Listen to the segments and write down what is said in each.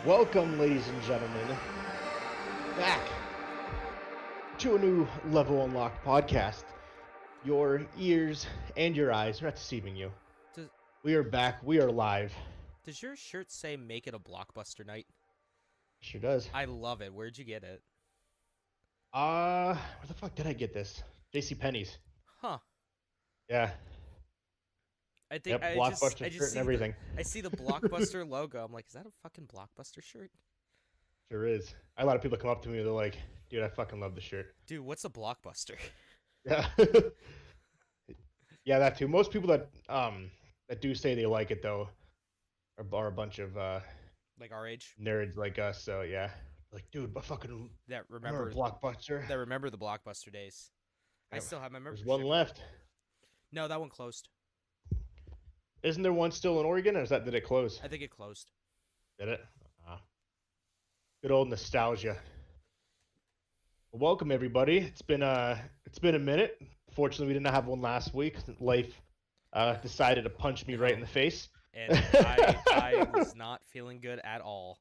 Welcome, ladies and gentlemen, back to a new Level Unlocked podcast. Your ears and your eyes are not deceiving you. Does, We are back. We are live. does your shirt say "Make it a blockbuster night"? Sure does. I love it. Where'd you get it? Where the fuck did I get this? JC Penney's. Huh. Yeah. I think Yep. I Blockbuster just shirt and see everything. the blockbuster logo. I'm like, is that a fucking blockbuster shirt? Sure is. A lot of people come up to me. They're like, "Dude, I fucking love the shirt." Dude, what's a blockbuster? Yeah. Yeah, that too. Most people that do say they like it though are a bunch of Like our age nerds like us. So yeah, like, dude, but fucking that remember remember Blockbuster? the blockbuster days. I Yep. still have my There's membership. one left. No, that one closed. Isn't there one still in Oregon, or did it close? I think it closed. Did it? Ah, good old nostalgia. Well, welcome everybody. It's been a minute. Fortunately, we did not have one last week. Life decided to punch me right in No. the face. And I was not feeling good at all.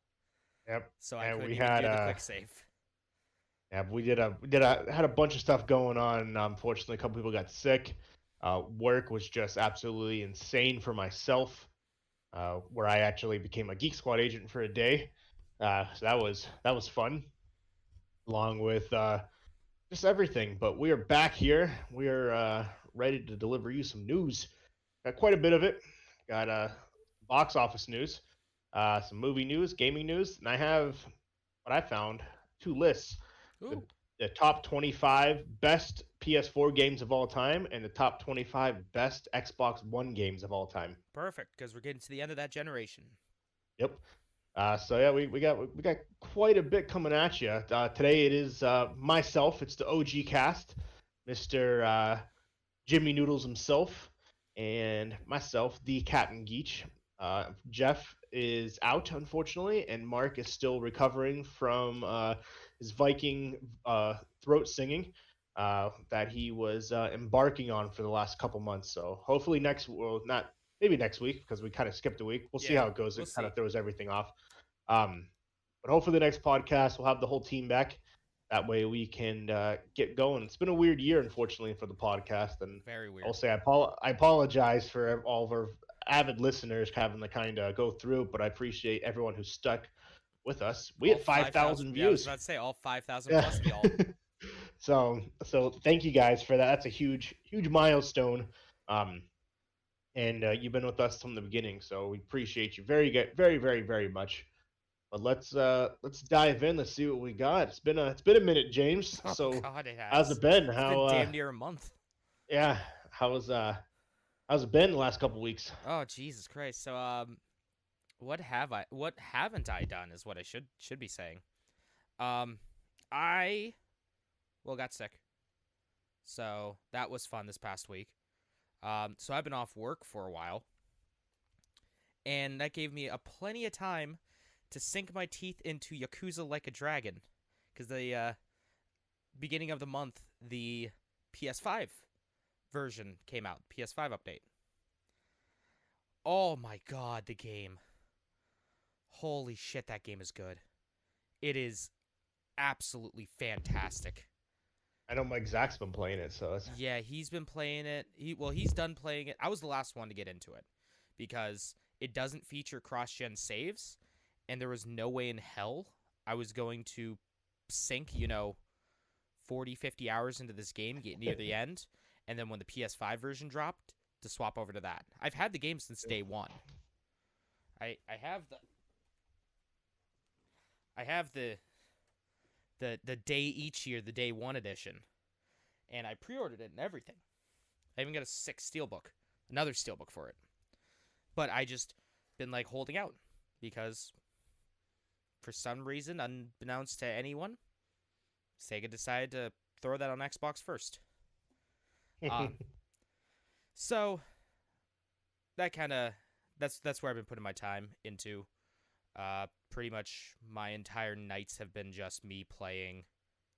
Yep. So I And couldn't we even had do the quick save. yeah, had a bunch of stuff going on. Unfortunately, a couple people got sick. Work was just absolutely insane for myself. Where I actually became a Geek Squad agent for a day. So that was fun, along with just everything. But we are back here. We are ready to deliver you some news. Got quite a bit of it. Got box office news, some movie news, gaming news, and I have what I found two lists: the, Ooh, the top 25 best PS4 games of all time and the top 25 best Xbox One games of all time. perfect, because we're getting to the end of that generation. Yep. So yeah, we got quite a bit coming at you. Today it is myself. It's the OG cast, Mister Jimmy Noodles himself, and myself, the Captain Geach. Jeff is out unfortunately, and Mark is still recovering from his Viking throat singing that he was embarking on for the last couple months. So hopefully well, not maybe next week because we kind of skipped a week. We'll see Yeah, how it goes. we'll It kind see. of throws everything off. Um, but hopefully the next podcast we'll have the whole team back. That way we can get going. It's been a weird year, unfortunately, for the podcast, and Very I'll weird. say I apologize for all of our avid listeners having to kind of go through it, but I appreciate everyone who stuck with us. We All had 5,000. 5,000 Yeah, I was views. about to say all 5,000 Yeah. plus of y'all. So thank you guys for that. That's a huge milestone. Um, and you've been with us from the beginning, so we appreciate you very much. But let's dive in. Let's see what we got. It's been a minute, James. Oh So God, it how's has. it been? It's been damn near a month. Yeah, how's it been the last couple weeks? Oh Jesus Christ. So what haven't I done is what I should be saying. Um, I got sick. So that was fun this past week. So I've been off work for a while, and that gave me a plenty of time to sink my teeth into Yakuza Like a Dragon, because the beginning of the month the PS5 version came out, PS5 update. Oh my God, the game! Holy shit, that game is good. It is absolutely fantastic. I know Mike Zach's been playing it, so it's Yeah, he's been playing it. He's done playing it. I was the last one to get into it because it doesn't feature cross-gen saves, and there was no way in hell I was going to sink, 40, 50 hours into this game, get near the end, and then when the PS5 version dropped, to swap over to that. I've had the game since day one. I have the day each year, the day one edition, and I pre-ordered it and everything. I even got a 6 steelbook, another steelbook for it. But I just been like holding out because for some reason, unbeknownst to anyone, Sega decided to throw that on Xbox first. Um, so that kind of that's where I've been putting my time into. Pretty much my entire nights have been just me playing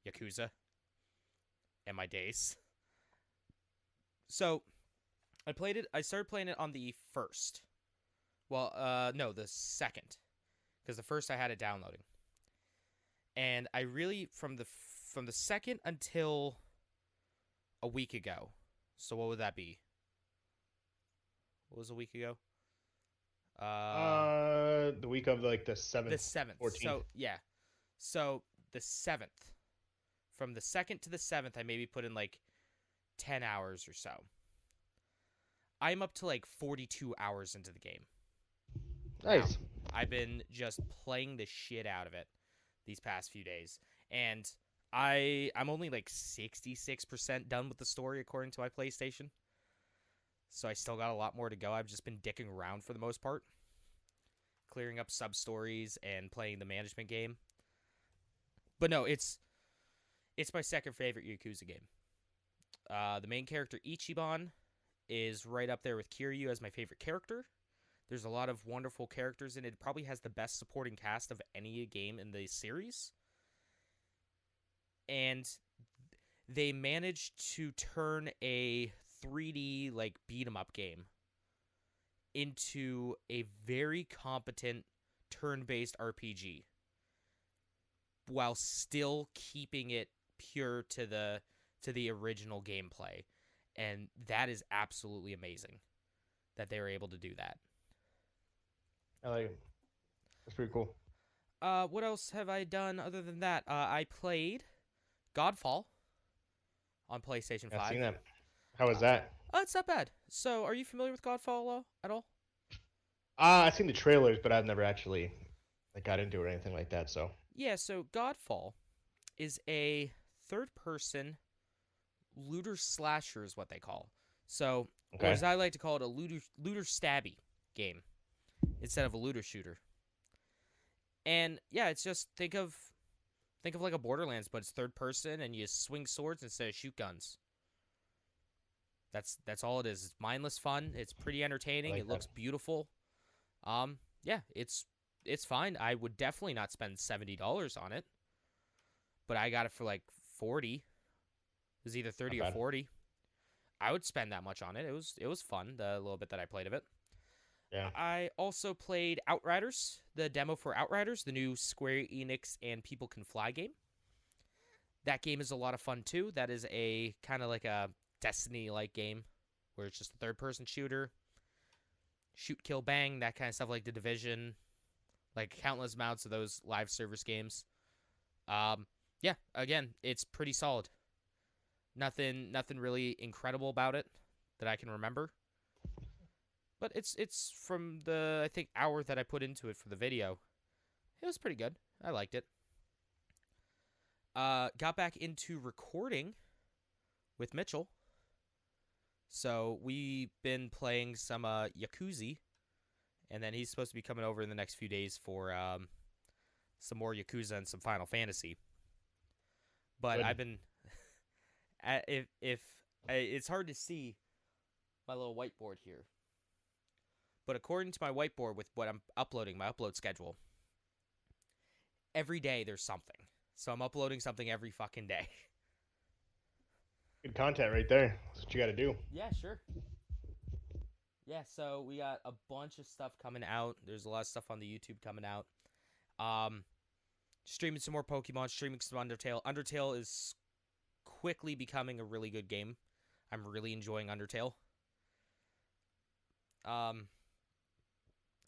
Yakuza and my days. So I started playing it on the first. Well, no, the second, because the first I had it downloading, and I really from the second until a week ago. So what would that be? What was a week ago? Uh, The week of like the the 7th, 7th. 14th. So yeah, so the 7th. From the 2nd to the 7th, I maybe put in like 10 hours or so. I'm up to like 42 hours into the game now. Nice. I've been just playing the shit out of it these past few days, and I'm only like 66% done with the story according to my PlayStation. So I still got a lot more to go. I've just been dicking around for the most part, clearing up sub stories and playing the management game. But no, it's my second favorite Yakuza game. The main character Ichiban is right up there with Kiryu as my favorite character. There's a lot of wonderful characters in it. It probably has the best supporting cast of any game in the series. And they managed to turn a 3D like beat 'em up game into a very competent turn-based RPG while still keeping it pure to the original gameplay. And that is absolutely amazing that they were able to do that. I like it. That's pretty cool. What else have I done other than that? I played Godfall on PlayStation I've 5. seen that. How was that? It's not bad. So, are you familiar with Godfall at all? I've seen the trailers, but I've never actually like got into it or anything like that. So Yeah, so Godfall is a third-person looter slasher is what they call. So, or okay, as I like to call it, a looter stabby game instead of a looter shooter. And yeah, it's just think of like a Borderlands, but it's third person and you swing swords instead of shoot guns. That's all it is. It's mindless fun. It's pretty I entertaining. like It that. looks beautiful. Yeah, it's fine. I would definitely not spend $70 on it, but I got it for like 40. It was either Not 30 or bad. 40. I would spend that much on it. It was fun, the little bit that I played of it. Yeah, I also played Outriders, the demo for Outriders, the new Square Enix and People Can Fly game. That game is a lot of fun too. That is a kind of like a Destiny-like game where it's just a third-person shooter. Shoot, kill, bang, that kind of stuff like The Division, like countless amounts of those live service games. Yeah, again, it's pretty solid. Nothing really incredible about it that I can remember. But it's from the I think hour that I put into it for the video. It was pretty good. I liked it. Got back into recording with Mitchell. So we've been playing some Yakuza, and then he's supposed to be coming over in the next few days for some more Yakuza and some Final Fantasy. But good. I've been if it's hard to see my little whiteboard here. But according to my whiteboard with what I'm uploading, my upload schedule, every day there's something. So I'm uploading something every fucking day. Good content right there. That's what you got to do. Yeah, sure. Yeah, so we got a bunch of stuff coming out. There's a lot of stuff on the YouTube coming out. Streaming some more Pokemon, streaming some Undertale. Undertale is quickly becoming a really good game. I'm really enjoying Undertale.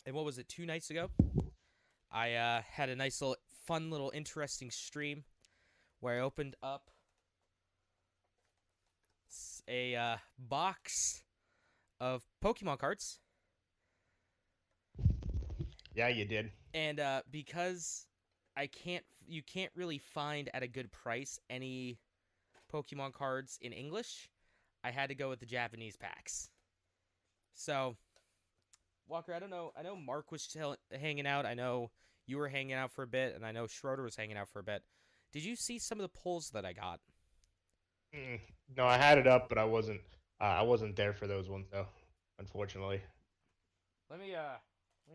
And what was it, 2 nights ago? I had a nice little, fun little, interesting stream where I opened up a box of Pokemon cards. Yeah, you did. And because you can't really find at a good price any Pokemon cards in English, I had to go with the Japanese packs. So, Walker, I don't know. I know Mark was hanging out. I know you were hanging out for a bit, and I know Schroeder was hanging out for a bit. Did you see some of the polls that I got? Mm, no, I had it up, but I wasn't. I wasn't there for those ones though, unfortunately. Let me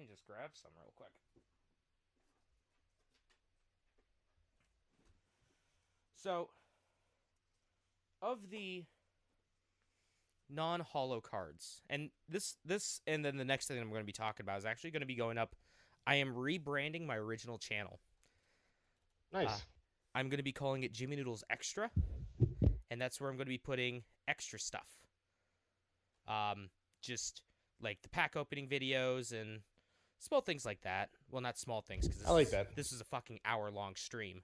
just grab some real quick. So, of the non-holo cards, and this and then the next thing I'm going to be talking about is actually going to be going up I am rebranding my original channel. Uh, Nice. I'm going to be calling it Jimmy Noodles Extra, and that's where I'm going to be putting extra stuff. Um, just like the pack opening videos and small things like that. Well, not small things because I like that. this is a fucking hour-long stream.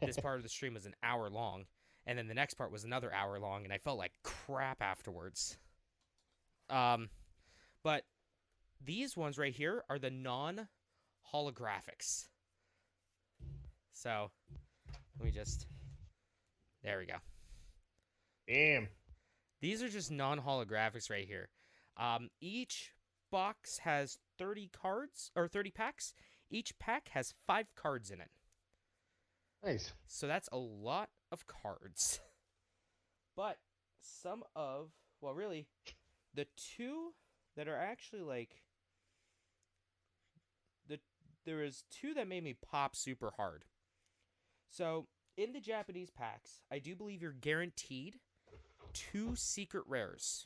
This part of the stream was an hour long, and then the next part was another hour long, and I felt like crap afterwards. But these ones right here are the non-holographics. So let me just. There we go. Damn. These are just non-holographics right here. Each box has 30 cards or 30 packs. Each pack has 5 cards in it. Nice. So that's a lot of cards. But some of, well, really, the two that are actually like, there is two that made me pop super hard. So in the Japanese packs, I do believe you're guaranteed 2 secret rares.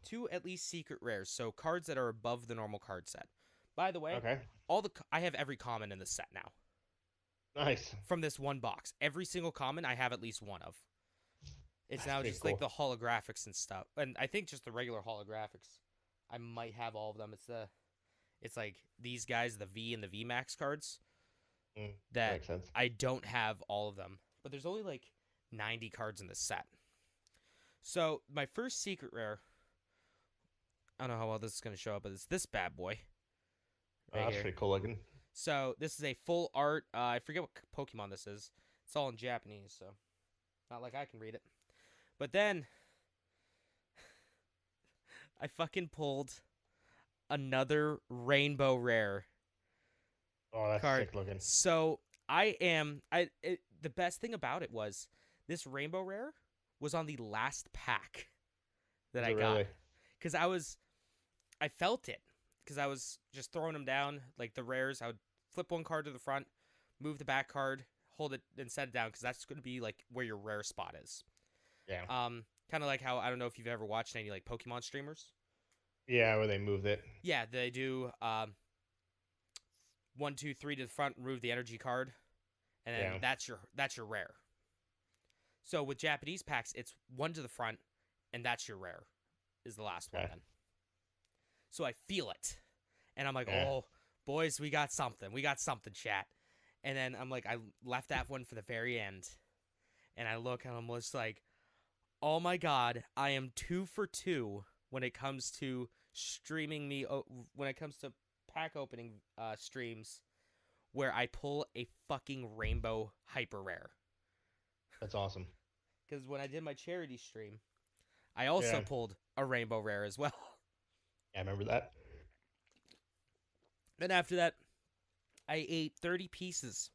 2 at least secret rares. So cards that are above the normal card set. By the way, Okay. I have every common in this set now. Nice. From this one box. Every single common I have at least one of. It's That's now pretty just cool. like the holographics and stuff. And I think just the regular holographics. I might have all of them. It's like these guys, the V and the V Max cards. That Makes sense. I don't have all of them. But there's only like 90 cards in this set. So my first secret rare, I don't know how well this is going to show up, but it's this bad boy. Right That's here. pretty cool looking. So this is a full art. I forget what Pokemon this is. It's all in Japanese, so not like I can read it. But then I fucking pulled another rainbow rare Oh, that's card. sick looking. So the best thing about it was this rainbow rare was on the last pack that I got. Really? Because I felt it. Because I was just throwing them down, like the rares. I would flip one card to the front, move the back card, hold it, and set it down, because that's going to be like where your rare spot is. Yeah. Kind of like how, I don't know if you've ever watched any like Pokemon streamers. Yeah, where they moved it. Yeah, they do 1, 2, 3 to the front, remove the energy card, and then that's your rare. So with Japanese packs, it's 1 to the front, and that's your rare, is the last one then. So I feel it, and I'm like, oh, boys, we got something, chat. And then I'm like, I left that one for the very end, and I look, and I'm just like, oh my god, I am 2 for 2 when it comes to streaming when it comes to pack opening streams where I pull a fucking rainbow hyper rare. That's awesome. Because when I did my charity stream, I also pulled a rainbow rare as well. Yeah, I remember that. Then after that, I ate 30 pieces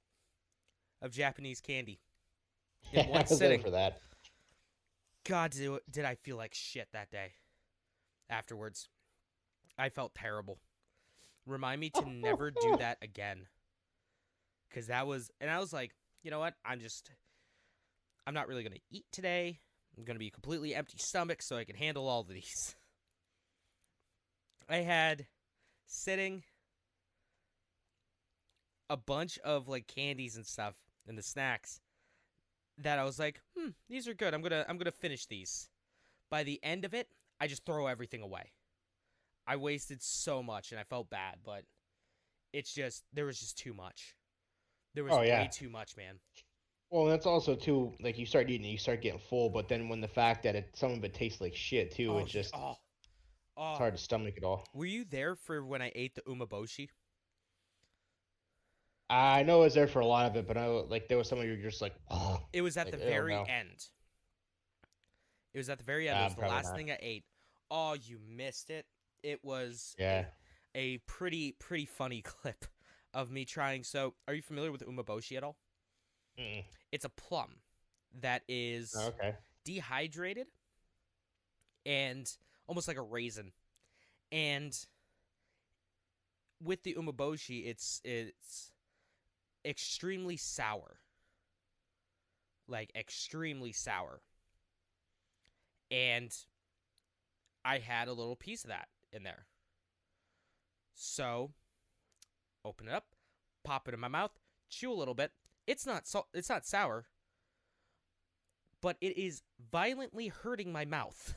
of Japanese candy in one sitting. For that. God, did I feel like shit that day. Afterwards, I felt terrible. Remind me to never do that again. Because I was like, you know what? I'm not really going to eat today. I'm going to be completely empty stomach so I can handle all of these. I had sitting a bunch of like candies and stuff and the snacks that I was like, these are good. I'm gonna finish these. By the end of it, I just throw everything away. I wasted so much and I felt bad, but there was just too much. There was way too much, man. Well, that's also too, like, you start eating it, you start getting full, but then when the fact that some of it tastes like shit too, it's just it's hard to stomach it all. Were you there for when I ate the umeboshi? I know I was there for a lot of it, but there was some of you just like, oh. It was at the very end. It was at the very end. It was the last thing I ate. Oh, you missed it. It was a pretty funny clip of me trying. So, are you familiar with umeboshi at all? Mm-mm. It's a plum that is dehydrated and almost like a raisin. And with the umeboshi, it's extremely sour. Like, extremely sour. And I had a little piece of that in there. So, open it up, pop it in my mouth, chew a little bit. It's not sour, but it is violently hurting my mouth.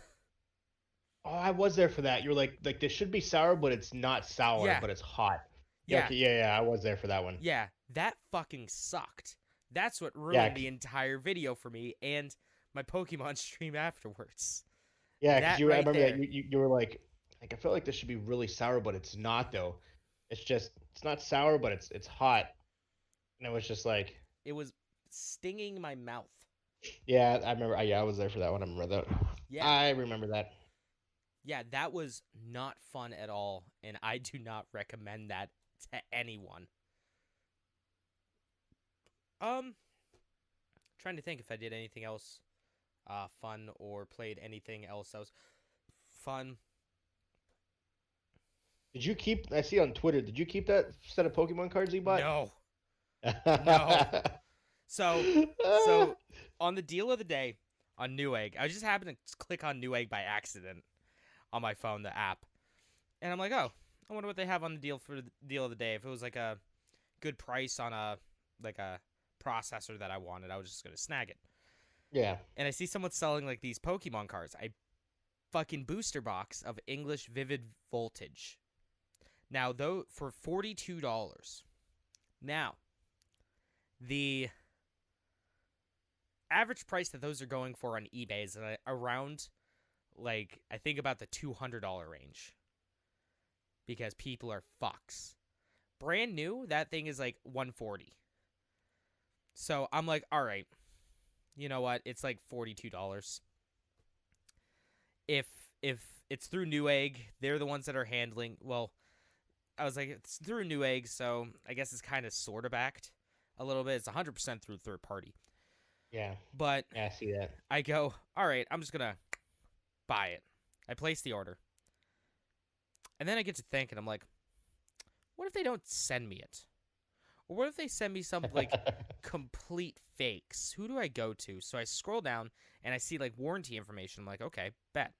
Oh, I was there for that. You were like this should be sour, but it's not sour, Yeah, but it's hot. Yeah, yeah, okay, yeah, I was there for that one. yeah. That fucking sucked. That's what Yeah, ruined the entire video for me and my Pokemon stream afterwards. yeah, because That I right remember that there. you were like I feel like this should be really sour, but it's not though. It's not sour, but it's hot, and it was just like, It was stinging my mouth. yeah, I remember. Yeah, I was there for that one. I remember that. Yeah, I remember that. yeah, that was not fun at all, and I do not recommend that to anyone. Um, trying to think if I did anything else fun or played anything else that was fun. Did you keep? I see on Twitter. Did you keep that set of Pokemon cards you bought? No, no. So, so on the deal of the day on Newegg, I just happened to click on Newegg by accident on my phone, the app, and I'm like, oh, I wonder what they have on the deal for the deal of the day. If it was like a good price on a processor that I wanted, I was just gonna snag it. Yeah. And I see someone selling like these Pokemon cards. I fucking booster box of English Vivid Voltage. Now though for $42. Now the average price that those are going for on eBay is around like I think about the $200 range because people are fucks. Brand new, that thing is like 140. So I'm like, all right, you know what? It's like $42. If if it's through Newegg, they're the ones that are handling. Well, I was like, it's through Newegg, so I guess it's kind of sort of backed a little bit. It's 100% through third party. Yeah. But Yeah, I see that. I go, all right, I'm just gonna buy it. I place the order, and then I get to think, and I'm like, what if they don't send me it? Or what if they send me some like complete fakes? Who do I go to? So I scroll down and I see like warranty information. I'm like, okay, bet.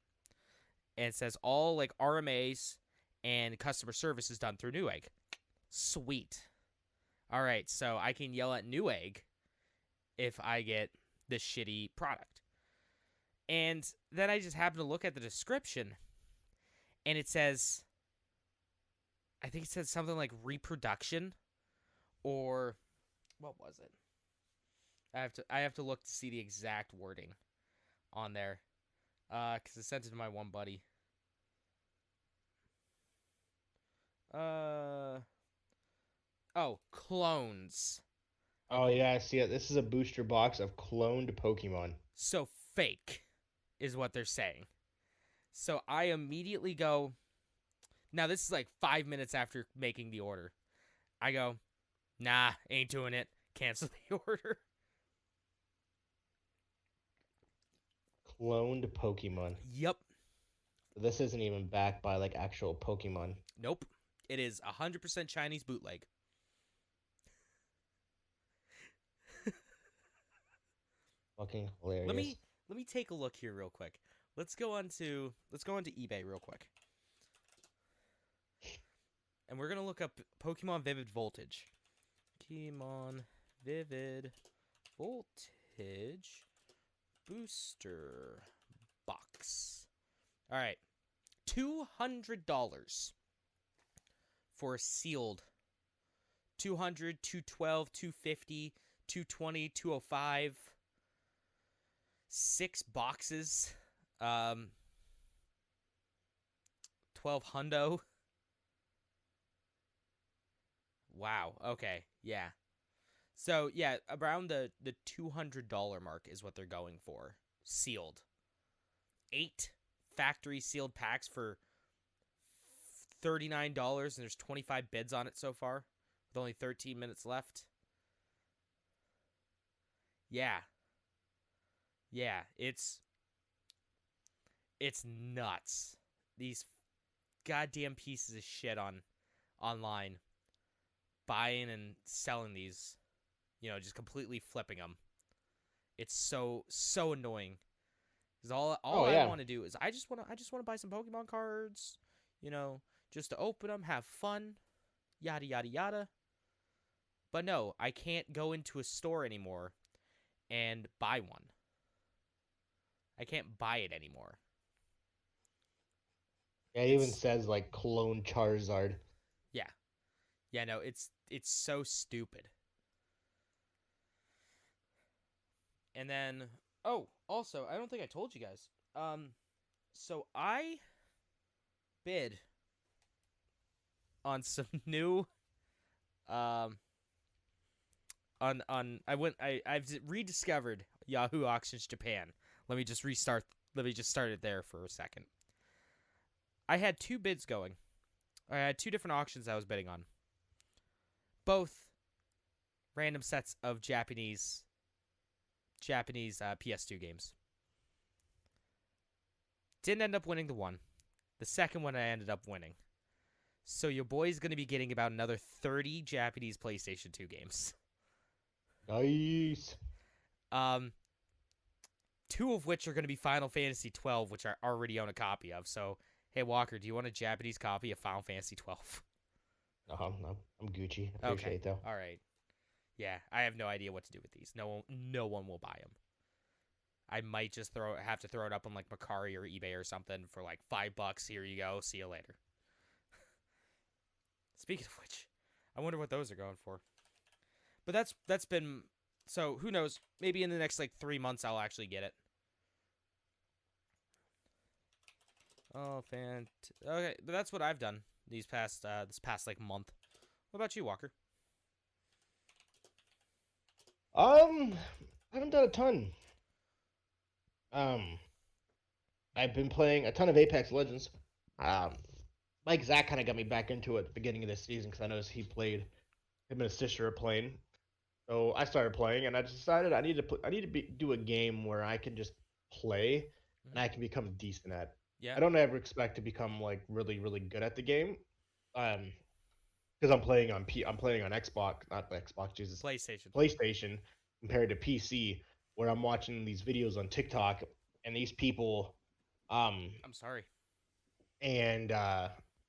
And it says all like RMAs and customer service is done through Newegg. Sweet. All right, so I can yell at Newegg if I get this shitty product. And then I just happen to look at the description and it says, I think it says something like reproduction or what was it? I have to look to see the exact wording on there, cause I sent it to my one buddy. Oh, clones. Oh Okay, yeah, I see it. This is a booster box of cloned Pokemon. so fake is what they're saying. So I immediately go. Now this is like 5 minutes after making the order. I go, nah, ain't doing it. Cancel the order. Cloned Pokemon. Yep. This isn't even backed by like actual Pokemon. Nope. It is 100% Chinese bootleg. Fucking hilarious. Let me take a look here real quick. Let's go on to eBay real quick. And we're going to look up Pokemon Vivid Voltage. Pokemon Vivid Voltage booster box. All right. $200 for a sealed 200, 212, 250, 220, 205, 6 boxes, 12 hundo. Wow. Okay. Yeah. So yeah, around the $200 mark is what they're going for. Sealed. 8 factory sealed packs for $39, and there's 25 bids on it so far, with only 13 minutes left. Yeah. Yeah, it's nuts. These goddamn pieces of shit on online buying and selling these, just completely flipping them. It's so annoying. Cuz all Oh I yeah. want to do is I just want to buy some Pokemon cards, just to open them, have fun, yada yada yada. But no, I can't go into a store anymore and buy one. I can't buy it anymore. Yeah, it even It's says like clone Charizard. yeah. Yeah, no, it's so stupid. And then oh, also, I don't think I told you guys. So I bid on some new um on I've rediscovered Yahoo Auctions Japan. Let me just restart let me just start it there for a second. I had two bids going. I had two different auctions I was bidding on. Both random sets of Japanese PS2 games. Didn't end up winning the one. The second one I ended up winning. So your boy's going to be getting about another 30 Japanese PlayStation 2 games. Nice. Um two of which are going to be Final Fantasy 12, which I already own a copy of. So, hey Walker, do you want a Japanese copy of Final Fantasy 12? I'm Gucci. Okay. Appreciate it though. All right. Yeah, I have no idea what to do with these. No one will buy them. I might just have to throw it up on like Macari or eBay or something for like $5. Here you go. See you later. Speaking of which, I wonder what those are going for. But that's been so who knows? Maybe in the next like 3 months I'll actually get it. Oh, okay, but that's what I've done this past like month. What about you, Walker? I haven't done a ton. Um, I've been playing a ton of Apex Legends. Um, Mike Zach kind of got me back into it at the beginning of this season because I noticed he played. Him and his sister are playing, so I started playing, and I decided I need to do a game where I can just play and Mm-hmm. I can become decent at. Yeah, I don't ever expect to become like really good at the game, um, because I'm playing on Xbox, not Xbox, Jesus, PlayStation. PlayStation compared to PC, where I'm watching these videos on TikTok and these people, um, I'm sorry. and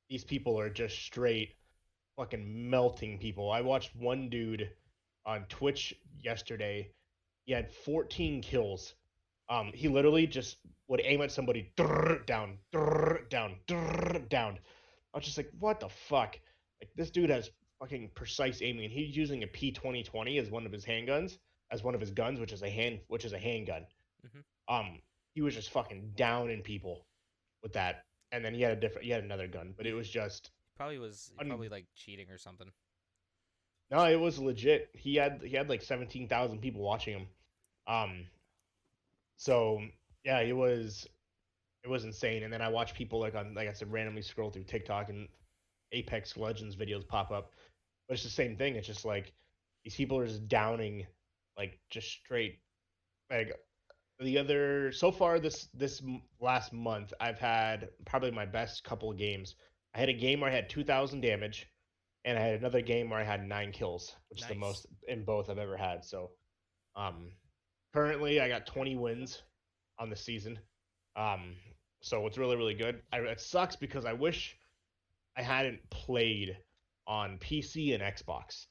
these people are just straight fucking melting people. I watched one dude on Twitch yesterday. He had 14 kills. He literally just would aim at somebody, down, down, down. I was just like, what the fuck? Like this dude has fucking precise aiming, and he's using a P2020 as one of his handguns, as one of his guns, which is a handgun. Mm-hmm. Um, he was just fucking downing people with that, and then he had another gun, but it was just He probably like cheating or something. no, it was legit. He had like 17,000 people watching him. Um, so yeah, it was insane. And then I watch people like I said randomly scroll through TikTok and Apex Legends videos pop up. But it's the same thing. It's just like these people are just downing like just straight like the other so far this last month I've had probably my best couple of games. I had a game where I had 2,000 damage, and I had another game where I had 9 kills, which is the Nice. most in both I've ever had. So, um, currently I got 20 wins on the season. Um, so it's really good. It sucks because I wish I hadn't played on PC and Xbox,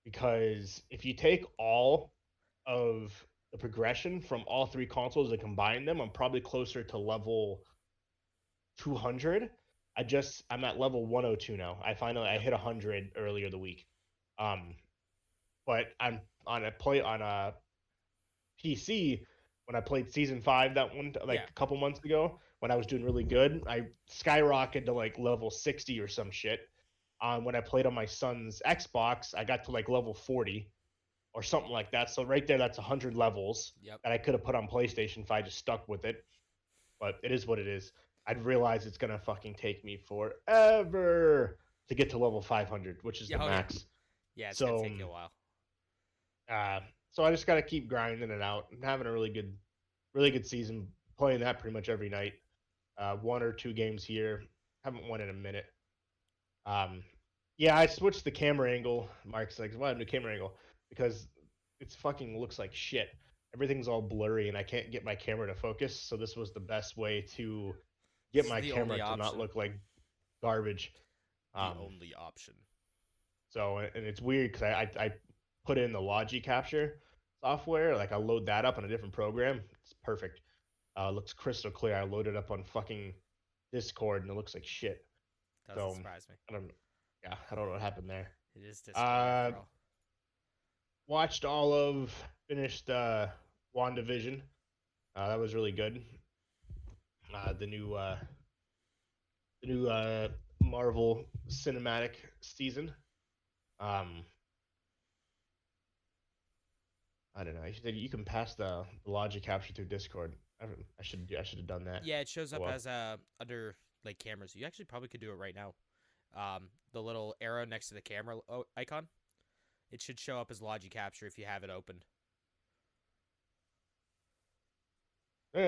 because if you take all of the progression from all three consoles and combine them, I'm probably closer to level 200. I'm at level 102 now. I Yep. hit 100 earlier the week. Um, but I'm on a PC when I played season 5 that one Yeah. like a couple months ago when I was doing really good. I skyrocketed to like level 60 or some shit. When I played on my son's Xbox, I got to like level 40 or something like that. So right there, that's 100 levels Yep. that I could have put on PlayStation if I just stuck with it. But it is what it is. I'd realize it's gonna fucking take me forever to get to level 500, which is Yeah. the Oh yeah. max. Yeah. It's gonna So, take you a while. uh, so I just gotta keep grinding it out. I'm having a really good season. Playing that pretty much every night. One or two games here. Haven't won in a minute. Um, yeah, I switched the camera angle. Mark's like, "Why the camera angle?" Because it's fucking looks like shit. Everything's all blurry, and I can't get my camera to focus. So this was the best way to get This is my the only camera to not option. look like garbage. The Um, only option. so and it's weird because I put in the Logi capture software. Like I load that up on a different program. It's perfect. Looks crystal clear. I loaded up on fucking Discord and it looks like shit. Doesn't So surprise me. I don't. Yeah, I don't know what happened there. It is Discord Uh, after all. watched all of finished WandaVision. That was really good. The new Marvel cinematic season. Um, I don't know. You said you can pass the logic capture through Discord. I should have done that. Yeah, it shows Oh up well. as under like cameras. You actually probably could do it right now. The little arrow next to the camera icon, it should show up as Logi Capture if you have it opened. Uh,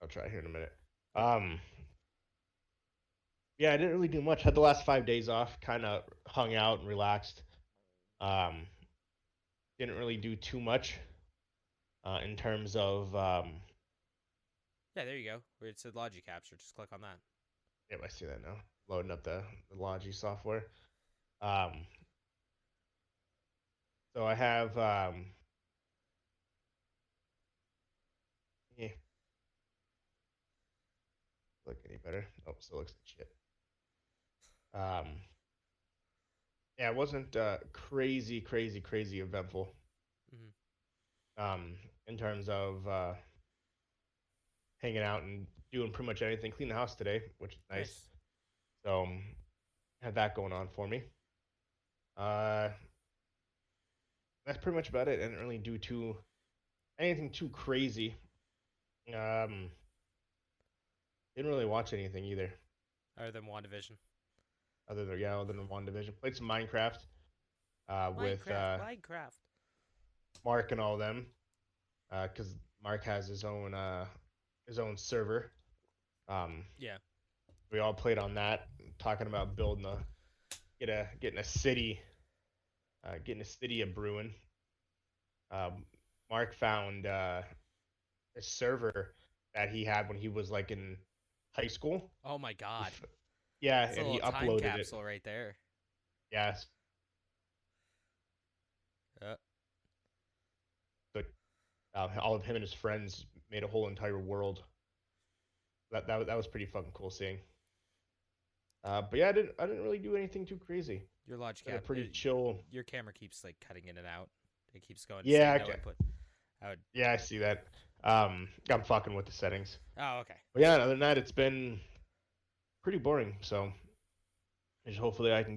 I'll try here in a minute. Yep. Yeah, I didn't really do much. Had the last 5 days off. Kind of hung out and relaxed. Um, didn't really do too much in terms of. Yeah, there you go. Where it said Logi Capture, just click on that. Yep, I see that now. Loading up the Logi software. Um, so I have. Yeah, look any better? Oh, still looks like shit. Um, yeah, it wasn't crazy eventful. Mm-hmm. Um, in terms of hanging out and doing pretty much anything. Clean the house today, which is nice. Nice. So had that going on for me. Uh, that's pretty much about it. I didn't really do anything too crazy. Um, didn't really watch anything either. Other than WandaVision. Other than WandaVision. Played some Minecraft with Minecraft. Mark and all them. Because Mark has his own server. Um, Yeah. we all played on that, talking about building getting a city, getting a city of brewing. Mark found a server that he had when he was like in high school. Oh my God. Yeah, It's a and he little time uploaded it. capsule right there. Yes, Uh, but all of him and his friends made a whole entire world. That was pretty fucking cool seeing. But yeah, I didn't really do anything too crazy. your Logi Had a Cap. pretty chill. Your camera keeps like cutting in and out. It keeps going Yeah, saying no input. I would. yeah, I see that. I'm fucking with the settings. Oh, okay. But yeah, other than that, it's been pretty boring. So just hopefully I can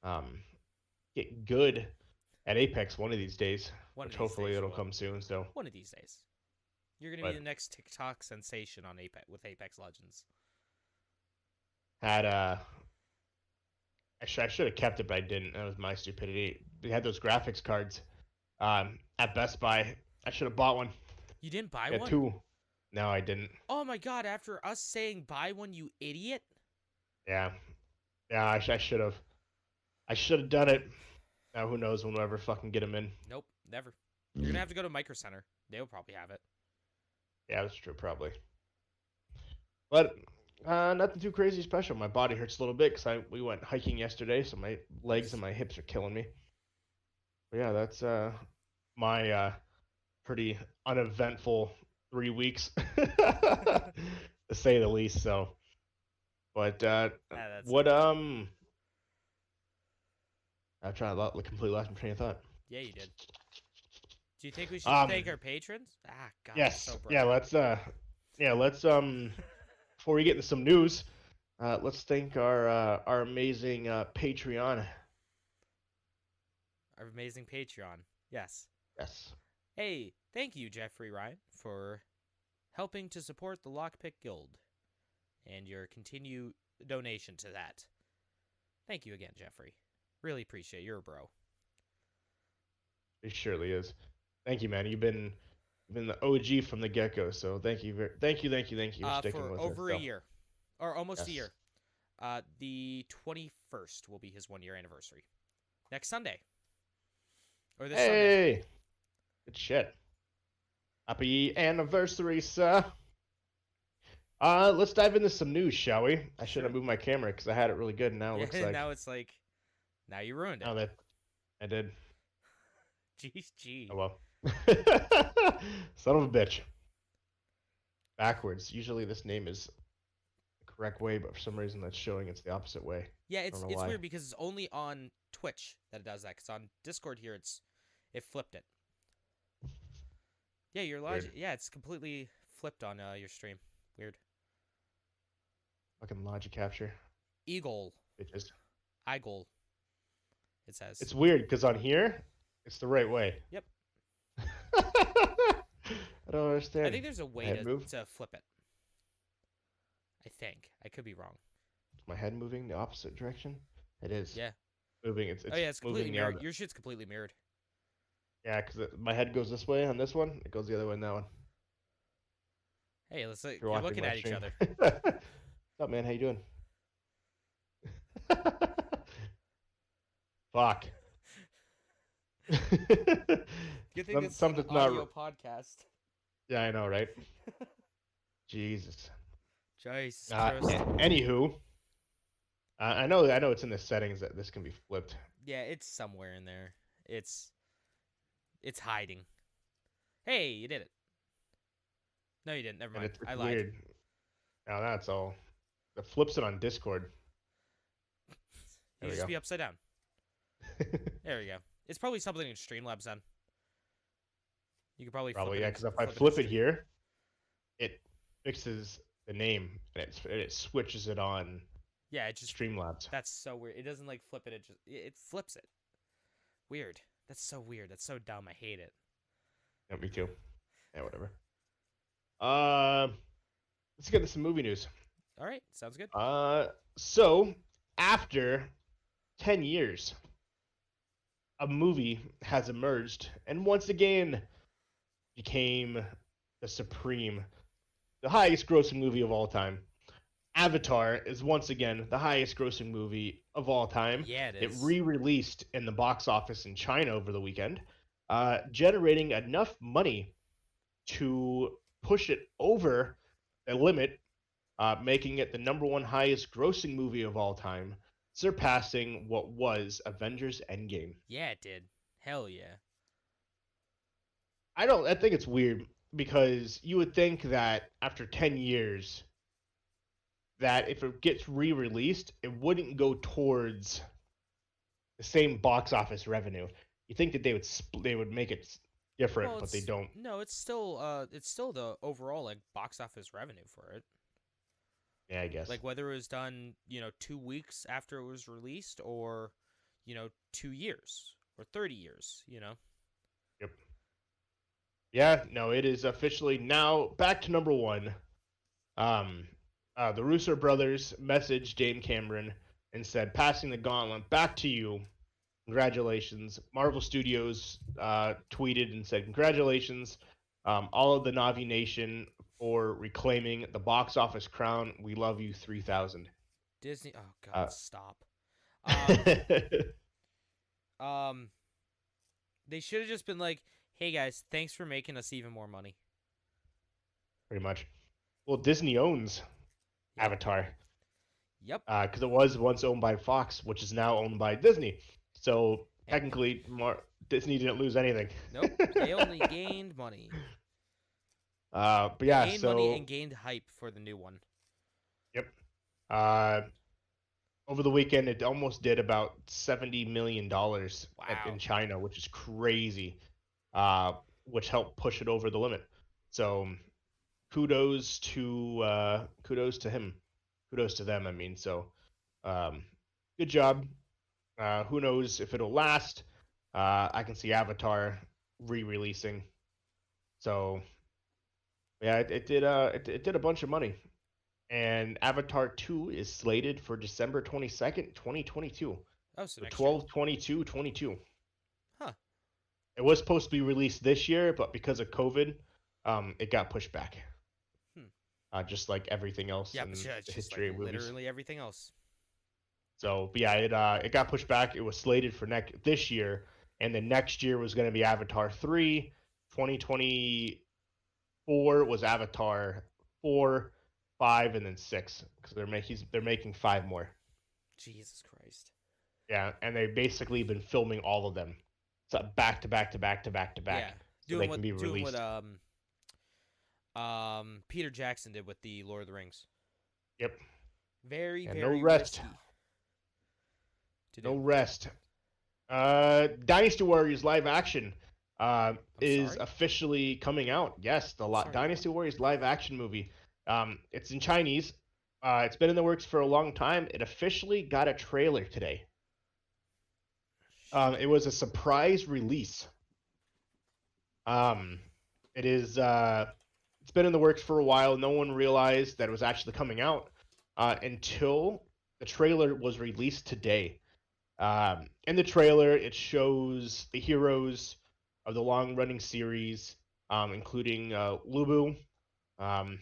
um get good at Apex one of these days, One of which these hopefully days you it'll will. come soon. So, One of these days. You're gonna be but the next TikTok sensation on Apex with Apex Legends. had I should have kept it, but I didn't. That was my stupidity. They had those graphics cards at Best Buy. I should have bought one. You didn't buy Yeah, one? two. No, I didn't. Oh my God! After us saying buy one, you idiot! Yeah, yeah, I should have. I should have done it. Now who knows when we'll ever fucking get them in. Nope, never. You're gonna have to go to Micro Center. They'll probably have it. Yeah, that's true, probably. But nothing too crazy special. My body hurts a little bit because we went hiking yesterday, so my legs and my hips are killing me. But yeah, that's my pretty uneventful 3 weeks, to say the least. So, but That's what nice. I'm trying to completely lost my train of thought. Yeah, you did. Do you think we should thank our patrons? Ah, God, Yes, so bright. yeah, let's before we get into some news, let's thank our amazing Patreon. Our amazing Patreon. Yes. Yes. Hey, thank you, Jeffrey Ryan, for helping to support the Lockpick Guild and your continued donation to that. Thank you again, Jeffrey. Really appreciate it. You're a bro. It surely is. Thank you, man. You've been the OG from the get go. So thank you, thank you for sticking For with over us. a year, or almost a Yes. year. The 21st will be his 1 year anniversary. Next Sunday. Or this Sunday. Hey, good shit. Happy anniversary, sir. Let's dive into some news, shall we? I should Sure. have moved my camera because I had it really good. Now it looks Yeah, like now it's like, now you ruined it. now that I did. Jeez, Oh gee. well. Son of a bitch. Backwards. Usually this name is the correct way, but for some reason that's showing it's the opposite way. Yeah, I don't know it's why. weird because it's only on Twitch that it does that. Cause on Discord here, it flipped it. Yeah, your Weird. logic. Yeah, it's completely flipped on your stream. Weird. Fucking logic capture. Eagle, Bitches. Eagle. It says. It's weird because on here, it's the right way. Yep. I don't understand. I think there's a way Head move? to flip it. I think. I could be wrong. Is my head moving the opposite direction? It is. Yeah. Moving. It's Oh yeah, it's completely moving the mirrored. other. Your shit's completely mirrored. Yeah, because my head goes this way on this one. It goes the other way on that one. Hey, let's. If You're watching looking my at each stream. other. What's up, man? How you doing? Fuck. Good thing this is an Something's audio not. podcast. Yeah, I know, right? Jesus. Jesus Christ. Anywho, I know it's in the settings that this can be flipped. Yeah, it's somewhere in there. It's hiding. Hey, you did it. No, you didn't. Never And mind. it's I lied. weird. Now that's all. It flips it on Discord. You just be upside down. There we go. It's probably something in Streamlabs then. You could probably Probably, flip yeah, it because if I flip it here, it fixes the name and it switches it on Yeah, it just Streamlabs. that's so weird. It doesn't like flip it, it flips it. Weird. That's so weird. That's so dumb. I hate it. Yeah, me too. Yeah, whatever. Let's get into some movie news. All right, sounds good. So after 10 years, a movie has emerged and once again became the highest grossing movie of all time. Avatar is once again the highest grossing movie of all time. Yeah, it It is. re-released in the box office in China over the weekend, generating enough money to push it over the limit, making it the #1 highest grossing movie of all time, surpassing what was Avengers Endgame. Yeah, it did. Hell yeah. I think it's weird because you would think that after 10 years that if it gets re-released, it wouldn't go towards the same box office revenue. You think that they would make it different, Well, but they don't. no, it's still the overall like box office revenue for it. Yeah, I guess. Like whether it was done, 2 weeks after it was released or, 2 years or 30 years. Yep. Yeah, no, it is officially now back to #1. The Russo brothers messaged James Cameron and said, "Passing the gauntlet back to you. Congratulations." Marvel Studios tweeted and said, "Congratulations, all of the Navi Nation for reclaiming the box office crown. We love you, 3000." Disney. Oh God, stop. They should have just been like, "Hey guys, thanks for making us even more money." Pretty much. Well, Disney owns Avatar. Yep. Because it was once owned by Fox, which is now owned by Disney. So technically, Disney didn't lose anything. Nope. They only gained money. But yeah, gained so money and gained hype for the new one. Yep. Over the weekend, it almost did about $70 million in China, which is crazy. Which helped push it over the limit. So kudos to him. Kudos to them, I mean. So good job. Who knows if it'll last? I can see Avatar re-releasing. So yeah, it did a bunch of money. And Avatar 2 is slated for December 22nd, 2022. Oh, so next 12/22/22. Huh. It was supposed to be released this year, but because of COVID, it got pushed back. Just like everything else in the history of movies. Literally everything else. So, but yeah, it got pushed back. It was slated for this year, and then next year was going to be Avatar 3. 2024 was Avatar 4. 5 and then 6 because they're making 5 more. Jesus Christ. Yeah, and they've basically been filming all of them, so back to back to back to back to Yeah. back, so they can be Doing what released. Peter Jackson did with the Lord of the Rings. Yep, Very, and no very rest, risky to no do. rest. Dynasty Warriors live action I'm is sorry? officially coming out. Yes, the I'm sorry, what? Dynasty Warriors live action movie. It's in Chinese. It's been in the works for a long time. It officially got a trailer today. Shit. It was a surprise release. Um, it is. It's been in the works for a while. No one realized that it was actually coming out until the trailer was released today. In the trailer, it shows the heroes of the long-running series, including Lubu. Um,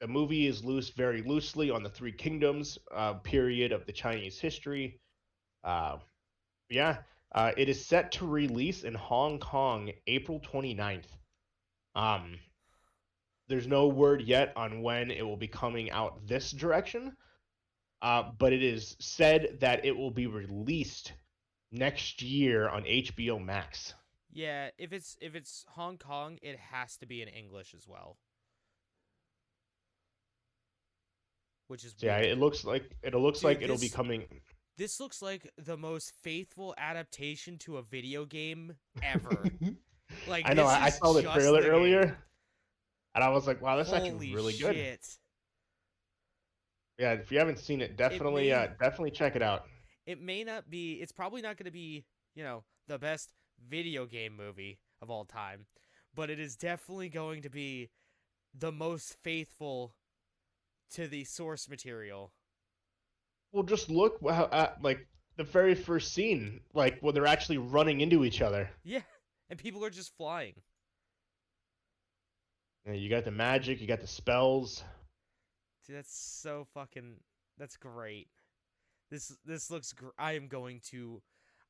the movie is very loosely on the Three Kingdoms period of the Chinese history. Uh, yeah, it is set to release in Hong Kong April 29th. Um, there's no word yet on when it will be coming out this direction, but it is said that it will be released next year on HBO Max. Yeah, if it's Hong Kong, it has to be in English as well, which is So yeah, weird. it looks like Dude, it'll be coming. this looks like the most faithful adaptation to a video game ever. Like I know. this I is saw the just trailer the game. earlier, and I was like, "Wow, that's actually Holy really good." shit. Yeah, if you haven't seen it, It definitely, may definitely check it out. it may not be it's probably not going to be, the best video game movie of all time, but it is definitely going to be the most faithful to the source material. Well, just look at like the very first scene, like when they're actually running into each other. Yeah, and people are just flying. You got the magic, you got the spells. Dude, that's great. This looks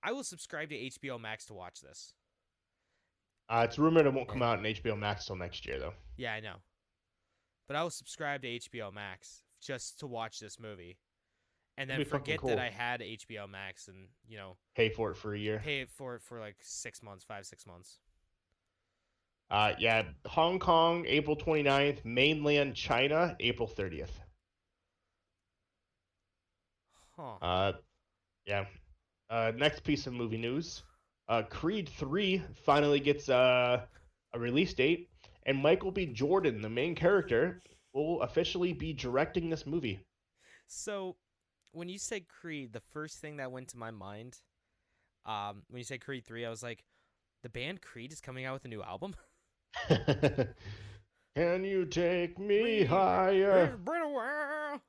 I will subscribe to HBO Max to watch this. It's rumored it won't Yeah. come out in HBO Max till next year, though. Yeah, I know. But I will subscribe to HBO Max just to watch this movie. And It'd then be fucking forget that cool. I had HBO Max and, Pay for it for a year. pay for it for like 6 months, 5, 6 months. Yeah, Hong Kong, April 29th. Mainland China, April 30th. Huh. Uh, yeah. Next piece of movie news. Creed 3 finally gets a release date, and Michael B. Jordan, the main character, will officially be directing this movie. So, when you said Creed, the first thing that went to my mind, when you said Creed 3, I was like, the band Creed is coming out with a new album? Can you take me Creed, higher? it's been a while.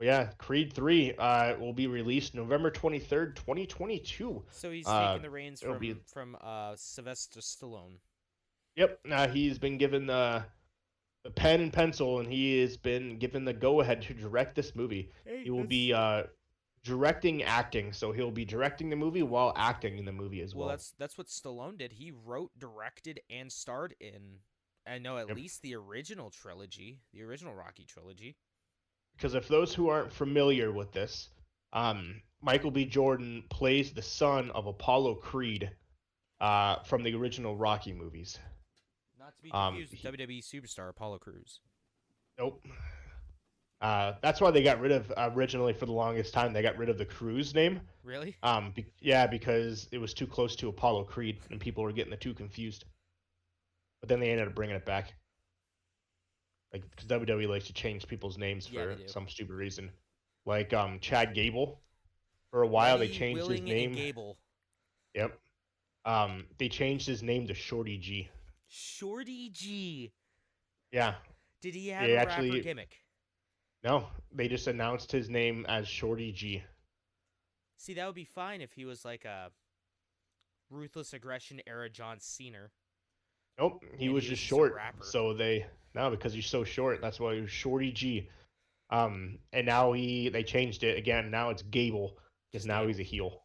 Yeah, Creed 3 will be released November 23rd, 2022. So he's Uh, taking the reins it'll be from Sylvester Stallone. Yep. He's been given the pen and pencil, and he has been given the go ahead to direct this movie. Hey, He will that's be directing acting, so he'll be directing the movie while acting in the movie as well. well. That's what Stallone did. He wrote, directed, and starred in. I know at Yep. least the original trilogy, the original Rocky trilogy. Because if those who aren't familiar with this, Michael B. Jordan plays the son of Apollo Creed from the original Rocky movies. Not to be Um, confused with he, WWE superstar Apollo Crews. nope. That's why they got rid of originally for the longest time. They got rid of the Cruise name. Really? Yeah, because it was too close to Apollo Creed, and people were getting the two confused. But then they ended up bringing it back, like because WWE likes to change people's names Yeah, they for do. some stupid reason. Like Chad Gable, for a while they Ready, changed his willing, and name. Gable. Yep. They changed his name to Shorty G. Shorty G. Yeah. Did he have They a rapper actually gimmick? no. They just announced his name as Shorty G. See, that would be fine if he was like a ruthless aggression era John Cena. Nope. He And was he was just just a short. rapper. So they no because he's so short. That's why he was Shorty G. And now they changed it again. Now it's Gable because Just now Gable. he's a heel.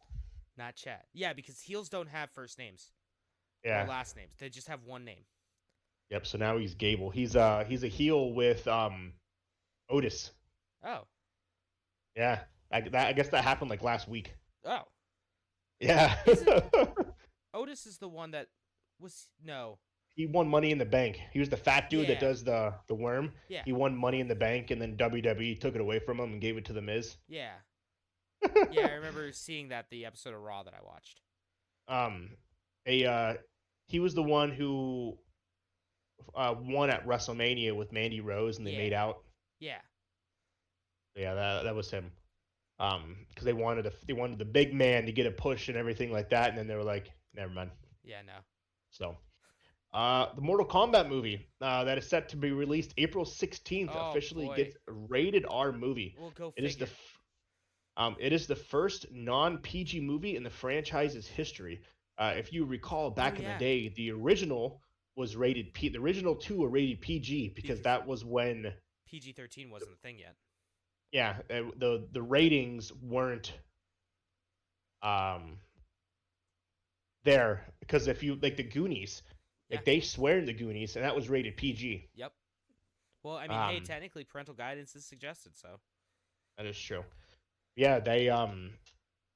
Not Chad. Yeah, because heels don't have first names or Yeah. last names. They just have one name. Yep. So now he's Gable. He's a heel with Otis. Oh, Yeah. I guess that happened like last week. oh, Yeah. isn't Otis is the one that was no? He won Money in the Bank. He was the fat dude that Yeah, does the worm. yeah, He won Money in the Bank, and then WWE took it away from him and gave it to the Miz. yeah, yeah. I remember seeing that the episode of Raw that I watched. um, a he was the one who won at WrestleMania with Mandy Rose, and they Yeah, made out. yeah, Yeah, that was him. Because they wanted the big man to get a push and everything like that, and then they were like, never mind. yeah. No. So, the Mortal Kombat movie that is set to be released April 16th Oh officially boy. gets a rated R movie. Well, go It is the figure. it is the first non PG movie in the franchise's history. If you recall, Oh back in the yeah. day, the original was rated P. The original two were rated PG because Because that was when, PG-13 wasn't a thing yet. yeah, the ratings weren't um there, because if you like the Goonies, Yeah. like they swear in the Goonies, and that was rated PG. Yep. Well, I mean, hey, Um, technically parental guidance is suggested, so. that is true. Yeah, they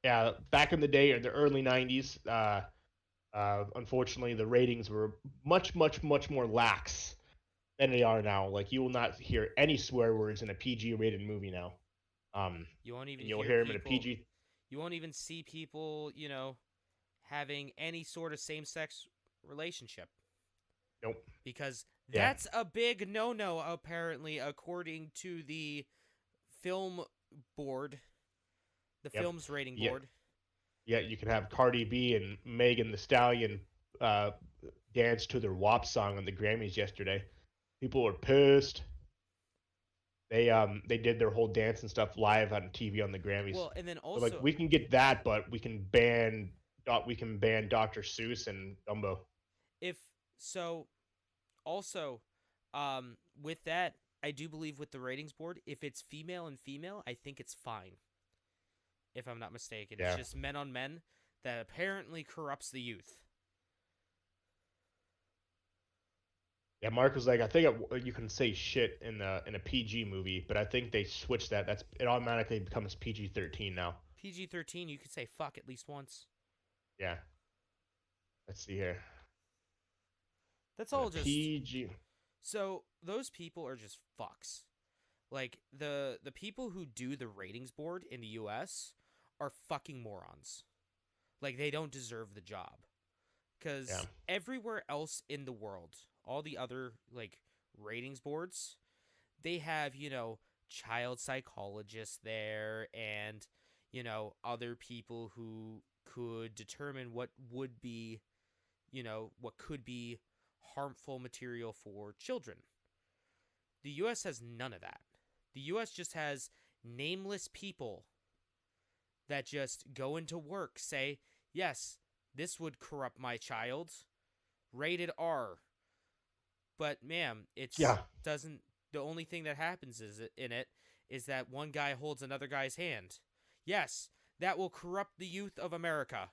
yeah, back in the day in the early '90s, unfortunately, the ratings were much more lax than they are now. Like you will not hear any swear words in a PG rated movie now. You won't even And you'll hear hear them in a people. PG. You won't even see people, having any sort of same-sex relationship Nope. because Yeah. that's a big no-no apparently according to the film board, the Yep. film's rating Yeah. board. Yeah. You can have Cardi B and Megan the Stallion uh, dance to their WAP song on the Grammys yesterday. People were pissed. They did their whole dance and stuff live on TV on the Grammys. Well, and then They're like, also we can get that, but we can ban Dr. Seuss and Dumbo. if so also with that, I do believe with the ratings board, if it's female and female, I think it's fine. If I'm not mistaken, it's Yeah. just men on men that apparently corrupts the youth. Yeah, Mark was like, I think you can say shit in a PG movie, but I think they switched that. That's it automatically becomes PG-13 now. PG-13, you could say fuck at least once. Yeah. Let's see here. That's all just PG. so those people are just fucks. Like the people who do the ratings board in the US are fucking morons. Like they don't deserve the job. Yeah. Cuz everywhere else in the world, all the other like ratings boards, they have, child psychologists there and, other people who could determine what could be harmful material for children. The US has none of that. The US just has nameless people that just go into work, say, yes, this would corrupt my child, rated R. But, ma'am, it's Yeah. doesn't. The only thing that happens in it is that one guy holds another guy's hand. Yes, that will corrupt the youth of America.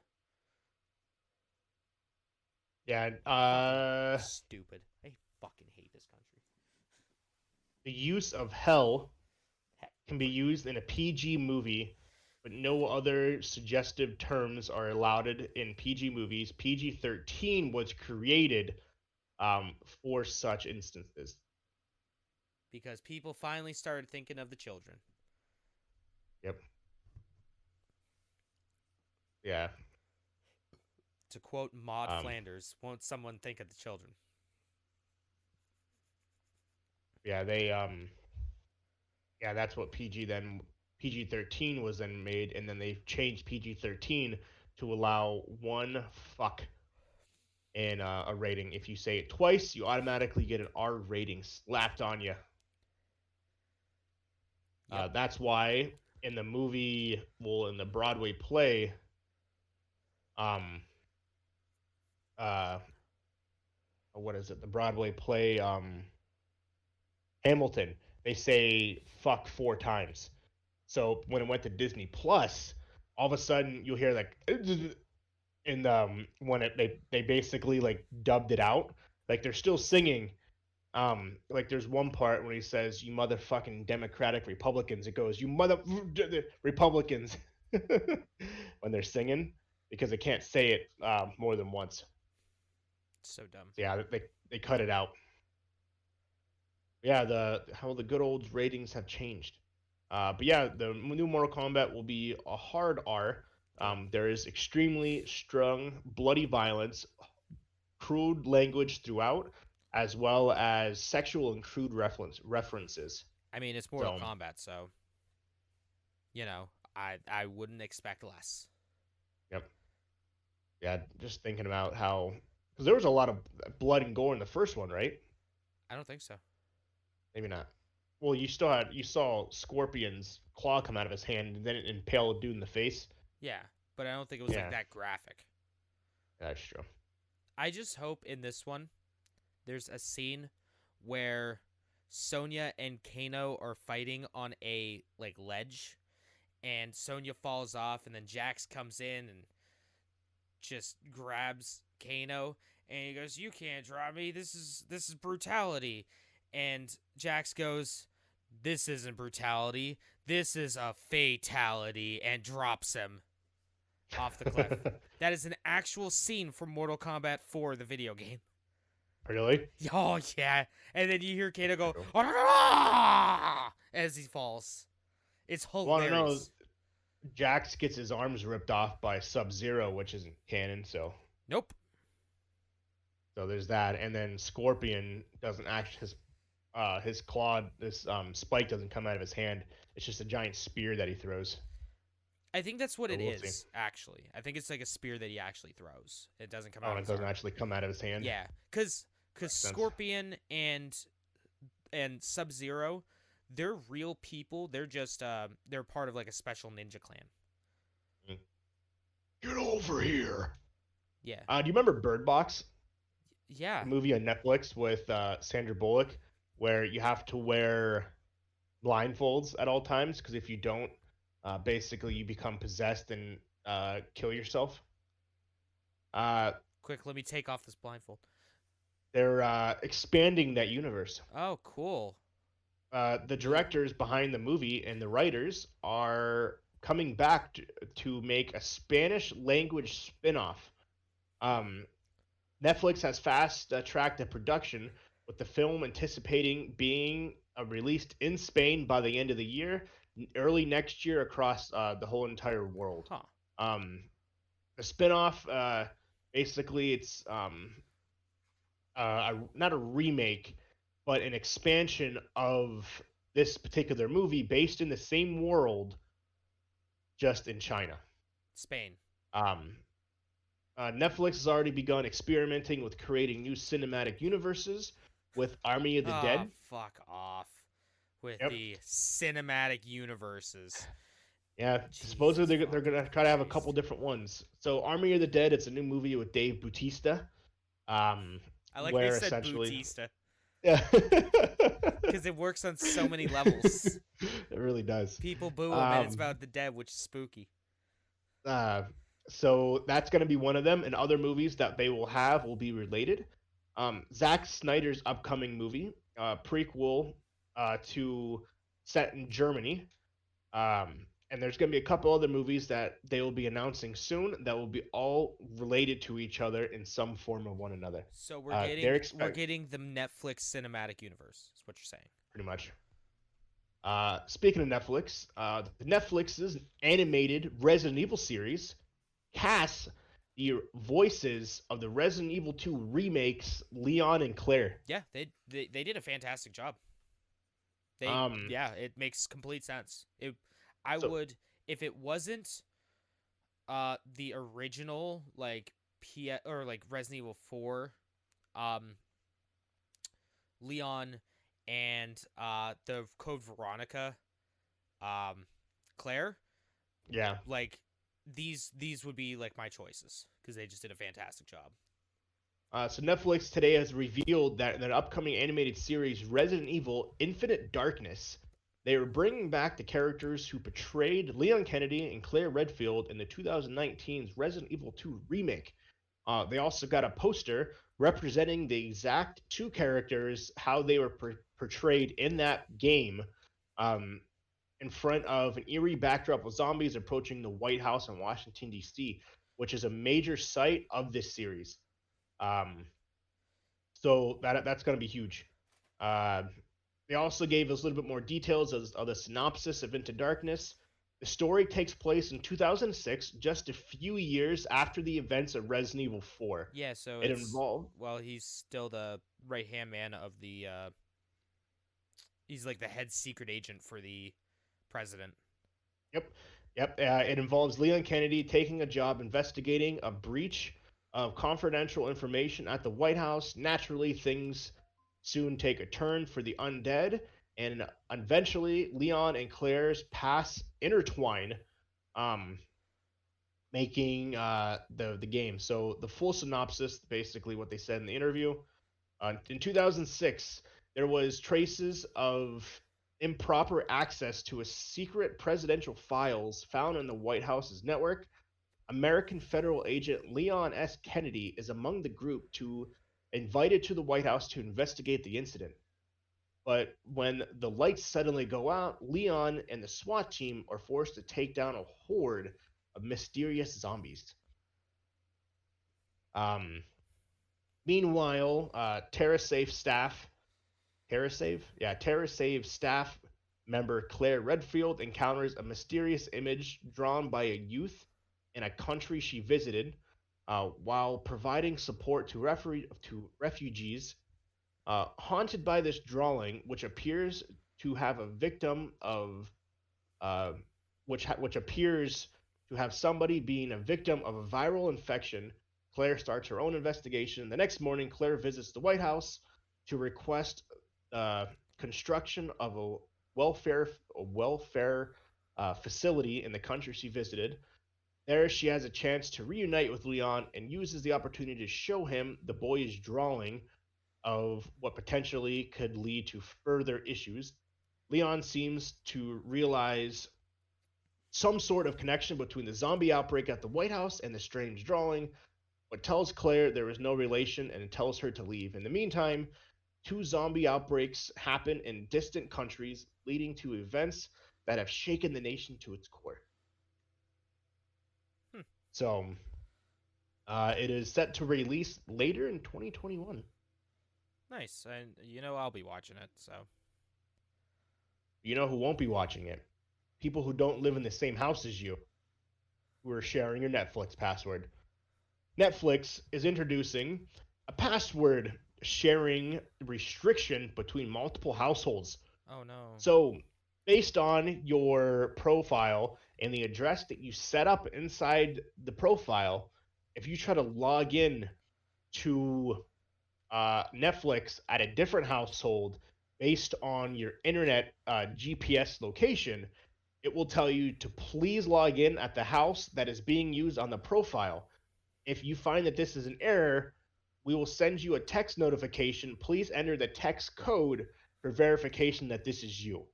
Yeah. Fucking stupid. I fucking hate this country. The use of hell Heck, can be used in a PG movie, but no other suggestive terms are allowed in PG movies. PG-13 was created for such instances. because people finally started thinking of the children. Yep. Yeah. To quote Maud Um, Flanders, won't someone think of the children? yeah. Yeah. That's what PG-13 was then made, and then they changed PG-13 to allow one fuck in a rating. If you say it twice, you automatically get an R rating slapped on you. Yep. That's why in the movie, well, in the Broadway play, um, uh, what is it? The Broadway play, Hamilton. They say fuck 4 times. So when it went to Disney Plus, all of a sudden you'll hear like, and when they basically like dubbed it out, Like they're still singing. Like there's one part when he says, "You motherfucking Democratic Republicans," it goes, "You mother Republicans," when they're singing because they can't say it more than once. So dumb. So yeah, they cut it out. Yeah, the how the good old ratings have changed. But yeah, the new Mortal Kombat will be a hard R. Good. There is extremely strong, bloody violence, crude language throughout, as well as sexual and crude references. I mean, it's Mortal So, Kombat, so you know, I wouldn't expect less. yep, yeah. Just thinking about how, because there was a lot of blood and gore in the first one, right? I don't think so. Maybe not. Well, you saw Scorpion's claw come out of his hand and then it impaled a dude in the face. Yeah, but I don't think it was like Yeah, that graphic. that's true. I just hope in this one there's a scene where Sonya and Kano are fighting on a like ledge and Sonya falls off and then Jax comes in and just grabs Kano and he goes, "You can't drop me. This is brutality." And Jax goes, "This isn't brutality. This is a fatality," and drops him off the cliff. That is an actual scene from Mortal Kombat 4, the video game. Really? Oh yeah, and then you hear Kano go Cool. "Ah!" as he falls. It's Want to know? hilarious. Jax gets his arms ripped off by Sub-Zero, which isn't canon, Nope. so there's that. And then Scorpion doesn't act his claw, this spike doesn't come out of his hand. It's just a giant spear that he throws. I think that's what So it we'll see. is, actually. I think it's like a spear that he actually throws. It doesn't come Oh, out and of it his doesn't arm. actually come out of his hand. Yeah, because Makes sense. Scorpion and Sub Zero, they're real people. They're just they're part of like a special ninja clan. Get over here. Yeah, Do you remember Bird Box, yeah. the movie on Netflix with Sandra Bullock, where you have to wear blindfolds at all times because if you don't, basically you become possessed and kill yourself. Uh, Quick, let me take off this blindfold. they're expanding that universe. Oh, cool. The Neat. directors behind the movie and the writers are coming back to make a Spanish language spin-off. Um, Netflix has fast tracked the production, with the film anticipating being released in Spain by the end of the year, early next year across the whole entire world. Huh. Um, the spin-off, basically, it's not a remake, but an expansion of this particular movie based in the same world, just in China. Spain. Um, Netflix has already begun experimenting with creating new cinematic universes with Army of the Ah, Dead. fuck off with Yep. the cinematic universes. Yeah, Jesus supposedly they're fucking gonna try to have a Christ. couple different ones. So Army of the Dead, it's a new movie with Dave Bautista, I like they where said essentially, Bautista yeah, because it works on so many levels. it really does. People boo him, and it's Um, about the dead, which is spooky. uh, so that's gonna be one of them, and other movies that they will have will be related. Zack Snyder's upcoming movie, prequel to set in Germany. And there's going to be a couple other movies that they will be announcing soon that will be all related to each other in some form of one another. So They're we're getting the Netflix cinematic universe. Is what you're saying? pretty much. Speaking of Netflix, Netflix's animated Resident Evil series casts the voices of the Resident Evil 2 remakes, Leon and Claire. Yeah, they did a fantastic job. Um, Yeah, it makes complete sense. I so would if it wasn't the original like or like Resident Evil 4 um Leon and the Code Veronica Claire, yeah, like these would be like my choices because they just did a fantastic job. So Netflix today has revealed that in their upcoming animated series Resident Evil Infinite Darkness, they are bringing back the characters who portrayed Leon Kennedy and Claire Redfield in the 2019's Resident Evil 2 remake. They also got a poster representing the exact two characters how they were portrayed in that game, um, in front of an eerie backdrop of zombies approaching the White House in Washington D.C., which is a major site of this series. Um, so that's going to be huge. Uh, they also gave us a little bit more details of the synopsis of Into Darkness. The story takes place in 2006, just a few years after the events of Resident Evil 4. Yeah, so It it's involved. well, he's still the right hand man of the. He's like the head secret agent for the president. Yep, yep. It involves Leon Kennedy taking a job investigating a breach of confidential information at the White House. Naturally, things soon take a turn for the undead, and eventually, Leon and Claire's paths intertwine, um, making the game. So the full synopsis, basically what they said in the interview. In 2006, there was traces of improper access to a secret presidential files found in the White House's network. American federal agent Leon S. Kennedy is among the group to invited to the White House to investigate the incident. But when the lights suddenly go out, Leon and the SWAT team are forced to take down a horde of mysterious zombies. Um, Meanwhile, TerraSafe staff member Claire Redfield encounters a mysterious image drawn by a youth in a country she visited, while providing support to refugees. Haunted by this drawing, which appears to have a victim of, uh, which appears to have somebody being a victim of a viral infection, Claire starts her own investigation. The next morning, Claire visits the White House to request uh, construction of a welfare facility in the country she visited. There, she has a chance to reunite with Leon and uses the opportunity to show him the boy's drawing of what potentially could lead to further issues. Leon seems to realize some sort of connection between the zombie outbreak at the White House and the strange drawing, but tells Claire there is no relation and tells her to leave. In the meantime, two zombie outbreaks happen in distant countries, leading to events that have shaken the nation to its core. Hmm. So, it is set to release later in 2021. Nice, and I'll be watching it. So You know who won't be watching it? People who don't live in the same house as you, who are sharing your Netflix password. Netflix is introducing a password sharing restriction between multiple households. oh no. So, based on your profile and the address that you set up inside the profile, if you try to log in to Netflix at a different household based on your internet GPS location, it will tell you to please log in at the house that is being used on the profile. If you find that this is an error, we will send you a text notification. Please enter the text code for verification that this is you.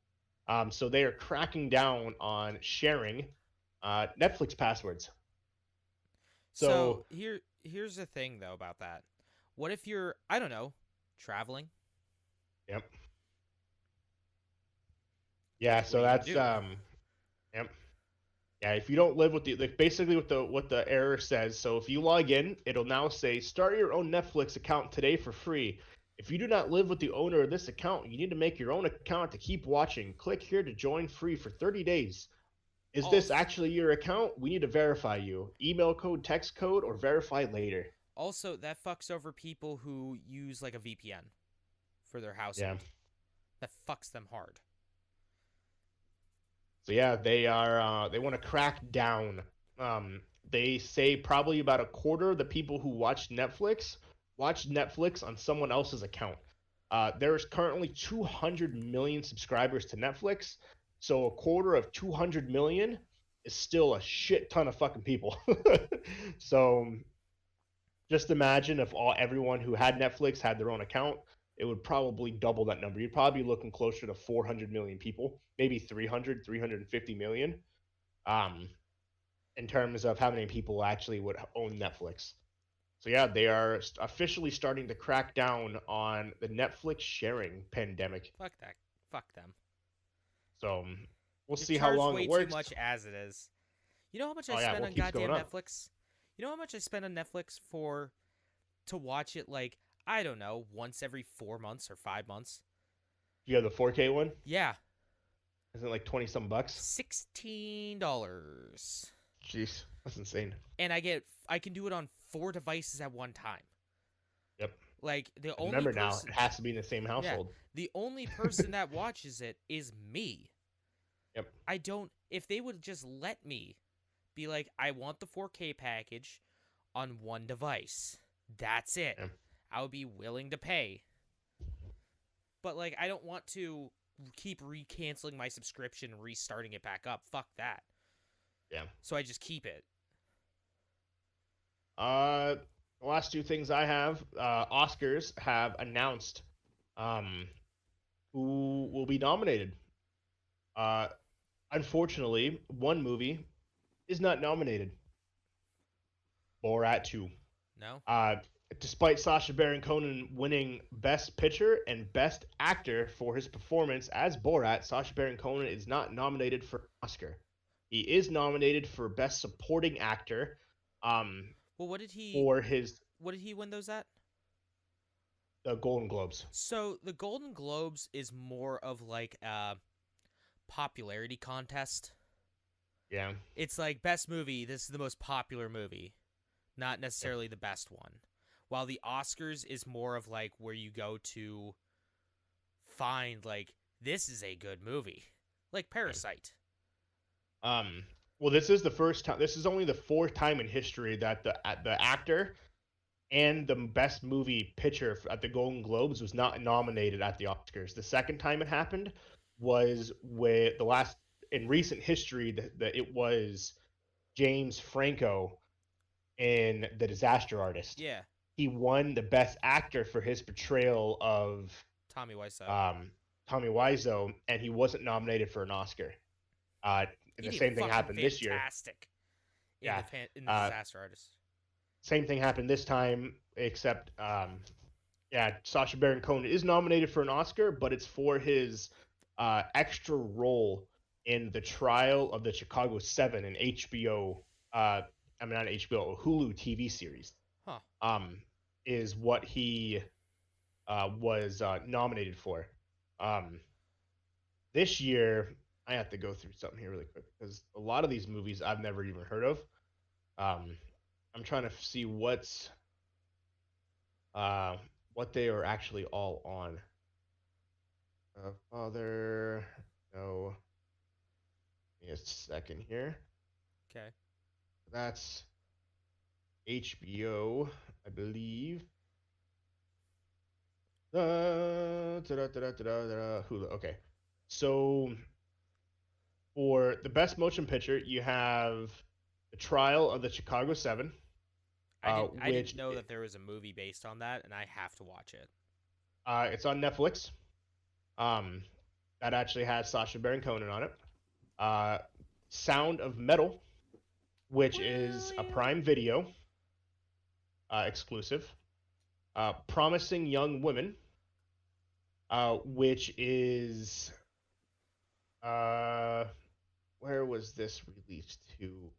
So they are cracking down on sharing Netflix passwords. So So, here's the thing though about that. What if you're, I don't know, traveling? yep. What Yeah, what so are you gonna that's do? yep. Yeah, if you don't live with the like basically what the error says. So if you log in, it'll now say start your own Netflix account today for free. If you do not live with the owner of this account, you need to make your own account to keep watching. Click here to join free for 30 days. Is this Also, actually your account? We need to verify you. Email code, text code, or verify later. also that fucks over people who use like a VPN for their Yeah. household. That fucks them hard. So yeah, they want to crack down. They say probably about a quarter of the people who watch Netflix on someone else's account. There's currently 200 million subscribers to Netflix, so a quarter of 200 million is still a shit ton of fucking people. So just imagine if everyone who had Netflix had their own account, it would probably double that number. You'd probably be looking closer to 400 million people, maybe 300, 350 million, um, in terms of how many people actually would own Netflix. So yeah, they are officially starting to crack down on the Netflix sharing pandemic. Fuck that. Fuck them. So we'll They see how charge long way it too works. much as it is. You know how much I Oh yeah, spend well, on it keeps going goddamn up. Netflix? You know how much I spend on Netflix for to watch it like I don't know, once every 4 months or 5 months? You have the 4K one? Yeah, Isn't it like 20 some bucks? $16. Jeez, that's insane. And I can do it on 4 devices at one time. Yep. Like the And only remember now, person it has to be in the same Yeah, household. the only person that watches it is me. Yep. I don't if they would just let me be like I want the 4K package on one device. That's it. Yeah. I would be willing to pay. But like I don't want to keep recanceling my subscription and restarting it back up. Fuck that. Yeah. So I just keep it. Uh, the last two things I have, Oscars have announced um who will be nominated. Uh, unfortunately, one movie is not nominated. Borat 2. No? Uh, despite Sacha Baron Cohen winning Best Picture and Best Actor for his performance as Borat, Sacha Baron Cohen is not nominated for an Oscar. He is nominated for Best Supporting Actor Well, for his what did he win those at? Golden Globes. So, the Golden Globes is more of like a popularity contest. Yeah. It's like best movie, this is the most popular movie, not Yep. necessarily the best one. While the Oscars is more of like where you go to find like this is a good movie. Like Yeah. Parasite. Um. Well, this is the first time. This is only the fourth time in history that the actor and the best movie picture at the Golden Globes was not nominated at the Oscars. The second time it happened was with the last in recent history that it was James Franco in The Disaster Artist. Yeah, He won the best actor for his portrayal of Tommy Wiseau. um, Tommy Wiseau, and he wasn't nominated for an Oscar. Uh, He the did same thing fucking happened this year. fantastic Yeah. in the Uh, Disaster Artist. Same thing happened this time, except yeah, Sacha Baron Cohen is nominated for an Oscar, but it's for his extra role in the trial of the Chicago Seven, an HBO, I mean not HBO, a Hulu TV series. Huh. Is what he was nominated for. Um, this year, I have to go through something here really quick because a lot of these movies I've never even heard of. Um, I'm trying to see uh, what they are actually all on. Father, no. Give me a second here. Okay. That's HBO, I believe. Hulu. Okay. So for the best motion picture, you have the Trial of the Chicago Seven, I didn't which know that there was a movie based on that and I have to watch it. it's on Netflix. Um, that actually has Sacha Baron Cohen on it. Uh, Sound of Metal, which is a Will Prime Video exclusive. Promising Young Women, which is uh, where was this released to?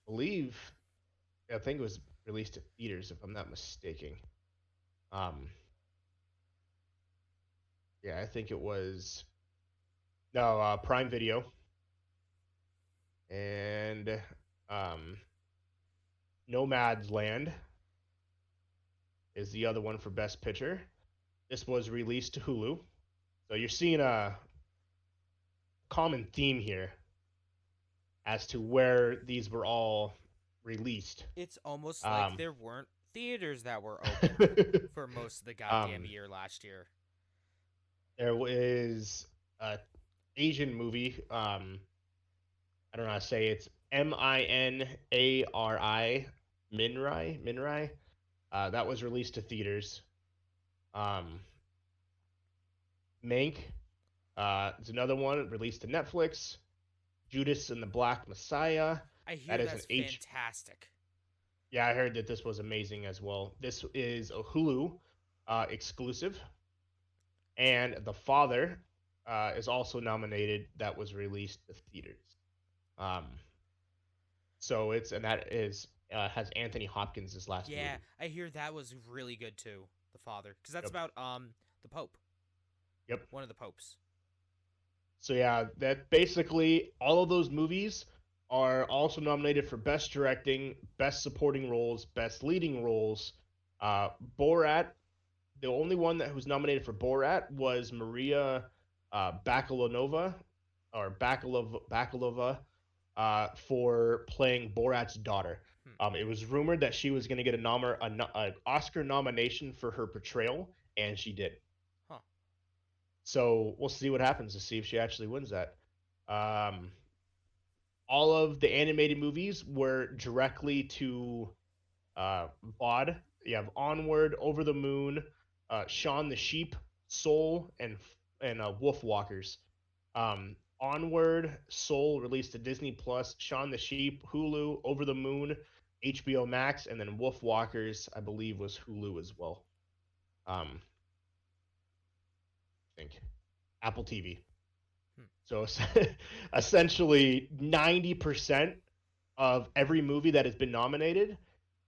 I believe I think it was released to theaters, if I'm not mistaken. Um, yeah, I think it was no Prime Video, and um, Nomad's Land is the other one for Best Picture. This was released to Hulu, so you're seeing a common theme here as to where these were all released. It's almost like Um, there weren't theaters that were open for most of the goddamn um, year last year. there was a Asian movie. I don't know how to say it. It's Minari. Minrai. That was released to theaters. Um, Mank. It's another one released to Netflix. Judas and the Black Messiah. I That hear is an that's H. fantastic. Yeah, I heard that this was amazing as well. This is a Hulu exclusive, and The Father is also nominated. That was released to theaters. Um, so it's and that is has Anthony Hopkins' last Yeah, movie. I hear that was really good too. The Father, because that's Yep. about the Pope, Yep. one of the popes. So yeah, that basically all of those movies are also nominated for best directing, best supporting roles, best leading roles. Uh, Borat, the only one that was nominated for Borat was Maria Bakalova or Bakalova for playing Borat's daughter. Hmm. It was rumored that she was going to get an Oscar nomination for her portrayal, and she did. Huh. So we'll see what happens to see if she actually wins that. Um, all of the animated movies were directly to VOD. You have Onward, Over the Moon, Shaun the Sheep, Soul, and Wolf Walkers. Onward, Soul released to Disney Plus, Shaun the Sheep, Hulu, Over the Moon, HBO Max, and then Wolf Walkers, I believe, was Hulu as well. I think Apple TV. Hmm. So essentially, 90% of every movie that has been nominated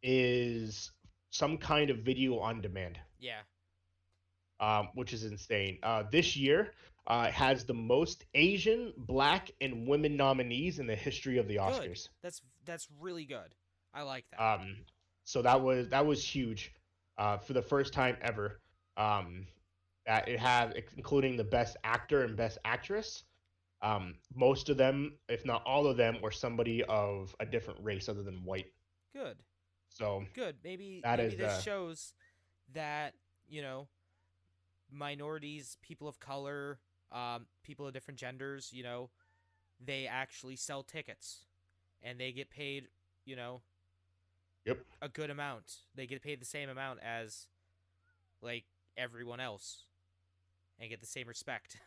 is some kind of video on demand, Yeah. which is insane. This year has the most Asian, Black, and women nominees in the history of the Good. Oscars. That's really good. I like that. Um, so that was huge for the first time ever. Um, that it had, including the best actor and best actress. Most of them, if not all of them, were somebody of a different race other than white. Good. So Good. Maybe that maybe is this shows that, you know, minorities, people of color, people of different genders, they actually sell tickets and they get paid, you know, yep. a good amount. They get paid the same amount as like everyone else and get the same respect.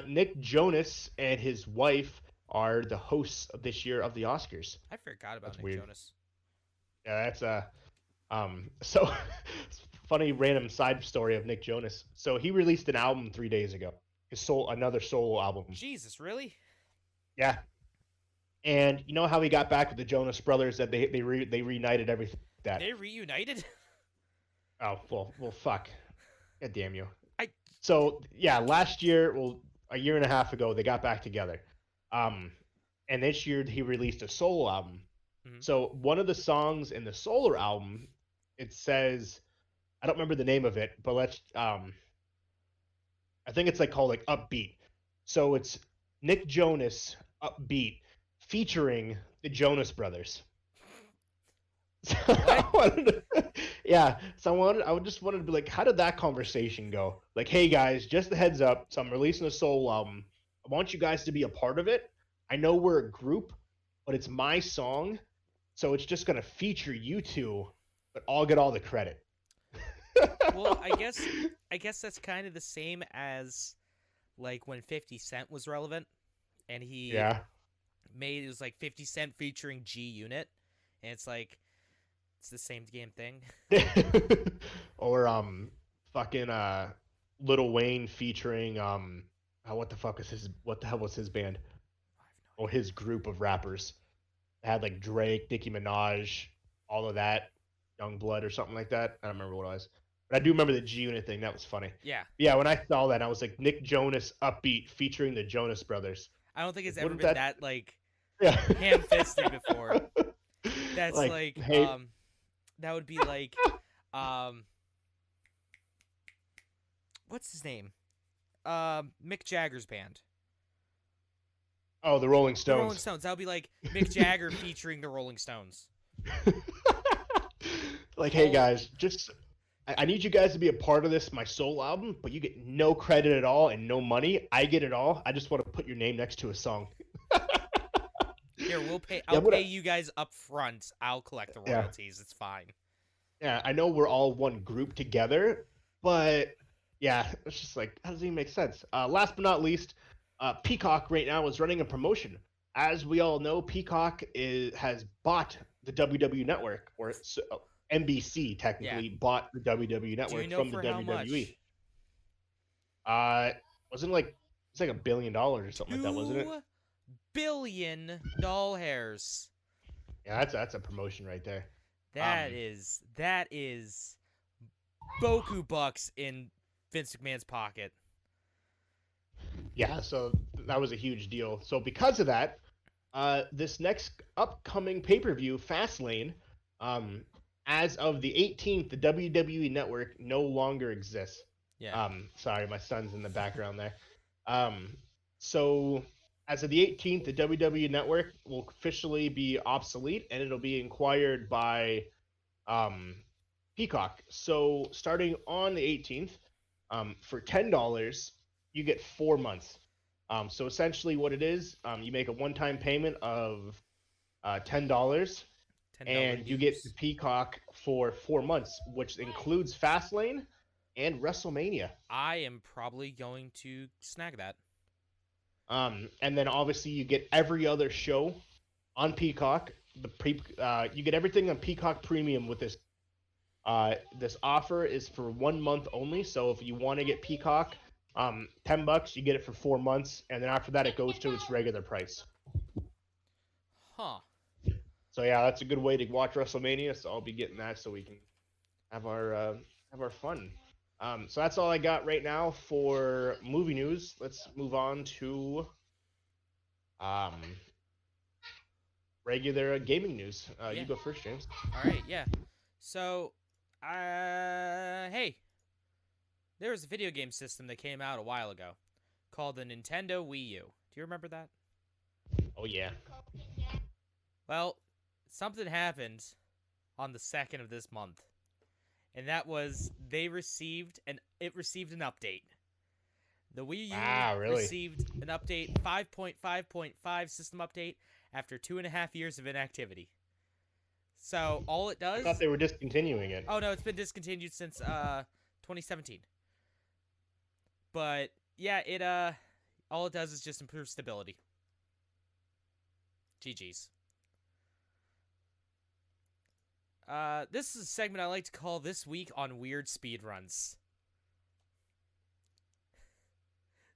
Nick Jonas and his wife are the hosts of this year of the Oscars. I forgot about That's Nick weird. Jonas. Yeah, that's so funny random side story of Nick Jonas. So he released an album 3 days ago. Another solo album. Jesus, really? Yeah, and you know how he got back with the Jonas Brothers that they reunited everything like that. They reunited? Oh well, fuck. God damn you. I So yeah, last year, well, a year and a half ago, they got back together. Um, and this year he released a solo album. Mhm. So one of the songs in the solo album, it says, I don't remember the name of it, but I think it's like called like Upbeat. So it's Nick Jonas Upbeat featuring the Jonas Brothers. So What? yeah. So I would just wanted to be like, how did that conversation go? Like, hey guys, just a heads up. So I'm releasing a solo album. I want you guys to be a part of it. I know we're a group, but it's my song, so it's just gonna feature you two, but I'll get all the credit. Well, I guess that's kind of the same as like when 50 Cent was relevant and he Yeah. made it was like 50 Cent featuring G Unit and it's like it's the same damn thing. Or fucking Lil Wayne featuring what the hell was his band? I have no Or his group of rappers. It had like Drake, Nicki Minaj, all of that, Young Blood or something like that. I don't remember what it was. But I do remember the G Unit thing. That was funny. Yeah. Yeah, when I saw that, I was like, Nick Jonas Upbeat featuring the Jonas Brothers. I don't think it's Like, ever wouldn't been that like Yeah. ham-fisted before. That's like hey, that would be like um what's his name? Mick Jagger's band. oh, the Rolling The Rolling Stones. Stones. That would be like Mick Jagger featuring the Rolling Stones. Like, hey Whole guys, just I need you guys to be a part of this, my solo album, but you get no credit at all and no money. I get it all. I just want to put your name next to a song. Here, we'll pay. Yeah, I'll pay you guys up front. I'll collect the yeah, royalties. It's fine. yeah. I know we're all one group together, but yeah, it's just like, how does it even make sense? Last but not least, Peacock right now is running a promotion. as we all know, Peacock has bought the WWE Network, or NBC Yeah. technically bought the WWE Do you Network know from the for how WWE. much? Uh, wasn't like it's like $1 billion or something like that, wasn't it? $2 billion hairs. Yeah, that's a promotion right there. That Um, is Boku bucks in Vince McMahon's pocket. yeah, so that was a huge deal. So because of that, this next upcoming pay per view, Fastlane, um, as of the 18th, the WWE Network no longer exists. Yeah. Sorry, my son's in the background there. Um, so as of the 18th, the WWE Network will officially be obsolete, and it'll be acquired by um, Peacock. So starting on the 18th, for $10, you get 4 months. So essentially, what it is, you make a one-time payment of $10, $10 and you get the dues. Peacock for 4 months, which includes Fastlane and WrestleMania. I am probably going to snag that. And then obviously you get every other show on Peacock. You get everything on Peacock Premium with this. This offer is for 1 month only. So if you want to get Peacock, $10, you get it for 4 months, and then after that it goes to its regular price. Huh. So yeah, that's a good way to watch WrestleMania. So I'll be getting that so we can have our fun. So that's all I got right now for movie news. Let's move on to um, regular gaming news. You Yeah. go first, James. All right. Yeah. So, hey, there was a video game system that came out a while ago called the Nintendo Wii U. Do you remember that? Oh yeah. Well, something happened on the 2nd of this month, and that was it received an update. The Wii U Wow, really? received an update 5.5.5 system update after 2.5 years of inactivity. So all it I does, thought they were discontinuing it. oh no, it's been discontinued since 2017. But yeah, it all it does is just improve stability. GG's. This is a segment I like to call This Week on Weird Speedruns.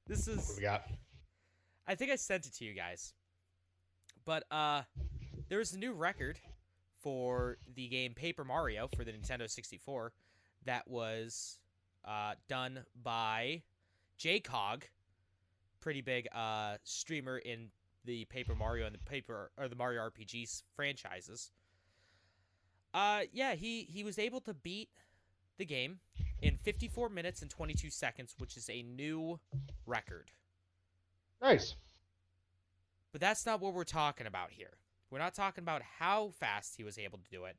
This What do is, we got? I think I sent it to you guys. But there was a new record for the game Paper Mario for the Nintendo 64 that was done by JCog, pretty big streamer in the Paper Mario and the Mario RPG franchises. Yeah, he was able to beat the game in 54 minutes and 22 seconds, which is a new record. Nice. But that's not what we're talking about here. We're not talking about how fast he was able to do it.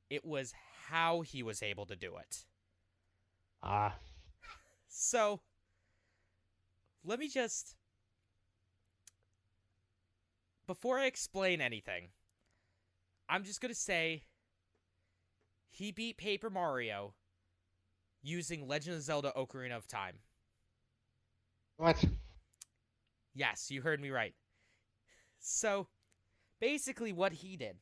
It was how he was able to do it. Ah. So, let me just, before I explain anything, I'm just going to say he beat Paper Mario using Legend of Zelda Ocarina of Time. What? Yes, you heard me right. So, basically what he did,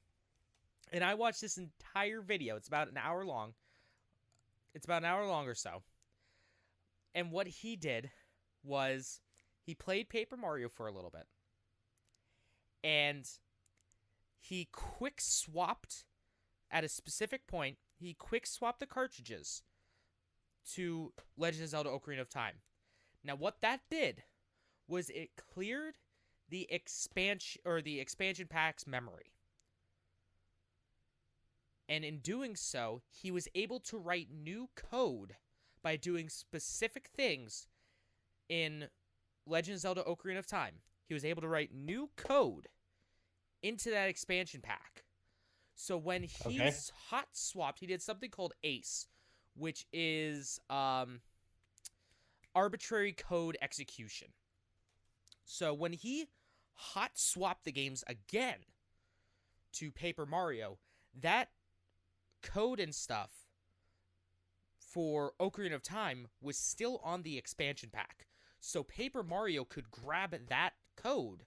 and I watched this entire video, it's about an hour long. It's about an hour long or so. And what he did was he played Paper Mario for a little bit. And he quick swapped at a specific point, he quick swapped the cartridges to Legend of Zelda Ocarina of Time. Now what that did was it cleared the expansion pack's memory. And in doing so, he was able to write new code by doing specific things in Legend of Zelda Ocarina of Time. He was able to write new code into that expansion pack. So when he hot swapped, he did something called ACE, which is arbitrary code execution. So when he hot swapped the games again to Paper Mario, that code and stuff for Ocarina of Time was still on the expansion pack. So Paper Mario could grab that code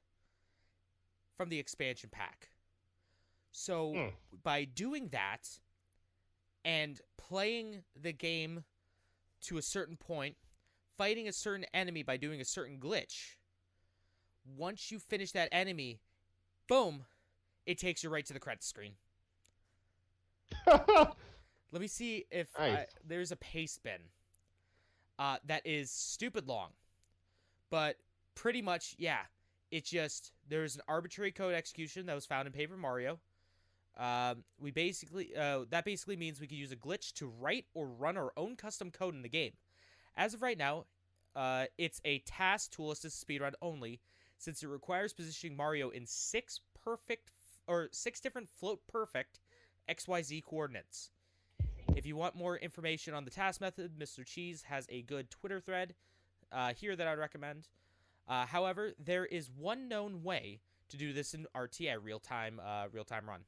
from the expansion pack. So Hmm. by doing that and playing the game to a certain point, fighting a certain enemy by doing a certain glitch, once you finish that enemy, boom, it takes you right to the credits screen. Let me see if Nice. there's a paste bin that is stupid long, but pretty much, yeah. It just, there's an arbitrary code execution that was found in Paper Mario. We basically that basically means we can use a glitch to write or run our own custom code in the game. As of right now, it's a task tool assist speedrun only, since it requires positioning Mario in six different float perfect XYZ coordinates. If you want more information on the task method, Mr. Cheese has a good Twitter thread here that I'd recommend. However, there is one known way to do this in RTA real-time run.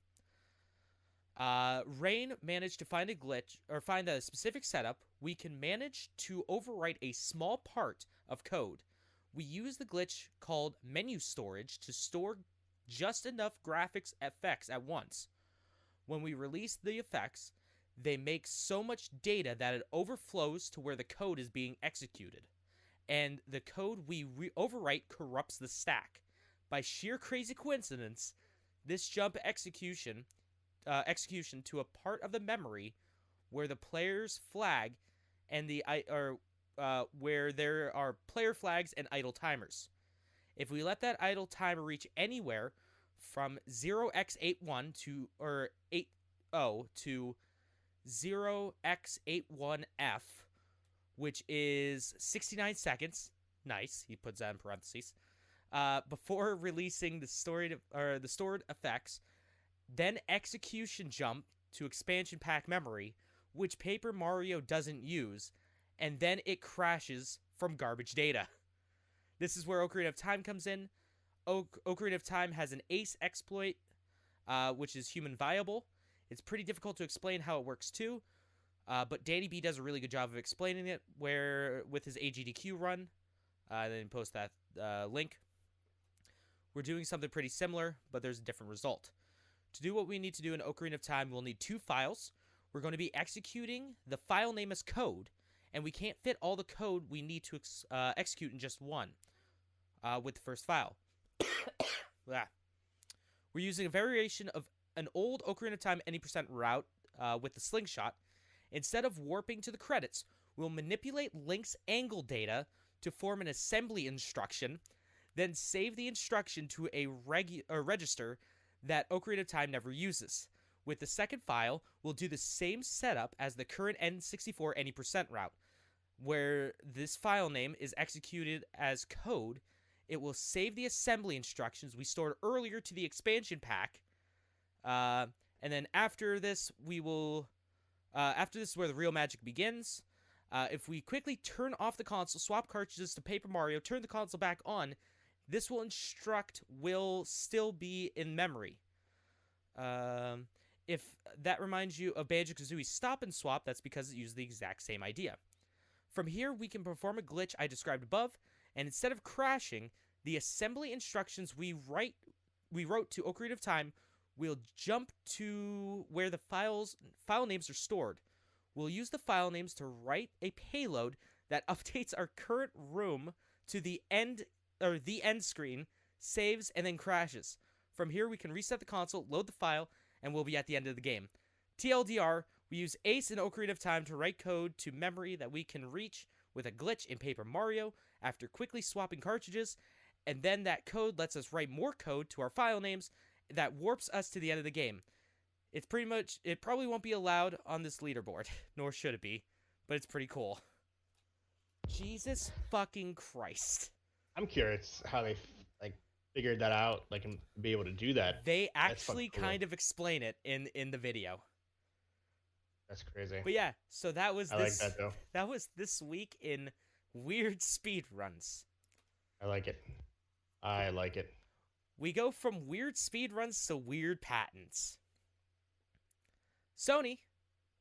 Rain managed to find a glitch or find a specific setup. We can manage to overwrite a small part of code. We use the glitch called menu storage to store just enough graphics effects at once. When we release the effects, they make so much data that it overflows to where the code is being executed. And the code we overwrite corrupts the stack. By sheer crazy coincidence, this jump execution to a part of the memory where the player's flag and where there are player flags and idle timers. If we let that idle timer reach anywhere from 0x81 to 0x81f, which is 69 seconds. Nice, he puts that in parentheses. Before releasing the stored effects, then execution jump to expansion pack memory, which Paper Mario doesn't use, and then it crashes from garbage data. This is where Ocarina of Time comes in. Ocarina of Time has an ace exploit, which is human viable. It's pretty difficult to explain how it works too, but Danny B does a really good job of explaining it with his AGDQ run. Then post that link. We're doing something pretty similar, but there's a different result. To do what we need to do in Ocarina of Time, we'll need two files. We're going to be executing the file name as code, and we can't fit all the code we need to execute in just one with the first file. We're using a variation of an old Ocarina of Time any % route with the slingshot. Instead of warping to the credits, we'll manipulate Link's angle data to form an assembly instruction, then save the instruction to a register that Ocarina of Time never uses. With the second file, we'll do the same setup as the current N64 any % route, where this file name is executed as code. It will save the assembly instructions we stored earlier to the expansion pack, and then after this, after this is where the real magic begins. If we quickly turn off the console, swap cartridges to Paper Mario, turn the console back on, this will still be in memory. If that reminds you of Banjo-Kazooie's Stop and Swap, that's because it used the exact same idea. From here, we can perform a glitch I described above, and instead of crashing, the assembly instructions we wrote to Ocarina of Time will jump to where the file names are stored. We'll use the file names to write a payload that updates our current room to the end screen, saves, and then crashes. From here, we can reset the console, load the file, and we'll be at the end of the game. TLDR, we use Ace in Ocarina of Time to write code to memory that we can reach with a glitch in Paper Mario after quickly swapping cartridges, and then that code lets us write more code to our file names that warps us to the end of the game. It probably won't be allowed on this leaderboard, nor should it be, but it's pretty cool. Jesus fucking Christ. I'm curious how they figured that out, and be able to do that. They actually kind of explain it in the video. That's crazy. But yeah, so that was like that though. That was this week in weird speed runs. I like it. We go from weird speed runs to weird patents. Sony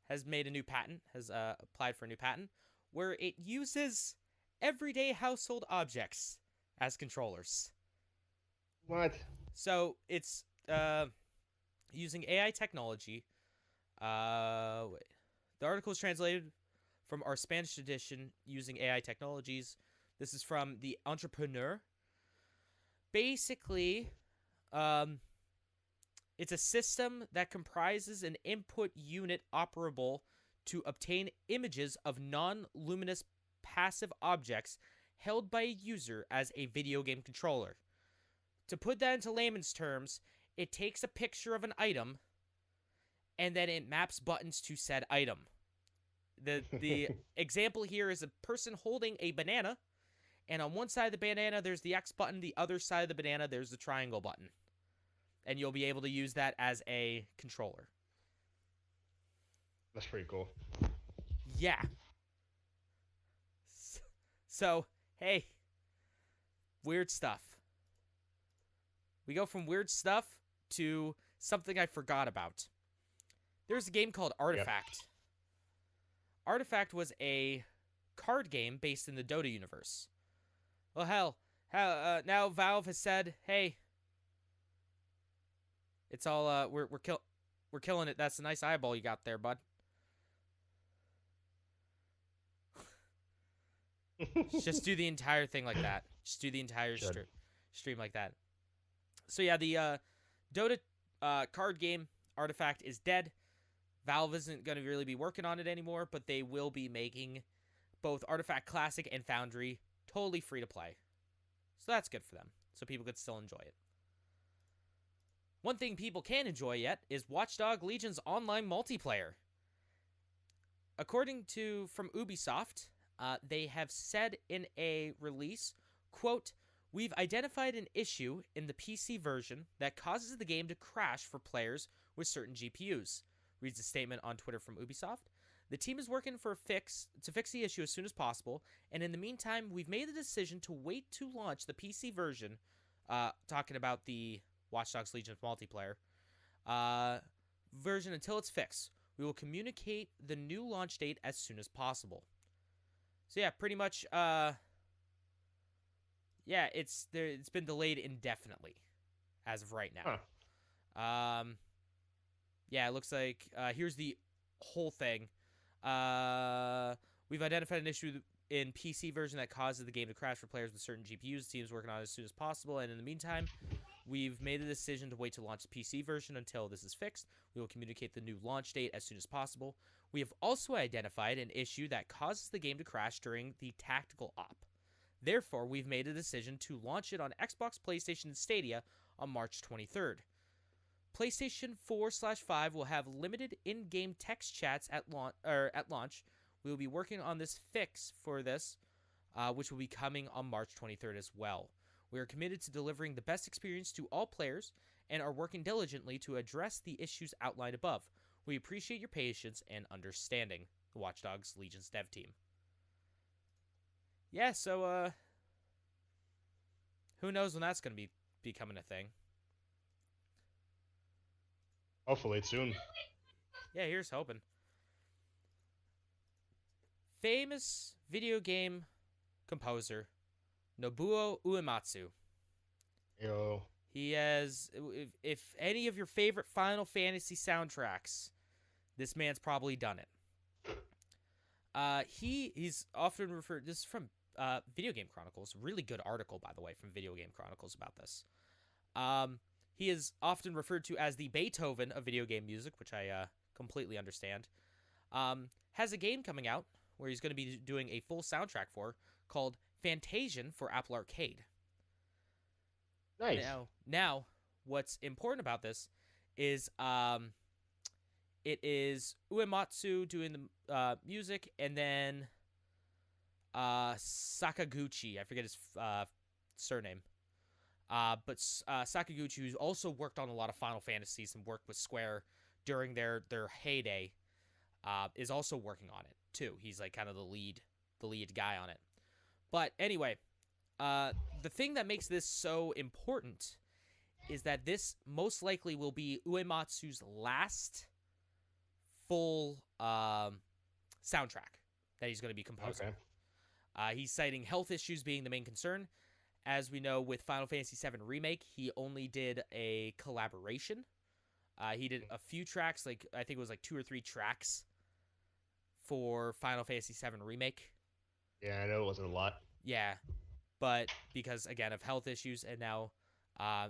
has made a new patent, has applied for a new patent, where it uses everyday household objects as controllers. What? So it's using AI technology. Wait. The article is translated from our Spanish edition using AI technologies. This is from the Entrepreneur. Basically, it's a system that comprises an input unit operable to obtain images of non-luminous passive objects held by a user as a video game controller. To put that into layman's terms, it takes a picture of an item and then it maps buttons to said item. The example here is a person holding a banana, and on one side of the banana there's the X button, the other side of the banana there's the triangle button. And you'll be able to use that as a controller. That's pretty cool. Yeah. So, hey, weird stuff. We go from weird stuff to something I forgot about. There's a game called Artifact. Yep. Artifact was a card game based in the Dota universe. Well, hell, now Valve has said, hey, it's all we're killing it. That's a nice eyeball you got there, bud. Just do the entire thing like that. Just do the entire stream like that. So yeah, the Dota card game Artifact is dead. Valve isn't going to really be working on it anymore, but they will be making both Artifact Classic and Foundry totally free to play. So that's good for them. So people could still enjoy it. One thing people can enjoy yet is Watchdogs Legion's online multiplayer. According to from Ubisoft, they have said in a release, quote, "We've identified an issue in the PC version that causes the game to crash for players with certain GPUs," reads a statement on Twitter from Ubisoft. "The team is working to fix the issue as soon as possible, and in the meantime, we've made the decision to wait to launch the PC version," talking about the Watchdogs Legion multiplayer, "version until it's fixed. We will communicate the new launch date as soon as possible." So yeah, pretty much, it's been delayed indefinitely as of right now. Huh. Yeah, it looks like here's the whole thing. We've identified an issue in PC version that causes the game to crash for players with certain GPUs. The team's working on it as soon as possible, and in the meantime, we've made the decision to wait to launch the PC version until this is fixed. We will communicate the new launch date as soon as possible. We have also identified an issue that causes the game to crash during the tactical op. Therefore, we've made a decision to launch it on Xbox, PlayStation, and Stadia on March 23rd. PlayStation 4/5 will have limited in-game text chats at launch. We will be working on this fix for this, which will be coming on March 23rd as well. We are committed to delivering the best experience to all players and are working diligently to address the issues outlined above. We appreciate your patience and understanding. The Watchdogs Legion's dev team. Yeah, so who knows when that's going to be becoming a thing. Hopefully soon. Yeah, here's hoping. Famous video game composer Nobuo Uematsu. Yo. He has, if any of your favorite Final Fantasy soundtracks, this man's probably done it. He's often referred, this is from Video Game Chronicles, really good article, by the way, from Video Game Chronicles about this. He is often referred to as the Beethoven of video game music, which I completely understand. Has a game coming out where he's going to be doing a full soundtrack for called Fantasian for Apple Arcade. Nice. Now, what's important about this is it is Uematsu doing the music, and then Sakaguchi, I forget his surname. But Sakaguchi, who's also worked on a lot of Final Fantasies and worked with Square during their heyday, is also working on it too. He's like kind of the lead guy on it. But anyway, the thing that makes this so important is that this most likely will be Uematsu's last full soundtrack that he's going to be composing. Okay. He's citing health issues being the main concern, As we know, with Final Fantasy VII Remake, he only did a collaboration. He did a few tracks, like I think it was like 2 or 3 tracks for Final Fantasy VII Remake. Yeah, I know it wasn't a lot. Yeah, but because again of health issues, and now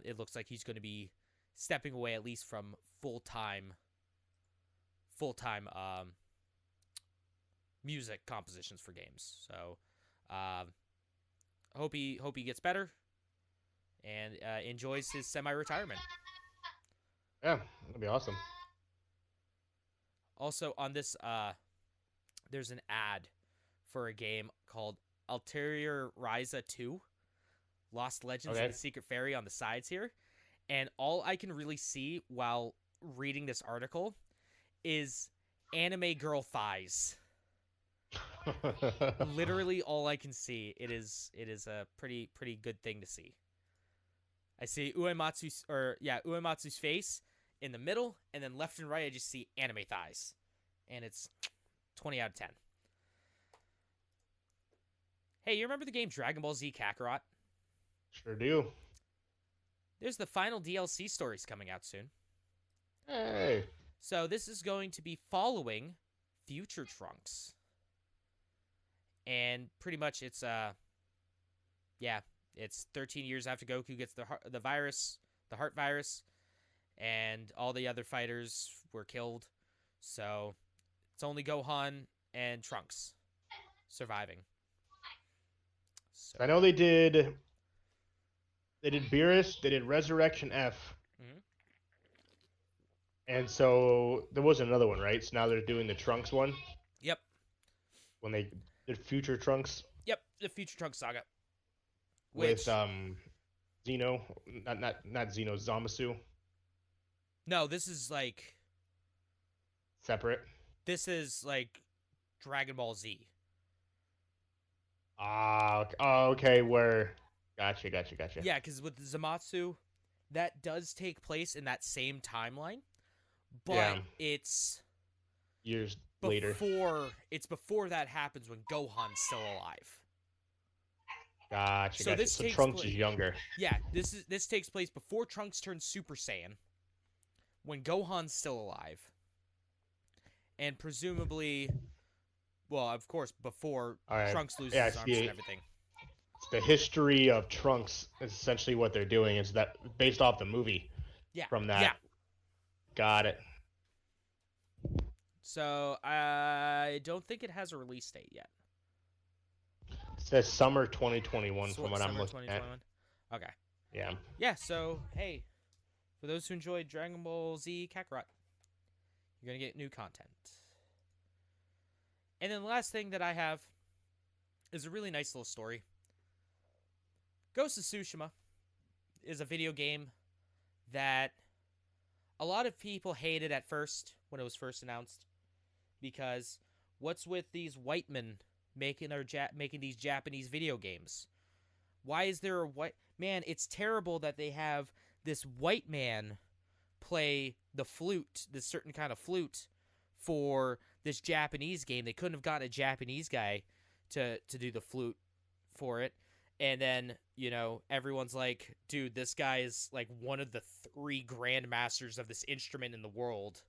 it looks like he's going to be stepping away at least from full time music compositions for games. So hope he gets better and enjoys his semi-retirement. Yeah, that'd be awesome. Also on this, there's an ad for a game called Ulterior Ryza 2, Lost Legends Okay. of the Secret Fairy on the sides here. And all I can really see while reading this article is anime girl thighs. Literally all I can see. It is a pretty good thing to see. I see Uematsu's face in the middle, and then left and right I just see anime thighs. And it's 20 out of 10. Hey, you remember the game Dragon Ball Z Kakarot? Sure do. There's the final DLC stories coming out soon. Hey. So this is going to be following Future Trunks. And pretty much it's 13 years after Goku gets the heart virus, and all the other fighters were killed. So it's only Gohan and Trunks surviving. So I know they did Beerus, they did Resurrection F. Mm-hmm. And so there was another one, right? So now they're doing the Trunks one. Yep. When they did Future Trunks. Yep, the Future Trunks saga. With Xeno, not Xeno, Zamasu. No, this is like separate. This is like Dragon Ball Z. Okay. Where? Gotcha. Yeah, because with Zamasu, that does take place in that same timeline, but it's years later. It's before that happens when Gohan's still alive. Gotcha. So this so Trunks is younger. Yeah, this takes place before Trunks turns Super Saiyan, when Gohan's still alive, and presumably, well, of course, before Trunks loses his arms and everything. It's the history of Trunks is essentially what they're doing. Is that based off the movie? Yeah. From that. Yeah. Got it. So I don't think it has a release date yet. It says summer 2021 from what I'm looking at. Okay. Yeah. Yeah, so, hey, for those who enjoyed Dragon Ball Z Kakarot, you're going to get new content. And then the last thing that I have is a really nice little story. Ghost of Tsushima is a video game that a lot of people hated at first when it was first announced, because what's with these white men making these Japanese video games? Why is there a white man? It's terrible that they have this white man play the flute, this certain kind of flute, for this Japanese game. They couldn't have gotten a Japanese guy to do the flute for it. And then, everyone's like, dude, this guy is like one of the 3 grandmasters of this instrument in the world.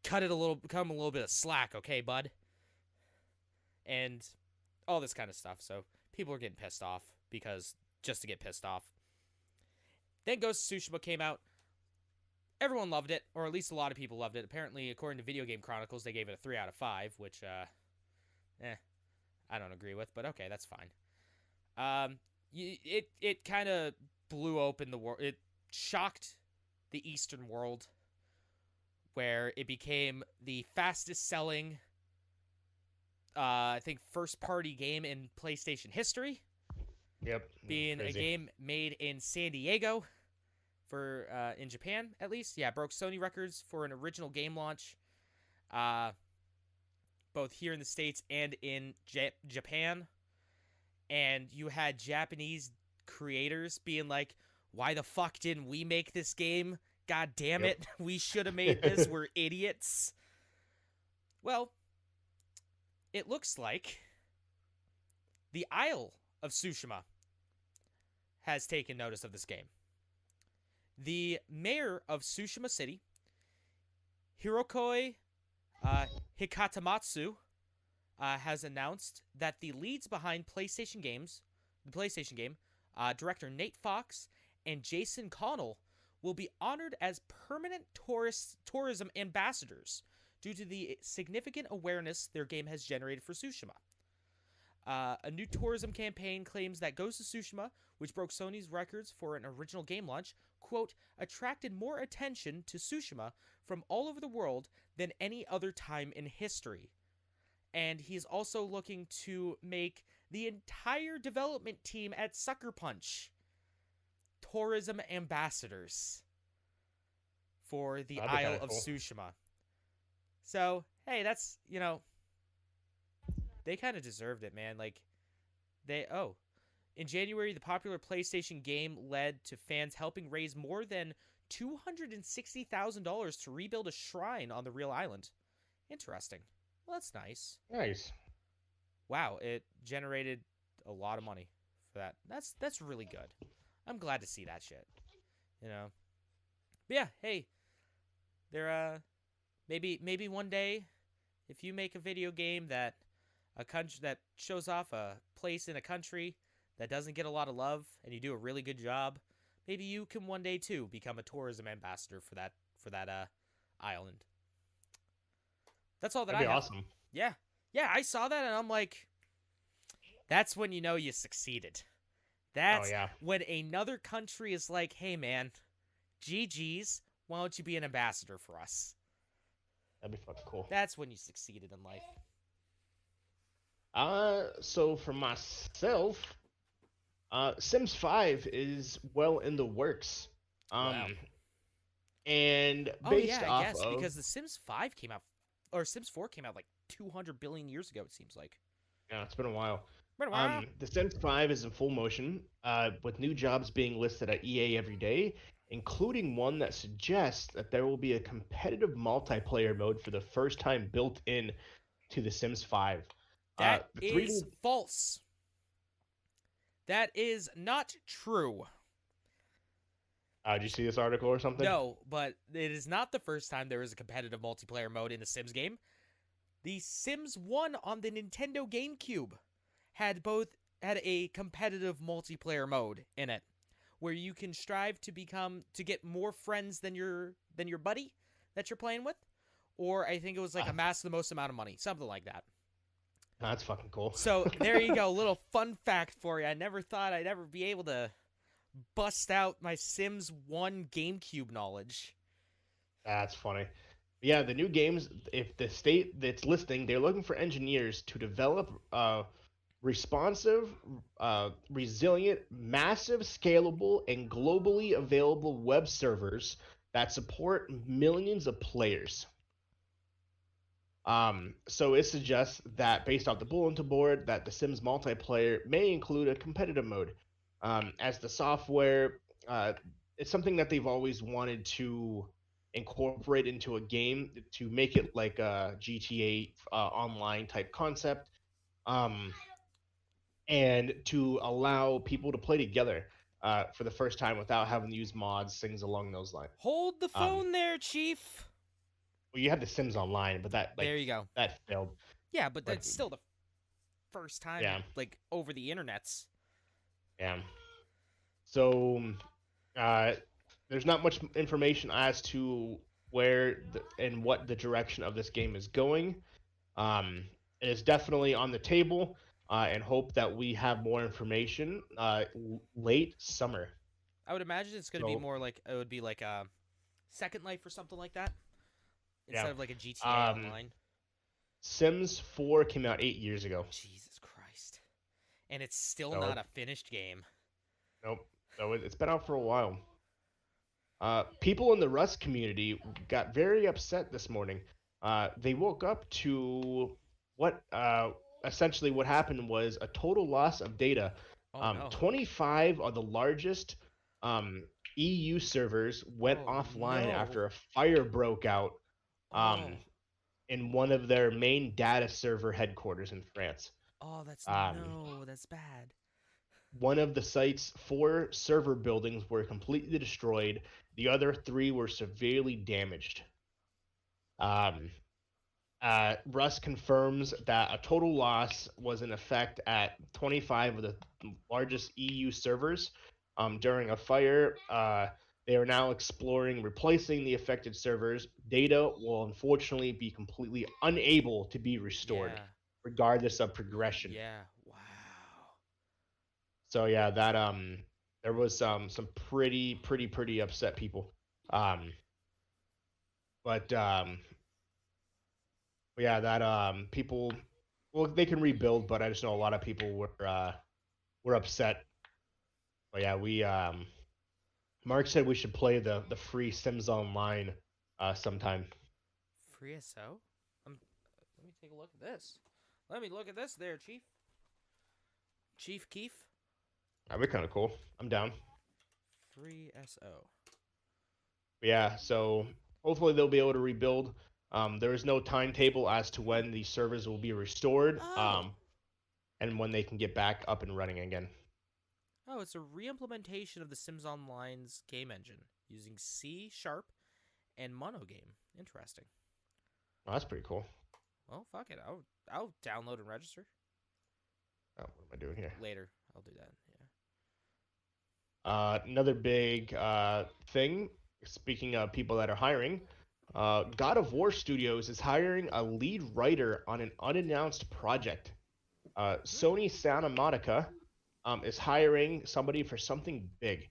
Cut him a little bit of slack, okay, bud? And all this kind of stuff. So people are getting pissed off just to get pissed off. Then Ghost of Tsushima came out. Everyone loved it, or at least a lot of people loved it. Apparently, according to Video Game Chronicles, they gave it a 3 out of 5, which, I don't agree with, but okay, that's fine. It kind of blew open the world. It shocked the Eastern world, where it became the fastest selling, I think, first-party game in PlayStation history. Yep. Being a game made in San Diego, in Japan, at least. Yeah, broke Sony records for an original game launch, both here in the States and in Japan. And you had Japanese creators being like, why the fuck didn't we make this game? God damn it. We should have made this. We're idiots. Well, it looks like the Isle of Tsushima has taken notice of this game. The mayor of Tsushima City, Hirokoi Hikatamatsu, has announced that the leads behind the PlayStation game, director Nate Fox and Jason Connell, will be honored as permanent tourism ambassadors due to the significant awareness their game has generated for Tsushima. A new tourism campaign claims that Ghost of Tsushima, which broke Sony's records for an original game launch, quote, attracted more attention to Tsushima from all over the world than any other time in history. And he's also looking to make the entire development team at Sucker Punch tourism ambassadors for the That'd be kind Isle of of cool. Tsushima. So, hey, that's, they kind of deserved it, man. Like, in January, the popular PlayStation game led to fans helping raise more than $260,000 to rebuild a shrine on the real island. Interesting. Well, that's nice. Nice. Wow, it generated a lot of money for that. That's really good. I'm glad to see that shit. You know. But yeah, hey, maybe one day, if you make a video game that a country that shows off a place in a country that doesn't get a lot of love and you do a really good job, maybe you can one day too become a tourism ambassador for that island. That's all that That'd I be have. awesome. Yeah. Yeah, I saw that and I'm like, that's when you know you succeeded. Oh That's yeah, when another country is like, hey man, GG's, why don't you be an ambassador for us? that'd be fucking cool. That's when you succeeded in life. So for myself, Sims 5 is well in the works. Wow. Um, and Oh yeah, based I off guess of, because the Sims 5 came out or Sims 4 came out like 200 billion years ago it seems like. yeah, it's been a while. Wow. The Sims 5 is in full motion, with new jobs being listed at EA every day, including one that suggests that there will be a competitive multiplayer mode for the first time built in to The Sims 5. That The 3D. is false. That is not true. Did you see this article or something? No, but it is not the first time there is a competitive multiplayer mode in a Sims game. The Sims 1 on the Nintendo GameCube had a competitive multiplayer mode in it where you can strive to get more friends than your buddy that you're playing with, or I think it was like amass the most amount of money, something like that. That's fucking cool. So there you go, little fun fact for you. I never thought I'd ever be able to bust out my Sims 1 GameCube knowledge. That's funny. Yeah, the new games, if the state that's listing, they're looking for engineers to develop responsive, resilient, massive, scalable, and globally available web servers that support millions of players. So it suggests that based off the bulletin board, that The Sims multiplayer may include a competitive mode. As the software, it's something that they've always wanted to incorporate into a game to make it like a GTA online type concept, and to allow people to play together for the first time without having to use mods, things along those lines. Hold the phone there, Chief. Well, you had The Sims Online, but There you go. that failed. Yeah, but Like, that's still the first time, yeah. like over the internets. Yeah. So, uh, there's not much information as to and what the direction of this game is going. It is definitely on the table, and hope that we have more information late summer. I would imagine it's going to be So, more like it would be like a Second Life or something like that instead yeah. of like a GTA Online. Sims 4 came out 8 years ago. Jesus Christ. And it's still So not a finished game. nope. So it's been out for a while. People in the Rust community got very upset this morning. They woke up to what essentially what happened was a total loss of data. Oh no. 25 of the largest EU servers went offline no. after a fire broke out Oh. in one of their main data server headquarters in France. Oh, that's Um, no, that's bad. one of the site's 4 server buildings were completely destroyed. The other 3 were severely damaged. Um, Russ confirms that a total loss was in effect at 25 of the largest EU servers during a fire. They are now exploring replacing the affected servers. Data will unfortunately be completely unable to be restored, Yeah. regardless of progression. Yeah. Wow. So yeah, that there was some pretty upset people. Um, but yeah, that people, well, they can rebuild, but I just know a lot of people were upset. But yeah, we Mark said we should play the free Sims Online sometime. Free SO? Let me take a look at this. Let me look at this there, Chief. Chief Keef. That'd be kind of cool. I'm down. Free SO. But yeah, so hopefully they'll be able to rebuild. There is no timetable as to when the servers will be restored, Oh. and when they can get back up and running again. Oh, it's a re-implementation of the Sims Online's game engine using C Sharp and Monogame. Interesting. Oh, that's pretty cool. Well, fuck it. I'll download and register Oh, what am I doing here? later. I'll do that. Another big thing, speaking of people that are hiring, God of War Studios is hiring a lead writer on an unannounced project. Sony Santa Monica is hiring somebody for something big.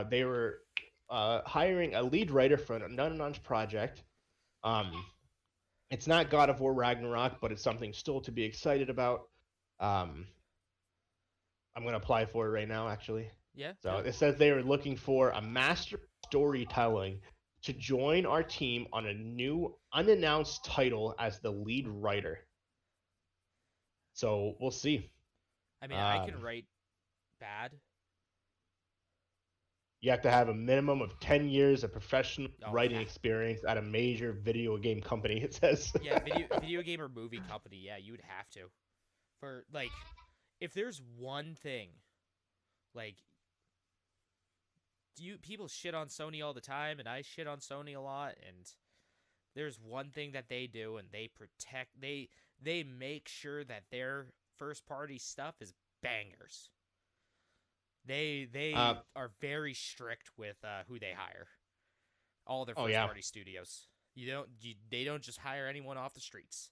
They were hiring a lead writer for an unannounced project. It's not God of War Ragnarok, but it's something still to be excited about. Um, I'm going to apply for it right now, actually. Yeah, So do it. it says they are looking for a master storytelling to join our team on a new unannounced title as the lead writer. So we'll see. I mean, I can write bad. You have to have a minimum of 10 years of professional Oh, writing yeah. experience at a major video game company, it says. Yeah, video game or movie company. Yeah, you would have to. For like, if there's one thing, like, people shit on Sony all the time, and I shit on Sony a lot, and there's one thing that they do, and they protect. They make sure that their first party stuff is bangers. They uh, are very strict with who they hire. All their oh, first yeah. party studios. They don't just hire anyone off the streets.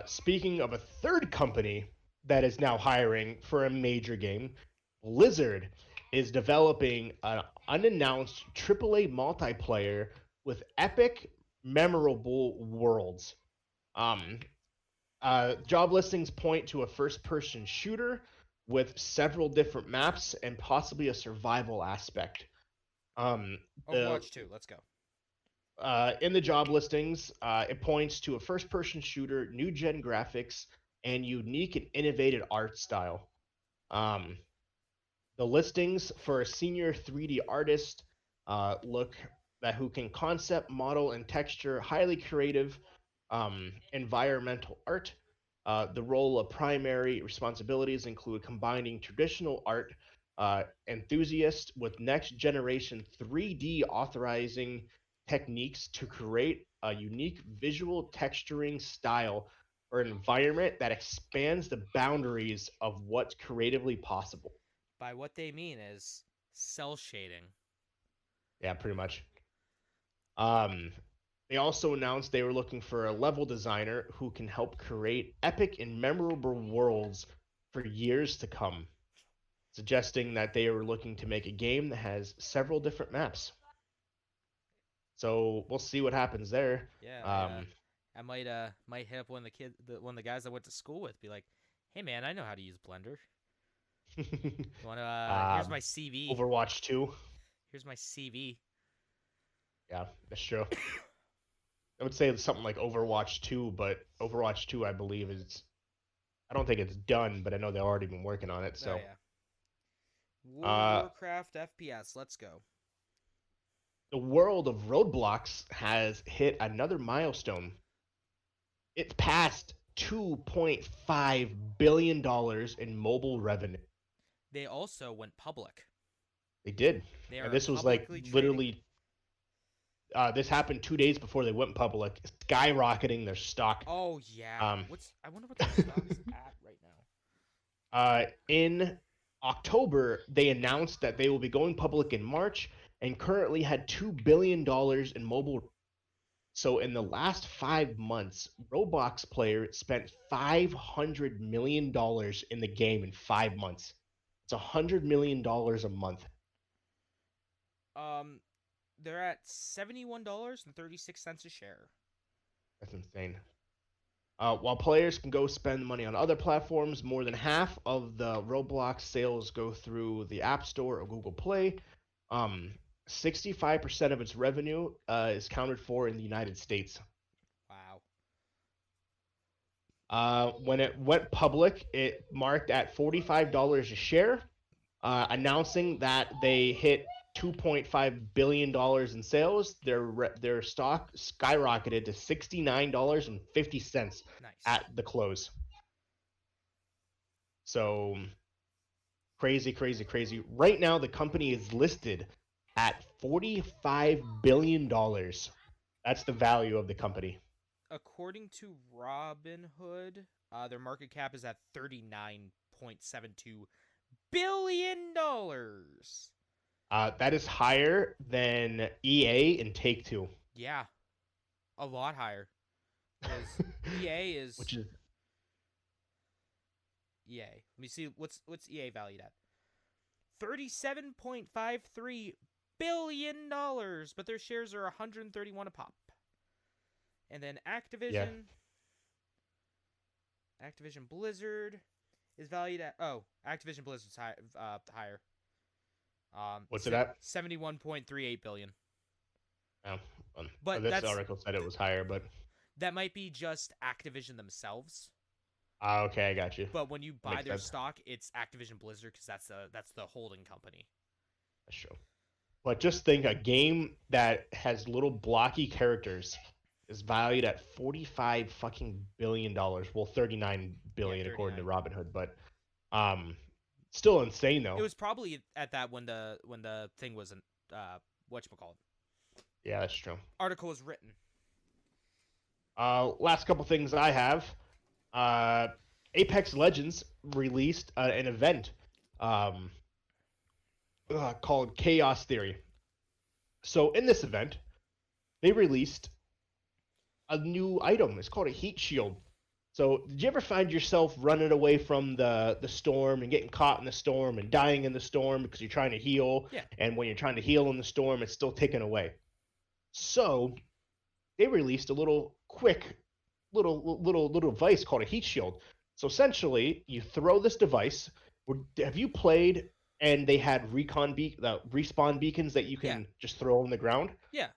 Speaking of a third company that is now hiring for a major game, Blizzard is developing an unannounced AAA multiplayer with epic, memorable worlds. Um, Job listings point to a first-person shooter with several different maps and possibly a survival aspect. The Overwatch 2, let's go. In the job listings, it points to a first-person shooter, new-gen graphics, and unique and innovative art style. Um, the listings for a senior 3D artist look that who can concept, model, and texture highly creative environmental art. The role of primary responsibilities include combining traditional art enthusiast with next generation 3D authorizing techniques to create a unique visual texturing style or environment that expands the boundaries of what's creatively possible. By what they mean is cell shading. Yeah, pretty much. Um, they also announced they were looking for a level designer who can help create epic and memorable worlds for years to come, suggesting that they were looking to make a game that has several different maps. So we'll see what happens there. Yeah, Um, I might hit up one of the guys I went to school with, be like, "Hey man, I know how to use Blender. You want to? Here's my CV. Overwatch 2. Here's my CV." Yeah, that's true. I would say it's something like Overwatch 2, but Overwatch 2, I believe, is. I don't think it's done, but I know they've already been working on it. Oh So, yeah, uh, Warcraft FPS. Let's go. the world of Roadblocks has hit another milestone. It's passed $2.5 billion in mobile revenue. They also went public. They did. They And are this was like publicly trading. literally this happened 2 days before they went public, skyrocketing their stock. Oh yeah. Um, I wonder what their stock's at right now. in October, they announced that they will be going public in March and currently had $2 billion in mobile. So in the last 5 months, Roblox players spent $500 million in the game in 5 months. It's $100 million a month. Um, they're at $71.36 a share. That's insane. While players can go spend money on other platforms, more than half of the Roblox sales go through the App Store or Google Play. 65% of its revenue is counted for in the United States. Wow. When it went public, it marked at $45 a share, announcing that they hit $2.5 billion in sales. Their stock skyrocketed to $69.50 Nice. at the close. So crazy, crazy, crazy. Right now, the company is listed at $45 billion. That's the value of the company. According to Robinhood, their market cap is at $39.72 billion. That is higher than EA and Take Two, Yeah, a lot higher. Because EA which is is EA. Let me see what's EA valued at. $37.53 billion, but their shares are 131 a pop. And then yeah. Activision Blizzard is valued at Activision Blizzard's higher. What's it at? 71.38 billion. Oh, But this article said it was higher, but that might be just Activision themselves. okay, I got you. But when you buy Makes their sense. stock, it's Activision Blizzard because that's the holding company. That's true. But just think, a game that has little blocky characters is valued at $45 fucking billion. Well, 39 billion Yeah, according to 39. Robinhood, but still insane It though. was probably at that when the thing was whatchamacallit. Yeah, that's true. Article was written. Last couple things I have. Apex Legends released an event called Chaos Theory. So in this event, they released a new item. It's called a heat shield. So did you ever find yourself running away from the storm and getting caught in the storm and dying in the storm because you're trying to heal? Yeah. And when you're trying to heal in the storm, it's still taken away. So they released a little quick little device called a heat shield. So essentially, you throw this device. Have you played and they had respawn beacons that you can just throw on the ground? Yeah.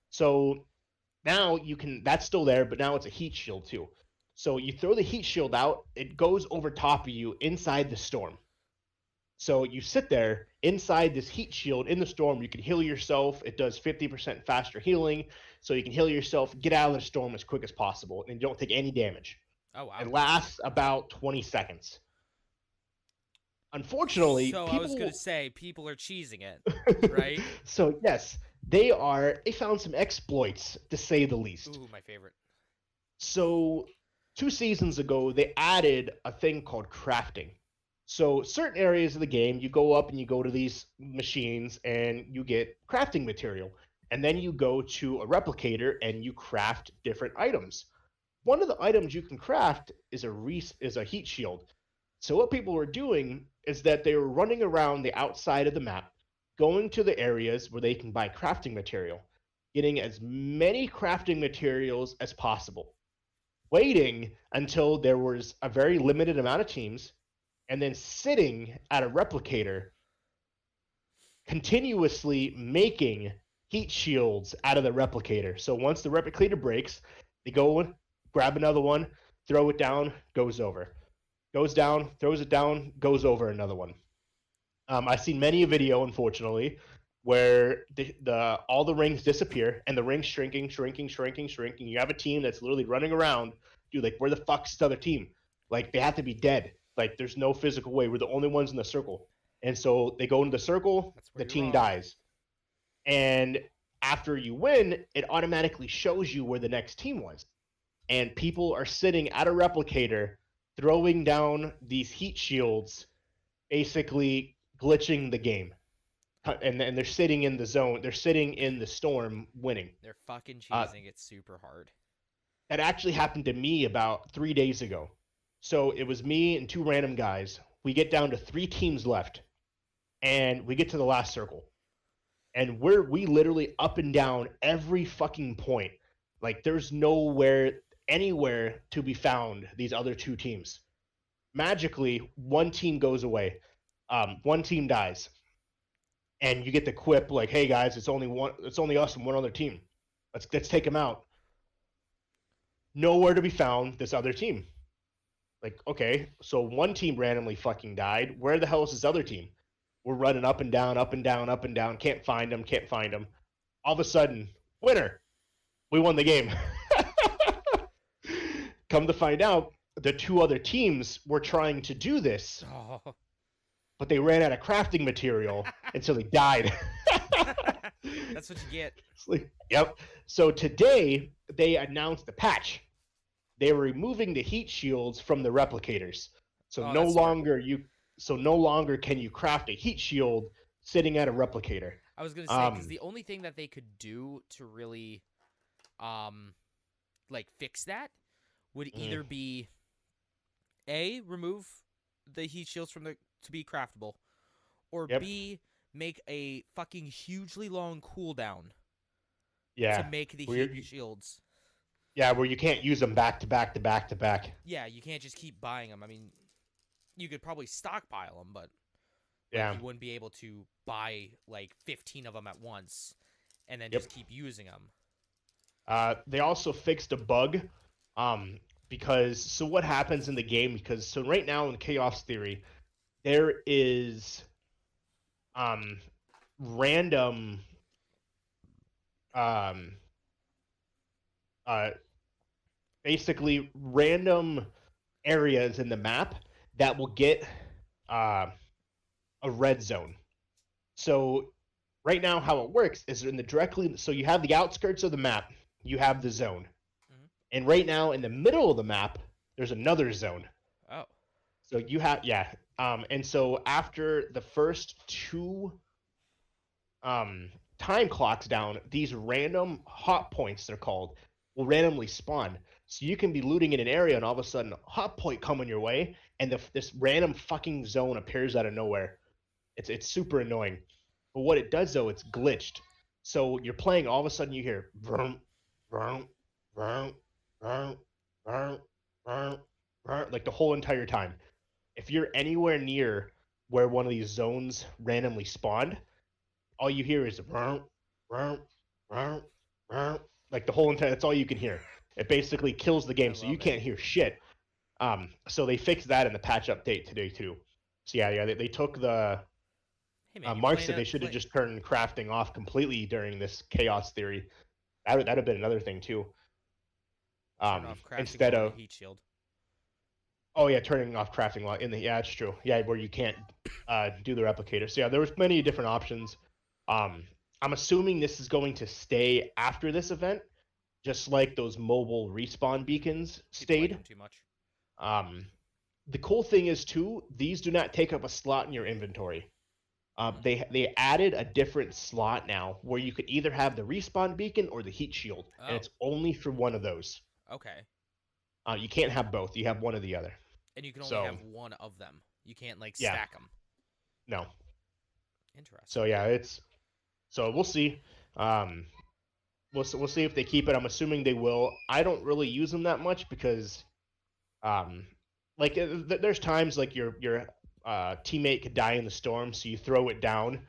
So now you can. That's still there, but now it's a heat shield too. So you throw the heat shield out. It goes over top of you inside the storm. So you sit there inside this heat shield in the storm. You can heal yourself. It does 50% faster healing. So you can heal yourself, get out of the storm as quick as possible, and you don't take any damage. Oh wow. It lasts about 20 seconds. Unfortunately, so people... I was gonna say people are cheesing it, right? So yes, they found some exploits, to say the least. Ooh, my favorite. So 2 seasons ago, they added a thing called crafting. So certain areas of the game, you go up and you go to these machines and you get crafting material. And then you go to a replicator and you craft different items. One of the items you can craft is a heat shield. So what people were doing is that they were running around the outside of the map, going to the areas where they can buy crafting material, getting as many crafting materials as possible, waiting until there was a very limited amount of teams, and then sitting at a replicator, continuously making heat shields out of the replicator. So once the replicator breaks, they go grab another one, throw it down, goes over. Goes down, throws it down, goes over another one. I've seen many a video, unfortunately, where all the rings disappear and the rings shrinking. You have a team that's literally running around. Dude, like, where the fuck's the other team? Like, they have to be dead. Like there's no physical way. We're the only ones in the circle. And so they go into the circle, That's where the you're team wrong. dies. And after you win, it automatically shows you where the next team was. And people are sitting at a replicator throwing down these heat shields, basically glitching the game. And they're sitting in the zone. They're sitting in the storm, winning. They're fucking Uh, cheesing it super hard. that actually happened to me about 3 days ago. So it was me and two random guys. We get down to three teams left, and we get to the last circle, and we literally up and down every fucking point. Like there's nowhere anywhere to be found. These other two teams. Magically, one team goes away. One team dies, and you get the quip like, "Hey guys, it's only one. It's only us and one other team. Let's take them out." Nowhere to be found. This other team. Like, okay, so one team randomly fucking died. Where the hell is this other team? We're running up and down, up and down, up and down. Can't find them. Can't find them. All of a sudden, winner. We won the game. Come to find out, the two other teams were trying to do this, Oh. but they ran out of crafting material, and so they died. That's what you get. Like, yep. So today they announced the patch. They were removing the heat shields from the replicators. So Oh, no that's smart. longer you so no longer can you craft a heat shield sitting at a replicator. I was gonna say because the only thing that they could do to really, like fix that would either be A, remove the heat shields from the to be craftable, or Yep. B, make a fucking hugely long cooldown Yeah. to make the Where heat shields. yeah, where you can't use them back to back to back to back. Yeah, you can't just keep buying them. I mean, you could probably stockpile them, but Yeah. you wouldn't be able to buy like 15 of them at once and then Yep. just keep using them. They also fixed a bug, because so what happens in the game? Because so right now in Chaos Theory, there is random um uh basically random areas in the map that will get uh, a red zone. So right now, how it works is in the directly. So you have the outskirts of the map, you have the zone, and right now in the middle of the map, there's another zone. Oh. So you have and so after the first two time clocks down, these random hot points they're called will randomly spawn. So you can be looting in an area and all of a sudden a hot point coming your way, and this random fucking zone appears out of nowhere. It's super annoying. But what it does though, it's glitched. So you're playing, all of a sudden you hear vroom, vroom, vroom, vroom, vroom, vroom, vroom, like the whole entire time. If you're anywhere near where one of these zones randomly spawned, all you hear is vroom, vroom, vroom, vroom, like the whole entire. That's all you can hear. It basically kills the game, so you can't hear shit. So they fixed that in the patch update today too. So yeah, they took the Hey man, Mark said they should have just turned crafting off completely during this chaos theory. That'd have been another thing too. turn off crafting Instead while of the heat shield. oh yeah, turning off crafting while in the yeah, it's true. Yeah, where you can't do the replicator. So yeah, there was many different options. I'm assuming this is going to stay after this event, just like those mobile respawn beacons People like stayed. them too much. The cool thing is too, these do not take up a slot in your inventory. They added a different slot now where you could either have the respawn beacon or the heat shield, and it's only for one of those. Okay. You can't have both. You have one or the other. And you can only have one of them. You can't like Yeah. stack them. No. Interesting. So yeah, so we'll see. We'll see if they keep it. I'm assuming they will. I don't really use them that much because, like there's times like your teammate could die in the storm, so you throw it down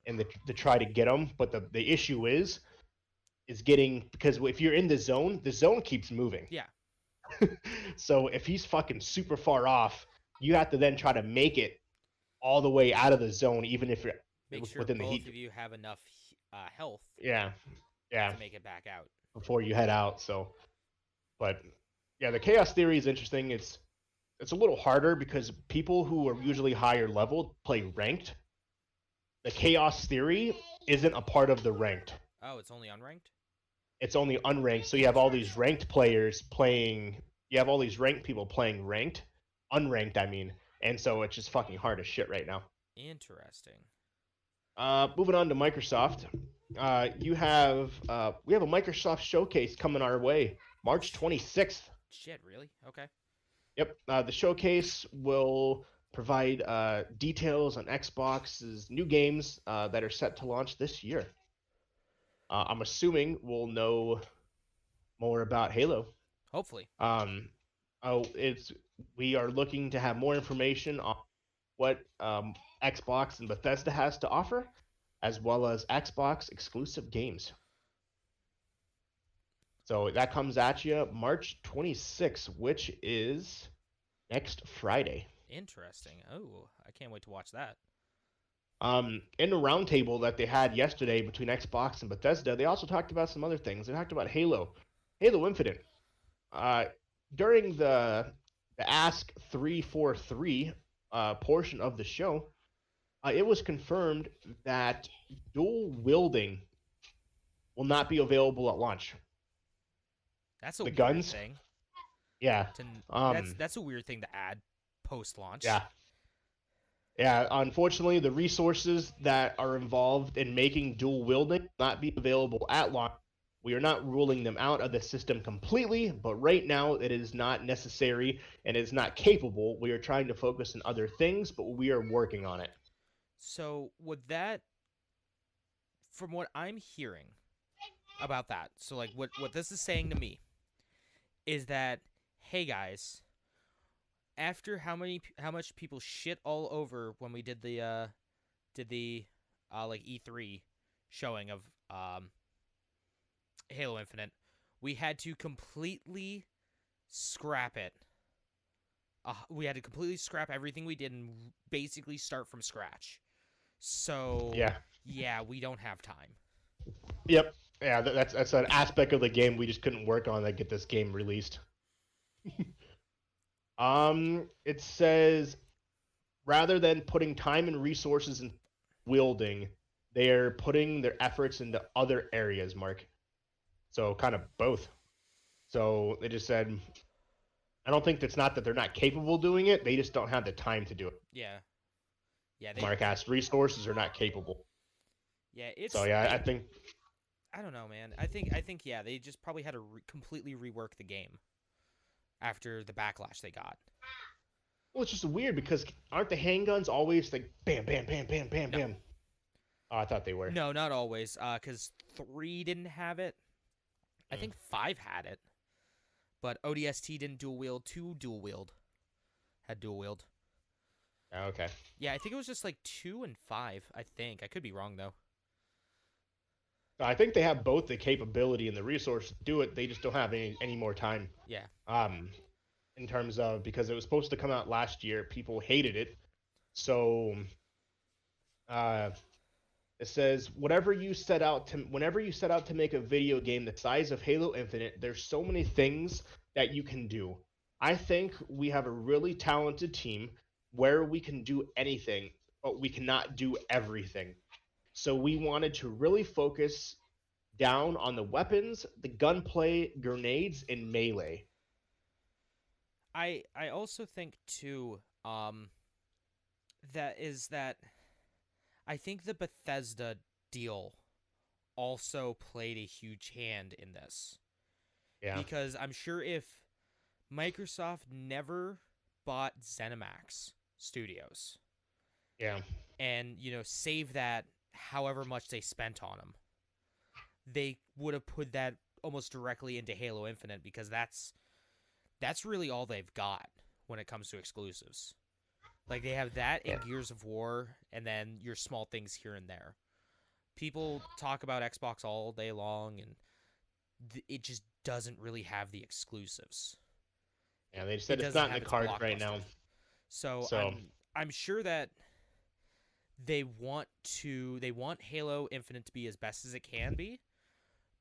and to try to get them. But the issue is getting, because if you're in the zone keeps moving. Yeah. So if he's fucking super far off, you have to then try to make it all the way out of the zone, even if you're Make sure within both the heat. of you have enough health. Yeah. To make it back out before you head out. So, but yeah, the chaos theory is interesting. it's a little harder because people who are usually higher level play ranked. The chaos theory isn't a part of the ranked. Oh, it's only unranked? It's only unranked. So you have all these Interesting. ranked players playing. You have all these ranked people playing ranked, unranked. I mean, and so it's just fucking hard as shit right now. Interesting. Moving on to Microsoft. We have a Microsoft showcase coming our way, March 26th. Shit, really? Okay. Yep. The showcase will provide details on Xbox's new games that are set to launch this year. I'm assuming we'll know more about Halo. Hopefully. Um, it's we are looking to have more information on what Xbox and Bethesda has to offer, as well as Xbox exclusive games. So that comes at you March 26th, which is next Friday. Interesting. Oh, I can't wait to watch that. In the roundtable that they had yesterday between Xbox and Bethesda, they also talked about some other things. They talked about Halo Infinite. Uh, During the Ask 343 portion of the show, it was confirmed that dual wielding will not be available at launch. That's a The weird guns, thing. yeah, To um, that's a weird thing to add post launch. yeah, yeah. Unfortunately, the resources that are involved in making dual wielding will not be available at launch. We are not ruling them out of the system completely, but right now it is not necessary and is not capable. We are trying to focus on other things, but we are working on it. So would that, from what I'm hearing about that, so like what this is saying to me is that, hey guys, after how much people shit all over when we did the like E3 showing of Halo Infinite, we had to completely scrap it. We had to completely scrap everything we did and basically start from scratch. So Yeah. yeah, we don't have time. Yep. Yeah, that's an aspect of the game we just couldn't work on to get this game released. It says rather than putting time and resources in wielding, they're putting their efforts into other areas, Mark. So kind of both. So they just said, I don't think it's not that they're not capable of doing it. They just don't have the time to do it. Yeah, yeah, Mark asked, resources are not capable. yeah. So It's yeah, I it. think I don't know, man. I think yeah, they just probably had to completely rework the game after the backlash they got. well, it's just weird because aren't the handguns always like bam, bam, bam, bam, bam, No, bam? Oh, I thought they were. no, not always. Because 3 didn't have it. I Mm. think 5 had it, but ODST didn't dual wield. 2 dual wield had dual wield. Okay. Yeah, I think it was just like 2 and 5. I think I could be wrong though. I think they have both the capability and the resource to do it. They just don't have any more time. Yeah, Um, in terms of because it was supposed to come out last year, people hated it. So uh, it says whenever you set out to make a video game the size of Halo Infinite, there's so many things that you can do. I think we have a really talented team where we can do anything, but we cannot do everything. So we wanted to really focus down on the weapons, the gunplay, grenades, and melee. I also think too. That I think the Bethesda deal also played a huge hand in this Yeah, because I'm sure if Microsoft never bought ZeniMax Studios yeah, and save that however much they spent on them, they would have put that almost directly into Halo Infinite because that's really all they've got when it comes to exclusives. Like they have that yeah. in Gears of War and then your small things here and there. People talk about Xbox all day long and it just doesn't really have the exclusives. Yeah, they It said it's doesn't not in the have its cards right now. blockbusters. So So I'm sure that they want Halo Infinite to be as best as it can be,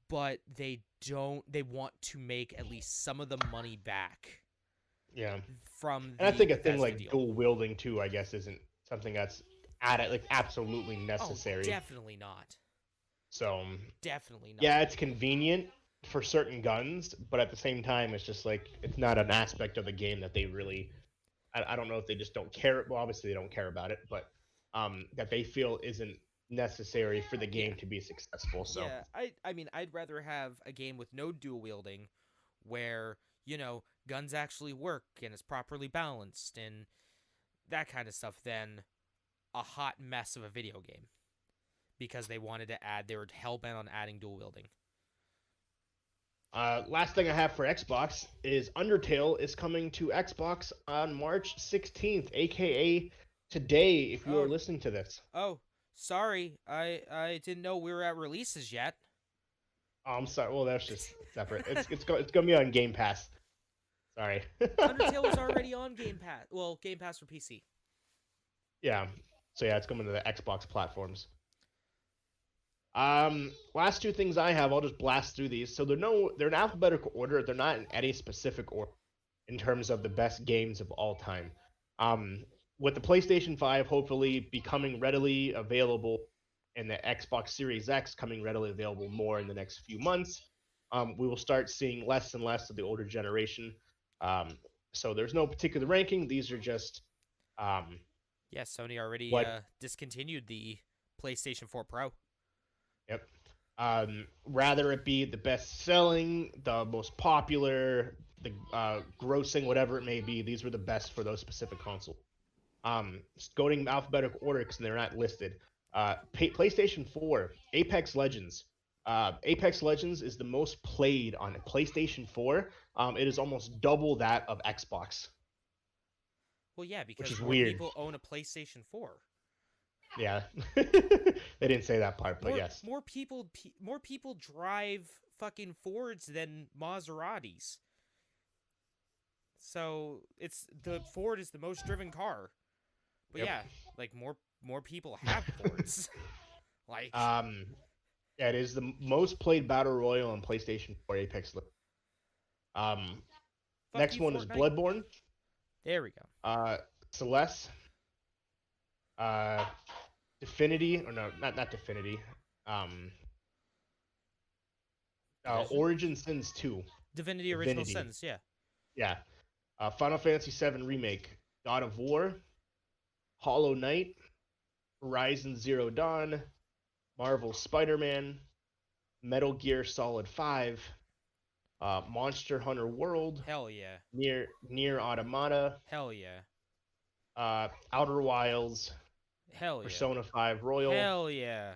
but they want to make at least some of the money back Yeah. from And I the think a thing Bethesda like deal. dual wielding too, I guess, isn't something that's added like absolutely Oh, necessary. definitely not. So Definitely not. yeah, it's convenient for certain guns, but at the same time, it's just like it's not an aspect of the game that they really. I don't know if they just don't care. Well, obviously they don't care about it, but that they feel isn't necessary for the Yeah. game to be successful. So Yeah, I mean, I'd rather have a game with no dual wielding where, guns actually work and it's properly balanced and that kind of stuff than a hot mess of a video game because they were hell bent on adding dual wielding. last thing I have for Xbox is Undertale is coming to Xbox on March 16th, aka today. If you are Oh, listening to this, oh, sorry. I didn't know we were at releases yet. oh, I'm sorry. Well, that's just separate. It's gonna be on Game Pass. Sorry. Undertale was already on Game Pass. Well, Game Pass for PC. Yeah. So yeah, it's coming to the Xbox platforms. Last two things I have, I'll just blast through these. So they're in alphabetical order. They're not in any specific order in terms of the best games of all time. Um, with the PlayStation 5 hopefully becoming readily available and the Xbox Series X coming readily available more in the next few months, we will start seeing less and less of the older generation. Um, so there's no particular ranking. These are just um, Yeah, Sony already what discontinued the PlayStation 4 Pro. Yep. Rather it be the best selling, the most popular, the grossing, whatever it may be, these were the best for those specific consoles. Going in alphabetical order because they're not listed. PlayStation 4, Apex Legends. Apex Legends is the most played on PlayStation 4. It is almost double that of Xbox, Well, yeah, which because is more weird. people own a PlayStation 4. Yeah, they didn't say that part, but More yes. more people more people drive fucking Fords than Maseratis. So it's the Ford is the most driven car. But Yep. yeah, like more people have Fords. Like um, Yeah, it is the most played battle royale on PlayStation 4 Apex. Um, fuck Next you, one is Fortnite. Bloodborne, There we go. uh, Celeste, uh, Divinity, or no, not Divinity, um, Division? Origin Sins 2, Divinity Original Divinity, Sins, yeah. yeah, Final Fantasy 7 Remake, God of War, Hollow Knight, Horizon Zero Dawn, Marvel Spider-Man, Metal Gear Solid 5, Monster Hunter World, Hell yeah. Near Automata, Hell yeah. Outer Wilds, Hell yeah. Persona 5 Royal, Hell yeah.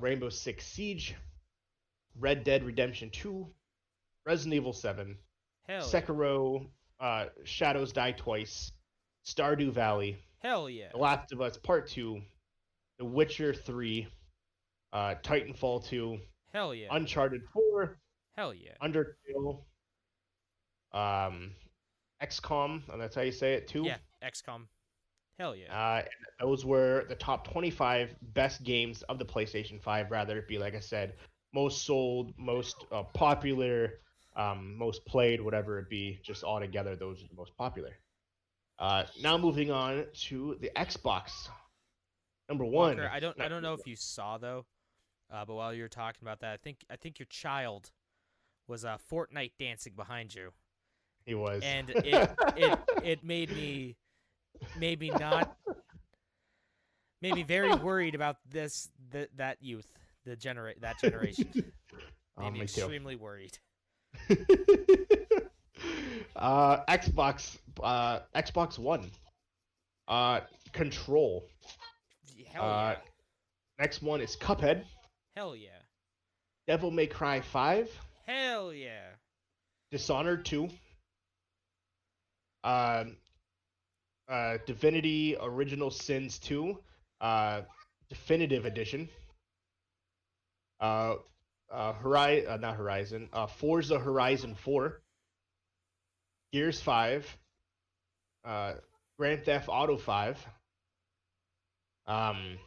Rainbow Six Siege, Red Dead Redemption 2, Resident Evil 7, Hell yeah. Sekiro, Shadows Die Twice, Stardew Valley, Hell yeah. The Last of Us Part 2, The Witcher 3, Titanfall 2, Hell yeah. Uncharted 4, Hell yeah. Undertale, um, XCOM, and that's how you say it, 2. Yeah. XCOM. Hell yeah. Those were the top 25 best games of the PlayStation 5. Rather it be, like I said, most sold, most popular, most played, whatever it be. Just all together, those are the most popular. Now moving on to the Xbox. Number Walker, one. I don't know if you saw though, but while you were talking about that, I think your child was Fortnite dancing behind you, He was. and it made me not made me very worried about that youth, that generation. Made me Me too. extremely worried. Xbox One. Control. Hell Uh, yeah. Next one is Cuphead. Hell yeah. Devil May Cry 5. Hell yeah. Dishonored 2. Uh, Divinity Original Sins 2. Definitive Edition. Not Horizon. Forza Horizon 4. Gears 5. Uh, Grand Theft Auto 5. Um,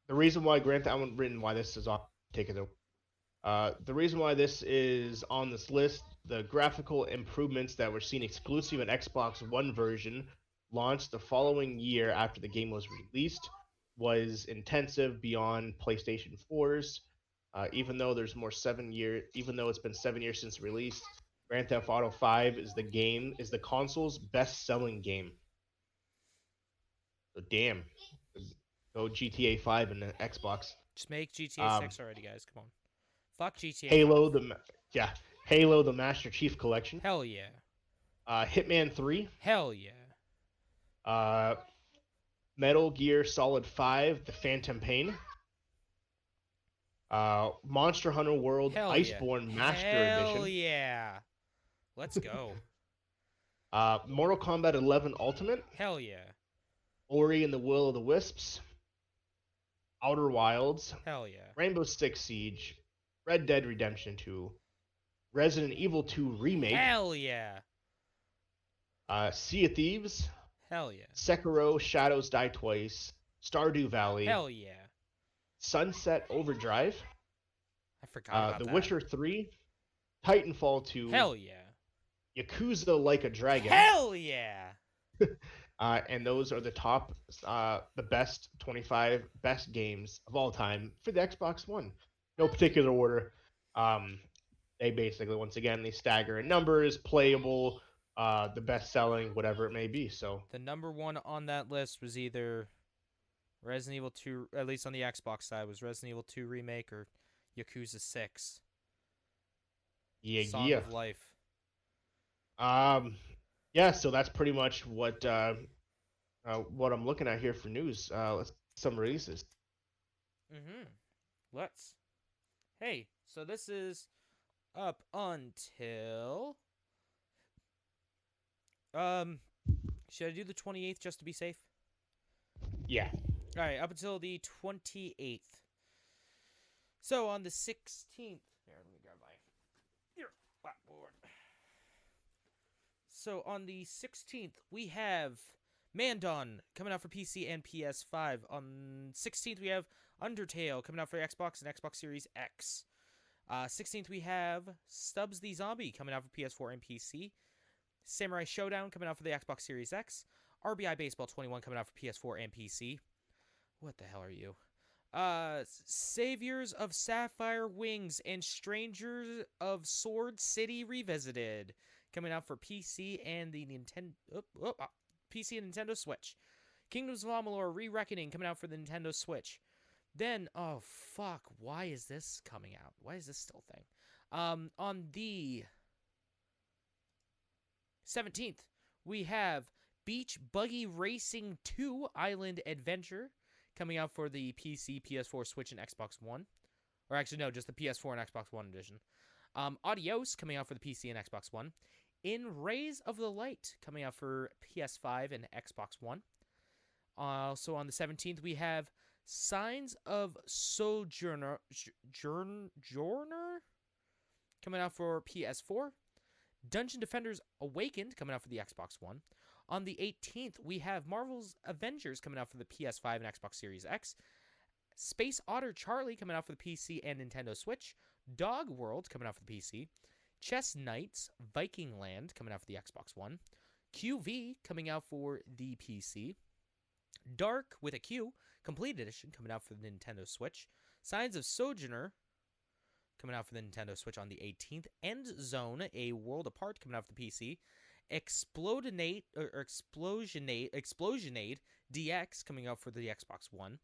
the reason why Grand Theft, I haven't written why this is off. Take it. The reason why this is on this list, the graphical improvements that were seen exclusive in Xbox One version launched the following year after the game was released was intensive beyond PlayStation 4's. Even though it's been 7 years since release, Grand Theft Auto 5 is the console's best-selling game. So damn, go GTA 5 and the Xbox. Just make GTA Um, 6 already, guys. Come on. Fuck GTA 5. Halo yeah, Halo the Master Chief Collection. Hell yeah. Hitman 3. Hell yeah. Uh, Metal Gear Solid 5, The Phantom Pain. Monster Hunter World Hell Iceborne yeah. Master Hell Edition. yeah. Let's go. Mortal Kombat 11 Ultimate. Hell yeah. Ori and the Will of the Wisps. Outer Wilds. Hell yeah. Rainbow Six Siege. Red Dead Redemption 2. Resident Evil 2 Remake. Hell yeah. Sea of Thieves. Hell yeah. Sekiro Shadows Die Twice. Stardew Valley. Hell yeah. Sunset Overdrive. I forgot about The that. Witcher 3. Titanfall 2. Hell yeah. Yakuza Like a Dragon. Hell yeah. And those are the best 25 best games of all time for the Xbox One. No particular order. They basically, once again, they stagger in numbers, playable, the best selling, whatever it may be. So The number one on that list was either Resident Evil 2, at least on the Xbox side, was Resident Evil 2 Remake or Yakuza 6. Song of Life. Yeah. So that's pretty much what I'm looking at here for news. Let's some releases. Let's. Hey, so this is up until should I do the 28th just to be safe? Yeah. All right, up until the 28th. So on the 16th, here, let me grab my blackboard. So on the 16th, we have Mandon coming out for PC and PS5. On 16th, we have Undertale coming out for Xbox and Xbox Series X. 16th, we have Stubbs the Zombie coming out for PS4 and PC. Samurai Showdown coming out for the Xbox Series X. RBI Baseball 21 coming out for PS4 and PC. What the hell are you? Saviors of Sapphire Wings and Strangers of Sword City Revisited coming out for PC and the PC and Nintendo Switch. Kingdoms of Amalur: Re-Reckoning coming out for the Nintendo Switch. Then, oh fuck, why is this coming out? Why is this still a thing? On the 17th, we have Beach Buggy Racing 2 Island Adventure coming out for the PC, PS4, Switch, and Xbox One. Or actually, no, just the PS4 and Xbox One edition. Adios coming out for the PC and Xbox One. In Rays of the Light coming out for PS5 and Xbox One. Also on the 17th, we have Signs of Sojourner coming out for PS4. Dungeon Defenders Awakened coming out for the Xbox One. On the 18th, we have Marvel's Avengers coming out for the PS5 and Xbox Series X. Space Otter Charlie coming out for the PC and Nintendo Switch. Dog World coming out for the PC. Chess Knights Viking Land coming out for the Xbox One. QV coming out for the PC. Dark with a Q Complete Edition coming out for the Nintendo Switch. Signs of Sojourner coming out for the Nintendo Switch on the 18th. End Zone: A World Apart coming out for the PC. Explosionate DX coming out for the Xbox One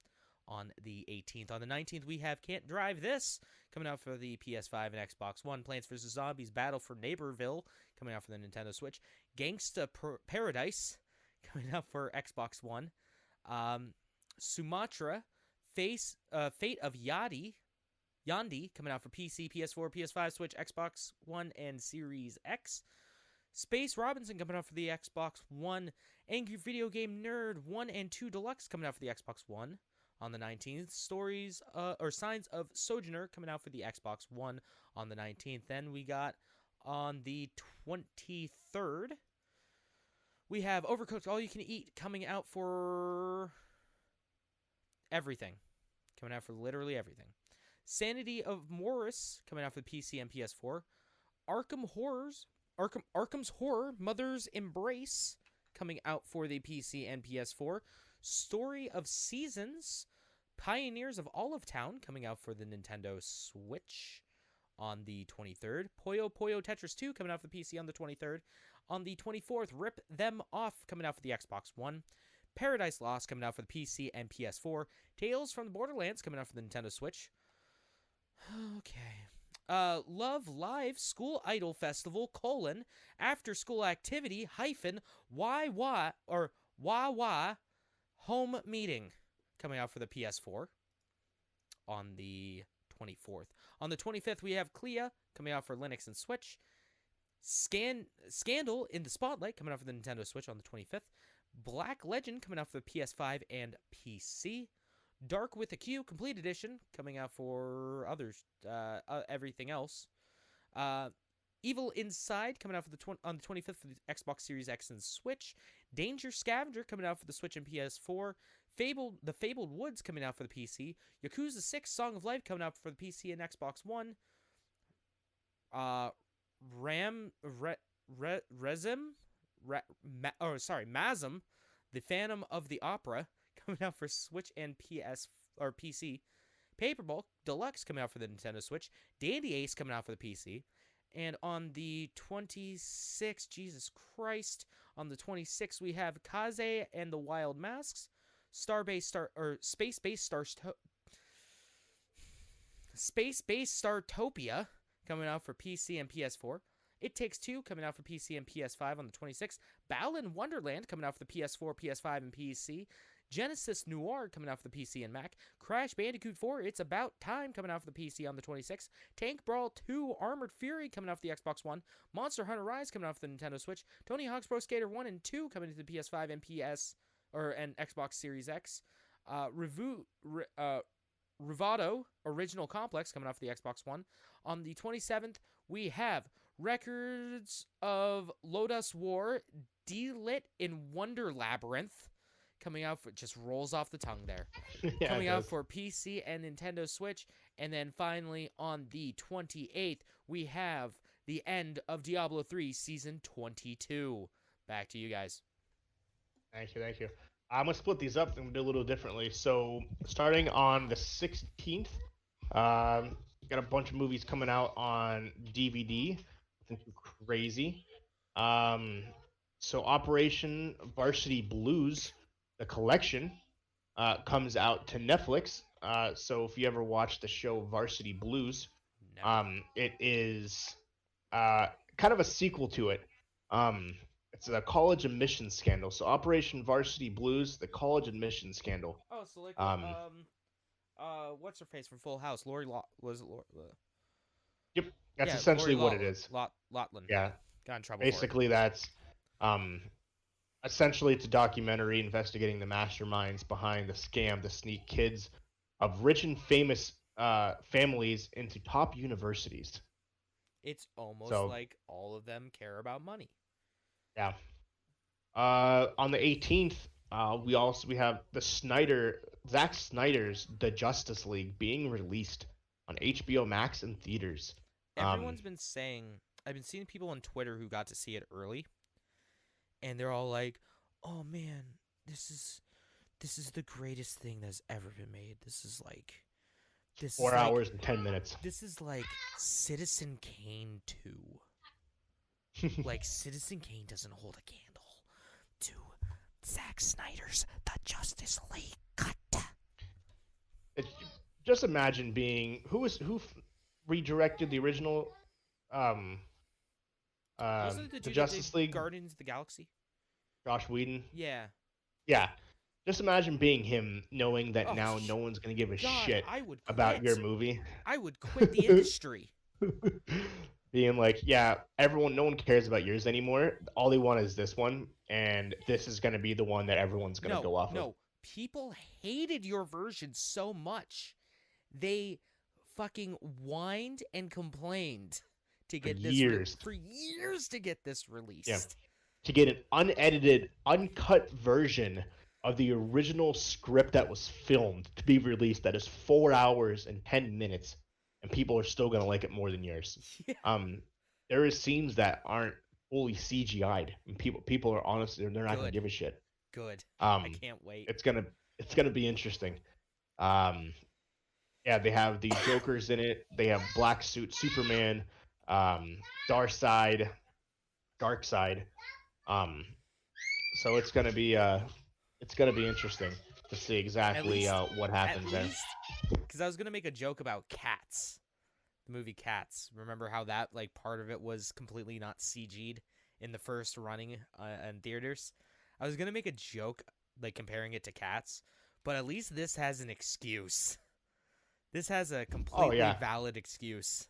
on the 18th. On the 19th, we have Can't Drive This coming out for the PS5 and Xbox One. Plants vs. Zombies Battle for Neighborville coming out for the Nintendo Switch. Gangsta Paradise coming out for Xbox One. Sumatra Fate of Yandi coming out for PC, PS4, PS5, Switch, Xbox One, and Series X. Space Robinson coming out for the Xbox One. Angry Video Game Nerd 1 and 2 Deluxe coming out for the Xbox One on the 19th. Signs of Sojourner coming out for the Xbox One on the 19th. Then we got on the 23rd, we have Overcooked All You Can Eat coming out for everything. Coming out for literally everything. Sanity of Morris coming out for the PC and PS4. Arkham's Horror Mother's Embrace coming out for the PC and PS4. Story of Seasons Pioneers of Olive Town coming out for the Nintendo Switch on the 23rd. Puyo Puyo Tetris 2 coming out for the PC on the 23rd. On the 24th, Rip Them Off coming out for the Xbox One. Paradise Lost coming out for the PC and PS4. Tales from the Borderlands coming out for the Nintendo Switch. Okay. Love Live School Idol Festival, after school activity, wah wah home meeting coming out for the PS4 on the 24th. On the 25th, we have Clea coming out for Linux and Switch. Scandal in the Spotlight coming out for the Nintendo Switch on the 25th. Black Legend coming out for the PS5 and PC. Dark with a Q Complete Edition coming out for everything else. Evil Inside coming out for on the 25th for the Xbox Series X and Switch. Danger Scavenger coming out for the Switch and PS4. The Fabled Woods coming out for the PC. Yakuza 6 Song of Life coming out for the PC and Xbox One. Mazim, The Phantom of the Opera coming out for Switch and PC. Paperball Deluxe coming out for the Nintendo Switch. Dandy Ace coming out for the PC. And on the 26th, Jesus Christ, on the 26th we have Kaze and the Wild Masks, Space-Based Startopia coming out for PC and PS4. It Takes Two coming out for PC and PS5 on the 26th. Balan Wonderland coming out for the PS4, PS5, and PC. Genesis Noir coming out for the PC and Mac. Crash Bandicoot 4 It's About Time coming out for the PC on the 26th. Tank Brawl 2 Armored Fury coming out for the Xbox One. Monster Hunter Rise coming out for the Nintendo Switch. Tony Hawk's Pro Skater 1 and 2 coming to the PS5 and and Xbox Series X. Rivado Original Complex coming out for the Xbox One. On the 27th, we have Records of Lotus War Delit in Wonder Labyrinth coming out for, just rolls off the tongue there. Yeah, coming out for PC and Nintendo Switch. And then finally on the 28th, we have the end of Diablo 3 Season 22. Back to you guys. Thank you. I'm going to split these up and do a little differently. So starting on the 16th, got a bunch of movies coming out on DVD. Nothing too crazy. So Operation Varsity Blues, the collection, comes out to Netflix. So if you ever watched the show Varsity Blues, it is kind of a sequel to it. It's a college admission scandal. So Operation Varsity Blues, the college admission scandal. Oh, so like what's her face from Full House? Lori was it Lori? Yep, that's essentially what it is. Lotlin. Yeah, got in trouble. Basically, that's essentially it's a documentary investigating the masterminds behind the scam to sneak kids of rich and famous families into top universities. It's almost like all of them care about money. Yeah. On the 18th, we have Zack Snyder's The Justice League being released on HBO Max and theaters. Everyone's been saying, I've been seeing people on Twitter who got to see it early, and they're all like, "Oh man, this is the greatest thing that's ever been made. This is 4 hours and 10 minutes. This is like Citizen Kane 2." Like, Citizen Kane doesn't hold a candle to Zack Snyder's The Justice League cut. Just imagine being who redirected the original Wasn't it the Justice League? Guardians of the Galaxy? Josh Whedon. Yeah. Just imagine being him, knowing that now no one's gonna give a shit about your movie. I would quit the industry. Being like, yeah, no one cares about yours anymore. All they want is this one, and this is gonna be the one that everyone's gonna go off of. No, people hated your version so much, they fucking whined and complained to get for years to get this released. Yeah. To get an unedited, uncut version of the original script that was filmed to be released that is 4 hours and 10 minutes, and people are still gonna like it more than yours. Yeah. Um, there is scenes that aren't fully CGI'd, and people are honest, they're not gonna Good. give a shit. Good. I Um, can't wait. it's gonna be interesting. Um, yeah, they have the Jokers in it. They have Black Suit Superman, um, Darkseid, Darkseid. Um, so it's gonna be interesting to see At exactly least, what at happens there. least, because I was gonna make a joke about Cats, the movie Cats. Remember how that like part of it was completely not CG'd in the first running in theaters? I was gonna make a joke like comparing it to Cats, but at least this has an excuse. This has a Oh completely yeah, valid excuse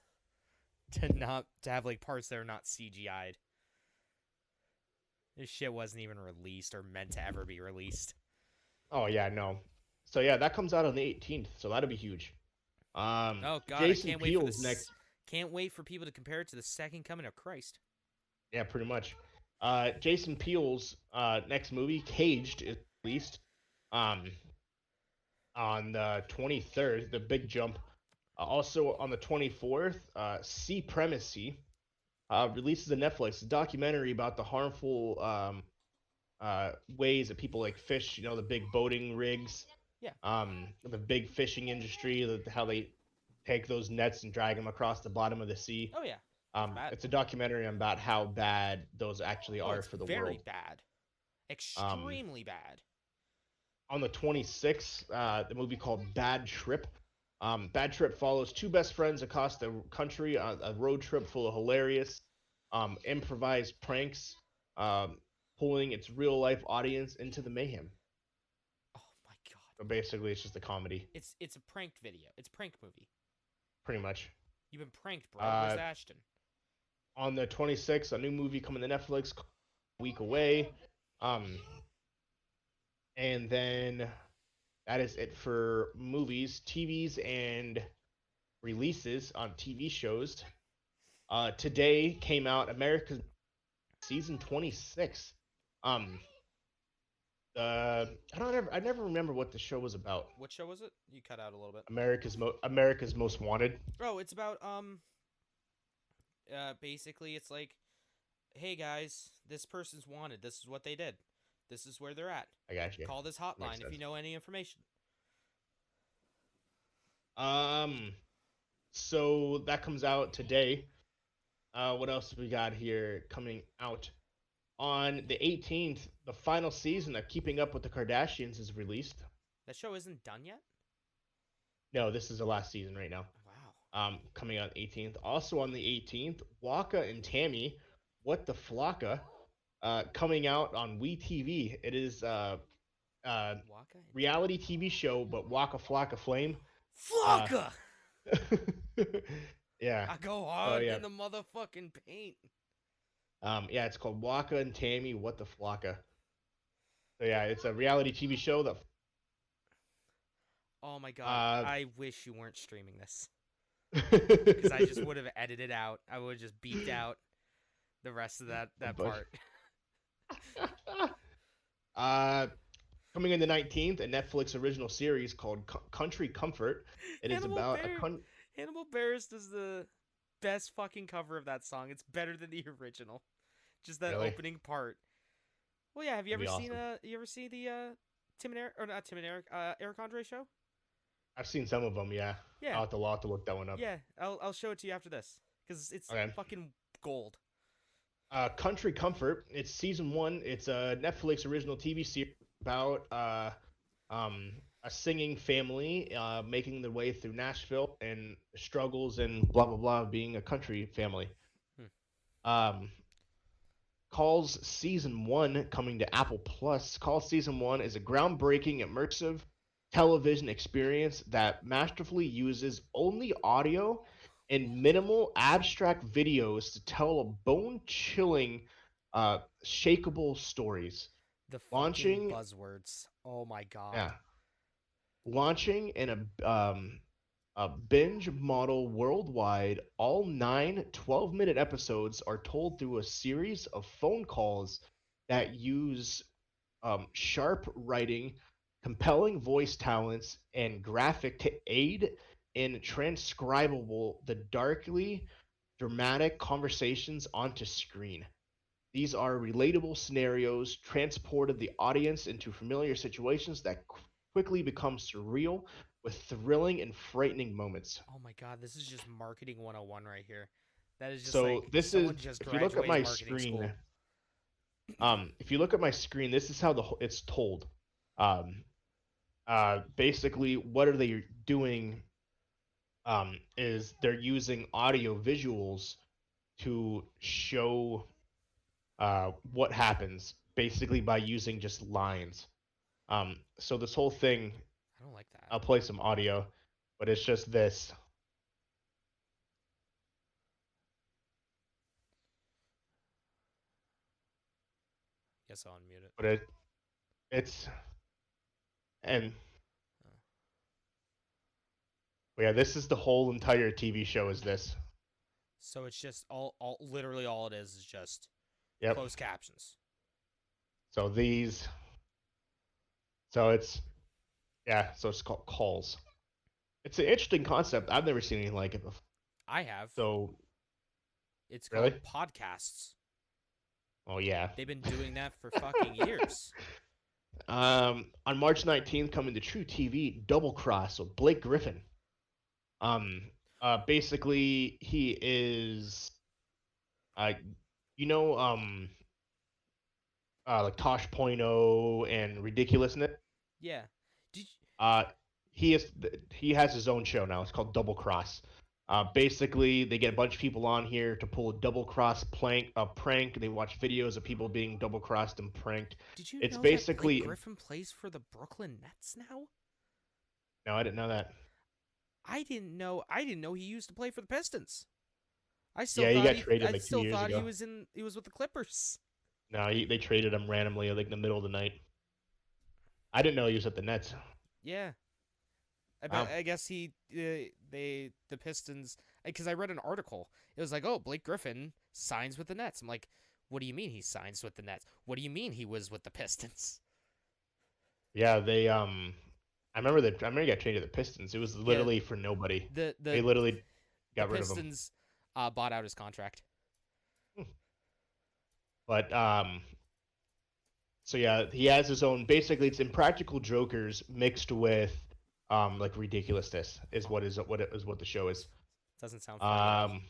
to have like parts that are not CGI'd. This shit wasn't even released or meant to ever be released. oh yeah, no. So yeah, that comes out on the 18th, so that'll be huge. Oh god, I Jason can't wait for Peele's this. next. Can't wait for people to compare it to the second coming of Christ. Yeah, pretty much. Jason Peele's next movie, Caged, is released um, on the 23rd, the big jump. Also on the 24th, Supremacy releases a Netflix documentary about the harmful ways that people like fish, the big boating rigs, Yeah. the big fishing industry, how they take those nets and drag them across the bottom of the sea. Oh yeah. It's bad. It's a documentary about how bad those actually Oh, are it's for the very world. bad. Um, Extremely bad. on the 26th, the movie called Bad Trip. Bad Trip follows two best friends across the country on a road trip full of hilarious, improvised pranks, um, pulling its real life audience into the mayhem. Oh my god. So basically, it's just a comedy, It's a pranked video. It's a prank movie. pretty much. You've been pranked, bro. Where's Uh, Ashton? on the 26th, a new movie coming to Netflix, a week away. Um, and then that is it for movies, TVs, and releases on TV shows. Today came out America's season 26. Um, I never remember what the show was about. What show was it? You cut out a little bit. America's Most Wanted. Oh, it's about basically it's like, hey guys, this person's wanted. This is what they did. This is where they're at. I got you. Call this Makes hotline if sense. you know any information. Um, so that comes out today. What else we got here coming out? On the 18th, the final season of Keeping Up with the Kardashians is released. That show isn't done yet? No, this is the last season right now. Wow. Coming out 18th. Also on the 18th, Waka and Tammy, What the Flocka, coming out on WeTV. It is Waka and reality TV show, but Waka Flocka Flame. Uh, Flocka! yeah. I go Oh hard yeah. in the motherfucking paint. Yeah, it's called Waka and Tammy, What the Flocka. So yeah, it's a reality TV show that. Oh my god. Uh, I wish you weren't streaming this. Because I just would have edited out. I would have just beeped out the rest of that part. uh, coming in the 19th, a Netflix original series called Country Comfort. It is Hannibal about Bear- Hannibal Buress does the best fucking cover of that song. It's better than the original. Just that Really? opening part. Well, yeah. Have you That'd ever be seen awesome. You ever see the Tim and Eric or not Tim and Eric Eric Andre show? I've seen some of them. Yeah, Yeah, I'll have to look that one up. yeah. I'll show it to you after this because it's Okay. fucking gold. Country Comfort. It's season one. It's a Netflix original TV series about a singing family making their way through Nashville and the struggles and blah blah blah of being a country family. Hmm. Calls season one coming to Apple Plus. Calls season one is a groundbreaking immersive television experience that masterfully uses only audio and minimal abstract videos to tell a bone-chilling, shakeable stories. The fucking Launching, buzzwords. Oh my god. yeah, launching in a binge model worldwide. All 9 12-minute episodes are told through a series of phone calls that use sharp writing, compelling voice talents, and graphic to aid in transcribable the darkly dramatic conversations onto screen. These are relatable scenarios, transported the audience into familiar situations that quickly become surreal with thrilling and frightening moments. Oh my god, this is just marketing 101 right here. That is just So like this is, someone just if you look at graduated my marketing screen, school. if you look at my screen, this is how it's told. Um, Basically, what are they doing? Is they're using audio visuals to show what happens, basically by using just lines. So this whole thing, I don't like that. I'll play some audio, but it's just this. Yes, I'll unmute it. But it's and Oh. yeah, this is the whole entire TV show. Is this? So it's just literally all it is just Yep. closed captions. So these. So it's yeah. So it's called calls. It's an interesting concept. I've never seen anything like it before. I have. So It's called really? podcasts. Oh yeah. They've been doing that for fucking years. On March 19th, coming to True TV, Double Cross. So Blake Griffin. Um, Basically, he is, uh, you know, like Tosh Point oh and Ridiculousness. Yeah. Did Uh, he has his own show now. It's called Double Cross. Basically, they get a bunch of people on here to pull a double cross prank. They watch videos of people being double crossed and pranked. did you It's know that Blake basically Griffin plays for the Brooklyn Nets now? no, I didn't know that. I didn't know. I didn't know he used to play for the Pistons. I still Yeah, he thought got traded I like two still years thought ago. he was with the Clippers. No, they traded him randomly like in the middle of the night. I didn't know he was at the Nets. Yeah. Wow. I guess the Pistons, because I read an article. It was like, oh, Blake Griffin signs with the Nets. I'm like, what do you mean he signs with the Nets? What do you mean he was with the Pistons? Yeah, they I remember he got traded to the Pistons. It was Yeah, literally for nobody. the They the literally the got rid of him. Pistons bought out his contract. But so yeah, he has his own. Basically, it's Impractical Jokers mixed with like ridiculousness is what the show is. Doesn't sound funny at all. Um,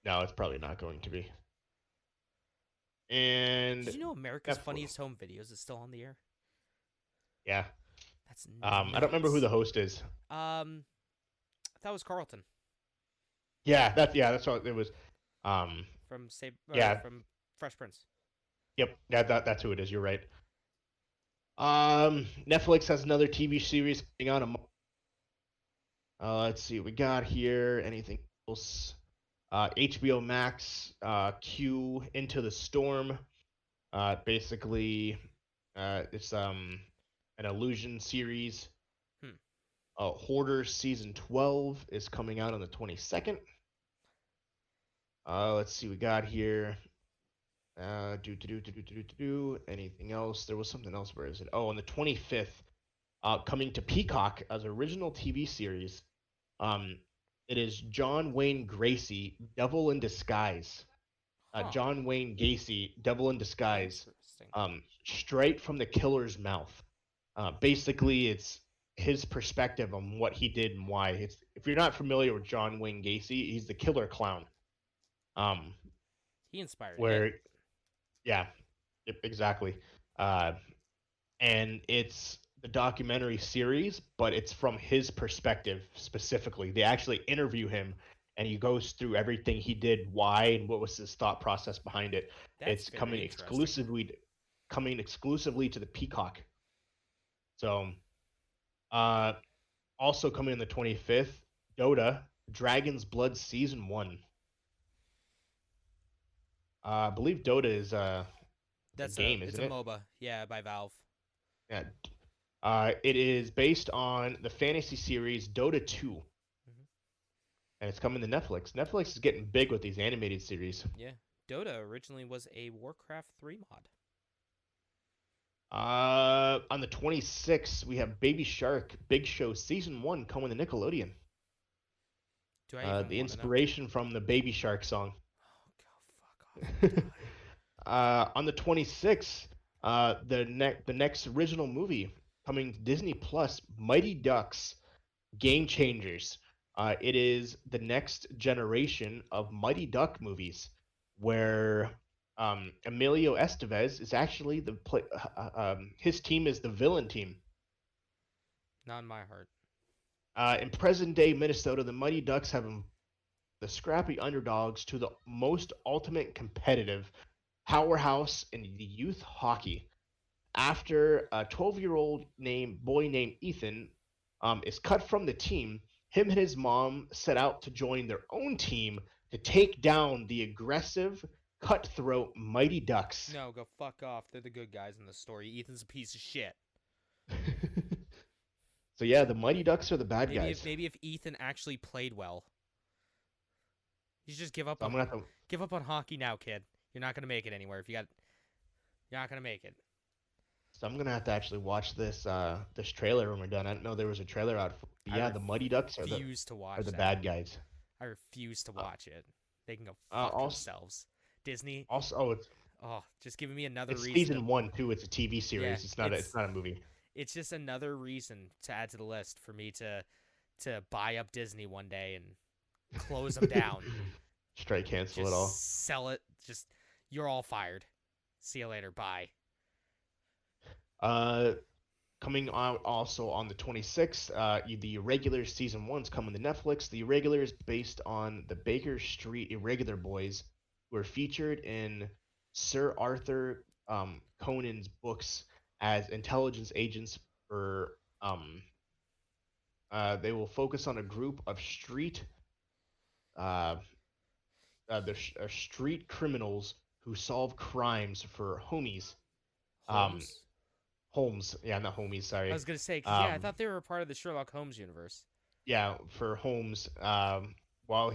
no, it's probably not going to be. Did And you know America's Netflix, Funniest Home Videos is still on the air? yeah. That's I don't remember who nuts. the host is. That was Carlton That's what it was. Um, yeah, from Fresh Prince. yep, that's who it is. You're right. Netflix has another TV series coming out. Let's see what we got here. Anything else? HBO Max, Q Into the Storm. Basically, it's an illusion series. Hmm. Hoarder season 12 is coming out on the 22nd. Let's see what we got here. Anything else? There was something else. Where is it? Oh, on the 25th, coming to Peacock as original TV series. Um, it is John Wayne Gracie, Devil in Disguise. Huh. John Wayne Gacy, Devil in Disguise. Interesting. Straight from the killer's mouth. Basically, it's his perspective on what he did and why. It's if you're not familiar with John Wayne Gacy, he's the killer clown. Um, He inspired it. where yeah, yep, exactly. Uh, and it's the documentary series, but it's from his perspective specifically. They actually interview him, and he goes through everything he did, why, and what was his thought process behind it. That's It's very coming interesting. exclusively to the Peacock. So, uh, also coming in the 25th, Dota Dragon's Blood Season 1. I believe Dota is a game, It's isn't a it? MOBA. Yeah, by Valve. Yeah. It is based on the fantasy series Dota 2, Hmm. and it's coming to Netflix. Netflix is getting big with these animated series. Yeah. Dota originally was a Warcraft 3 mod. On the 26th, we have Baby Shark Big Show Season 1 coming to Nickelodeon. Do I even The want to know? inspiration from the Baby Shark song. Oh, go fuck off and die. On the 26th, the next original movie coming to Disney Plus, Mighty Ducks Game Changers. It is the next generation of Mighty Duck movies, where Emilio Estevez is actually his team is the villain team. Not in my heart. In present day Minnesota, the Mighty Ducks have the scrappy underdogs to the most ultimate competitive powerhouse in the youth hockey. After a 12-year-old boy named Ethan is cut from the team, him and his mom set out to join their own team to take down the aggressive, cutthroat Mighty Ducks. No, go fuck off. They're the good guys in the story. Ethan's a piece of shit. So yeah, the Mighty Ducks are the bad Maybe if guys. maybe if Ethan actually played well, you should just give up So I'm on gonna have to. hockey now, kid. You're not gonna make it anywhere if you're not gonna make it. So I'm gonna have to actually watch this trailer when we're done. I didn't know there was a trailer out. I Yeah, the Mighty Ducks refuse to are watch the that. bad guys. I refuse to Uh, watch it. They can go fuck also, themselves. Disney, oh, oh, just giving me another it's reason to. season one too. It's a TV Yeah, series. It's not a movie. it's just another reason to add to the list for me to buy up Disney one day and close them down. Straight cancel it all. Just sell it. Just you're all fired. See you later. Bye. Uh, Coming out also on the 26th, the Irregulars season one's coming to Netflix. The Irregulars, based on the Baker Street Irregular Boys, were featured in Sir Arthur Conan's books as intelligence agents for they will focus on a group of uh, street criminals who solve crimes for homies. Um, Holmes. Holmes, yeah, not homies, I sorry. was gonna say because yeah, I Um, thought they were a part of the Sherlock Holmes universe. yeah, for Holmes, while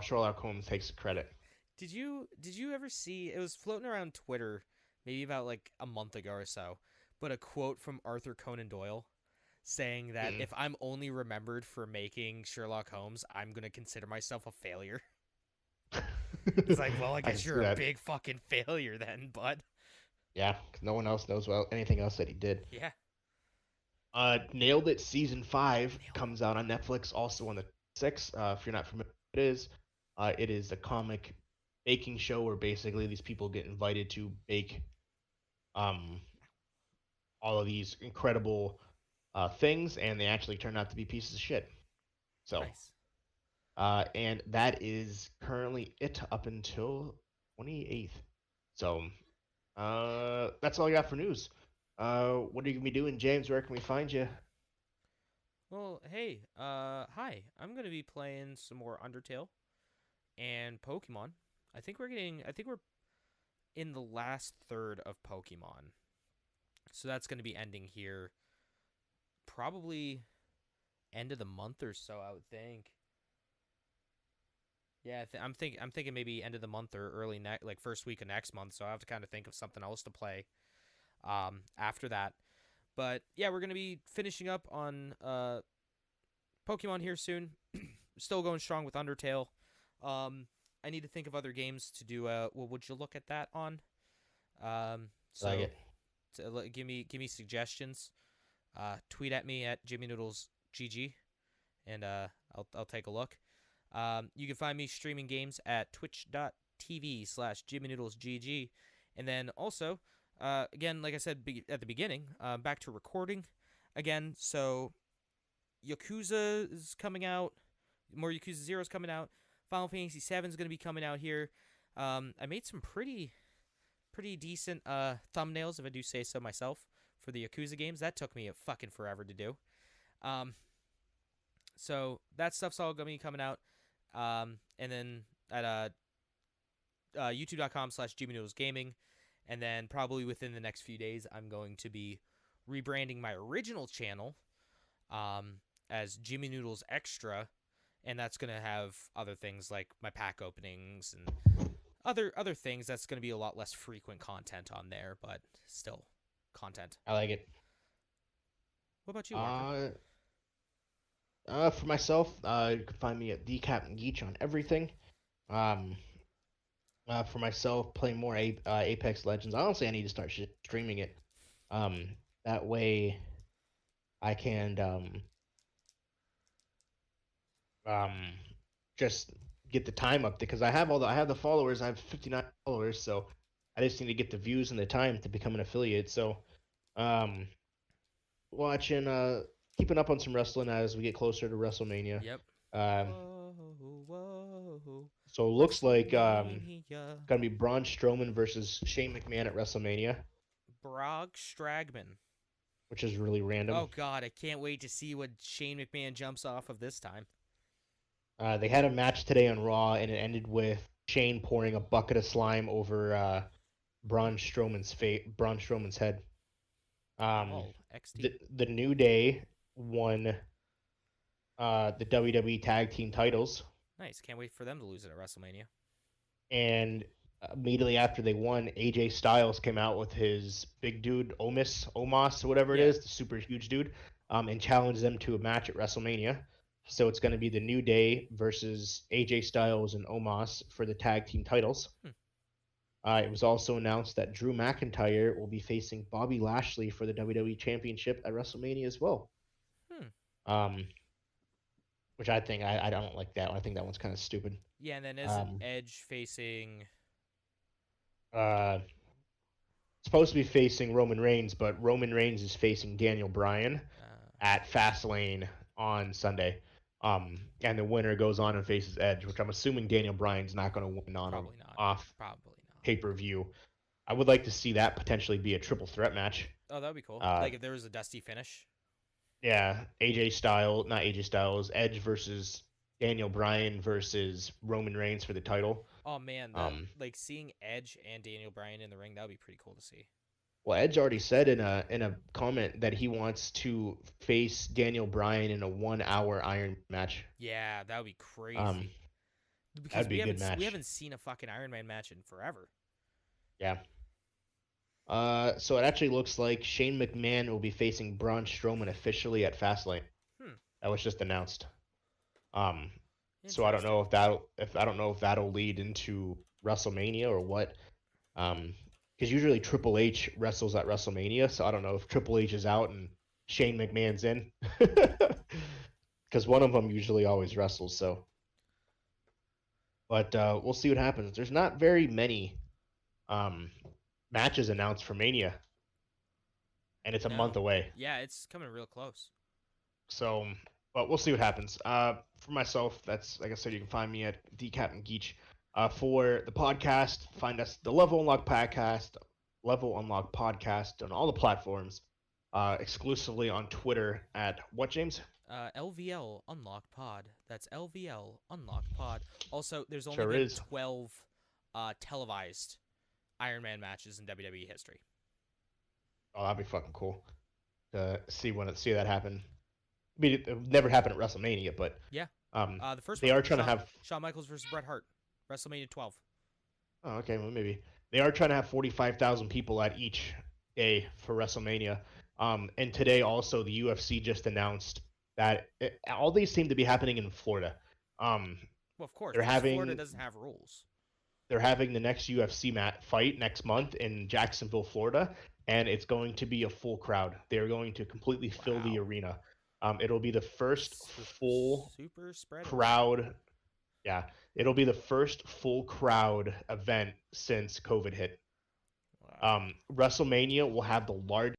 Sherlock Holmes takes the credit. Did you ever see? It was floating around Twitter, maybe about like a month ago or so, but a quote from Arthur Conan Doyle saying that Mm. if I'm only remembered for making Sherlock Holmes, I'm gonna consider myself a failure. It's like, well, I I can guess see you're a that. big fucking failure then, bud. Yeah, 'cause no one else knows anything else that he did. Yeah. Nailed It season 5 Nailed comes out on Netflix also on the 6th. If you're not familiar with what it is a comic baking show where basically these people get invited to bake um all of these incredible things, and they actually turn out to be pieces of shit. So, Nice. and that is currently it up until 28th. So, that's all I got for news. What are you gonna be doing, James? Where can we find you? Well, hey, hi. I'm gonna be playing some more Undertale and Pokemon. I think we're in the last third of Pokemon. So that's gonna be ending here probably end of the month or so, I would think. Yeah, I'm thinking maybe end of the month or early like first week of next month. So I have to kind of think of something else to play after that. But yeah, we're gonna be finishing up on Pokemon here soon. Still going strong with Undertale. I need to think of other games to do. Well, would you look at that on? Like So it. give me suggestions. Tweet at me at Jimmy Noodles GG, and I'll take a look. You can find me streaming games at twitch.tv/Jimmy Noodles GG, and then also, again, like I said at the beginning, back to recording again. So Yakuza is coming out. More Yakuza 0 is coming out. Final Fantasy 7 is going to be coming out here. I made some pretty decent thumbnails, if I do say so myself, for the Yakuza games. That took me a fucking forever to do. Um, so that stuff's all going to be coming out. And then at youtube.com/GMNoodlesGaming. And then probably within the next few days, I'm going to be rebranding my original channel as Jimmy Noodles Extra, and that's gonna have other things like my pack openings and other things. That's gonna be a lot less frequent content on there, but still content. I like it. What about you, Walker? Uh, for myself, you can find me at the Captain Geach on everything. Um, for myself, playing more Apex Legends. Honestly, I need to start streaming it. Um, that way I can um just get the time up because I have the followers. I have 59 followers, so I just need to get the views and the time to become an affiliate. So, um, watching keeping up on some wrestling as we get closer to WrestleMania. Yep. Um, Whoa, whoa, so it looks like WrestleMania. gonna be Braun Strowman versus Shane McMahon at WrestleMania, Brock Stragman. which is really random. Oh God, I can't wait to see what Shane McMahon jumps off of this time. They had a match today on Raw, and it ended with Shane pouring a bucket of slime over Braun Strowman's head. Um, Lol. XD. the New Day won the WWE Tag Team titles, Nice. Can't wait for them to lose it at WrestleMania. and immediately after they won, AJ Styles came out with his big dude Omos, whatever it Yeah. is, the super huge dude, and challenged them to a match at WrestleMania. So it's going to be the New Day versus AJ Styles and Omos for the tag team titles. Hmm. It was also announced that Drew McIntyre will be facing Bobby Lashley for the WWE Championship at WrestleMania as well. Hmm. Um, which I don't like that one. I think that one's kind of stupid. Yeah, and then isn't Um, Edge facing? uh, supposed to be facing Roman Reigns, but Roman Reigns is facing Daniel Bryan at Fastlane on Sunday. And the winner goes on and faces Edge, which I'm assuming Daniel Bryan's not going to win on him Probably not. off Probably not. pay per view. I would like to see that potentially be a triple threat match. Oh, that would be cool. Uh, Like if there was a dusty finish. yeah, not AJ Styles, Edge versus Daniel Bryan versus Roman Reigns for the title. Oh man, that Um, like seeing Edge and Daniel Bryan in the ring, that would be pretty cool to see. Well, Edge already said in a comment that he wants to face Daniel Bryan in a 1 hour Iron match. Yeah, that would be Um, crazy. Because that'd be a good we match. haven't seen a fucking Iron Man match in forever. Yeah. So it actually looks like Shane McMahon will be facing Braun Strowman officially at Fastlane. Hmm. That was just announced. Um, so Interesting. I don't know if that'll lead into WrestleMania or what. Because usually Triple H wrestles at WrestleMania, so I don't know if Triple H is out and Shane McMahon's in. Because one of them usually always wrestles. So, but we'll see what happens. There's not very many um, matches announced for Mania, and it's a month No. away. Yeah, it's coming real close. So, but we'll see what happens. For myself, that's like I said, you can find me at the Captain Geach. For the podcast, find us the Level Unlock Podcast on all the platforms. Exclusively on Twitter at what, James? LVL Unlock Pod. That's LVL Unlock Pod. Also, there's only Sure been is. 12 televised Iron Man matches in WWE history. Oh, that'd be fucking cool to see that happen. I mean, it never happened at WrestleMania, but Yeah. um, The first they one, are trying to have. Shawn Michaels versus Bret Hart, WrestleMania 12. Oh, okay, well maybe they are trying to have 45,000 people at each day for WrestleMania. And today also the UFC just announced that all these seem to be happening in Florida. Um, Well, of course, they're because Florida having doesn't have rules. they're having the next UFC fight next month in Jacksonville, Florida, and it's going to be a full crowd. They're going to completely fill the Wow. arena. It'll be the first full Super spreaders. crowd. Yeah, it'll be the first full crowd event since COVID hit. Wow. WrestleMania will have the largest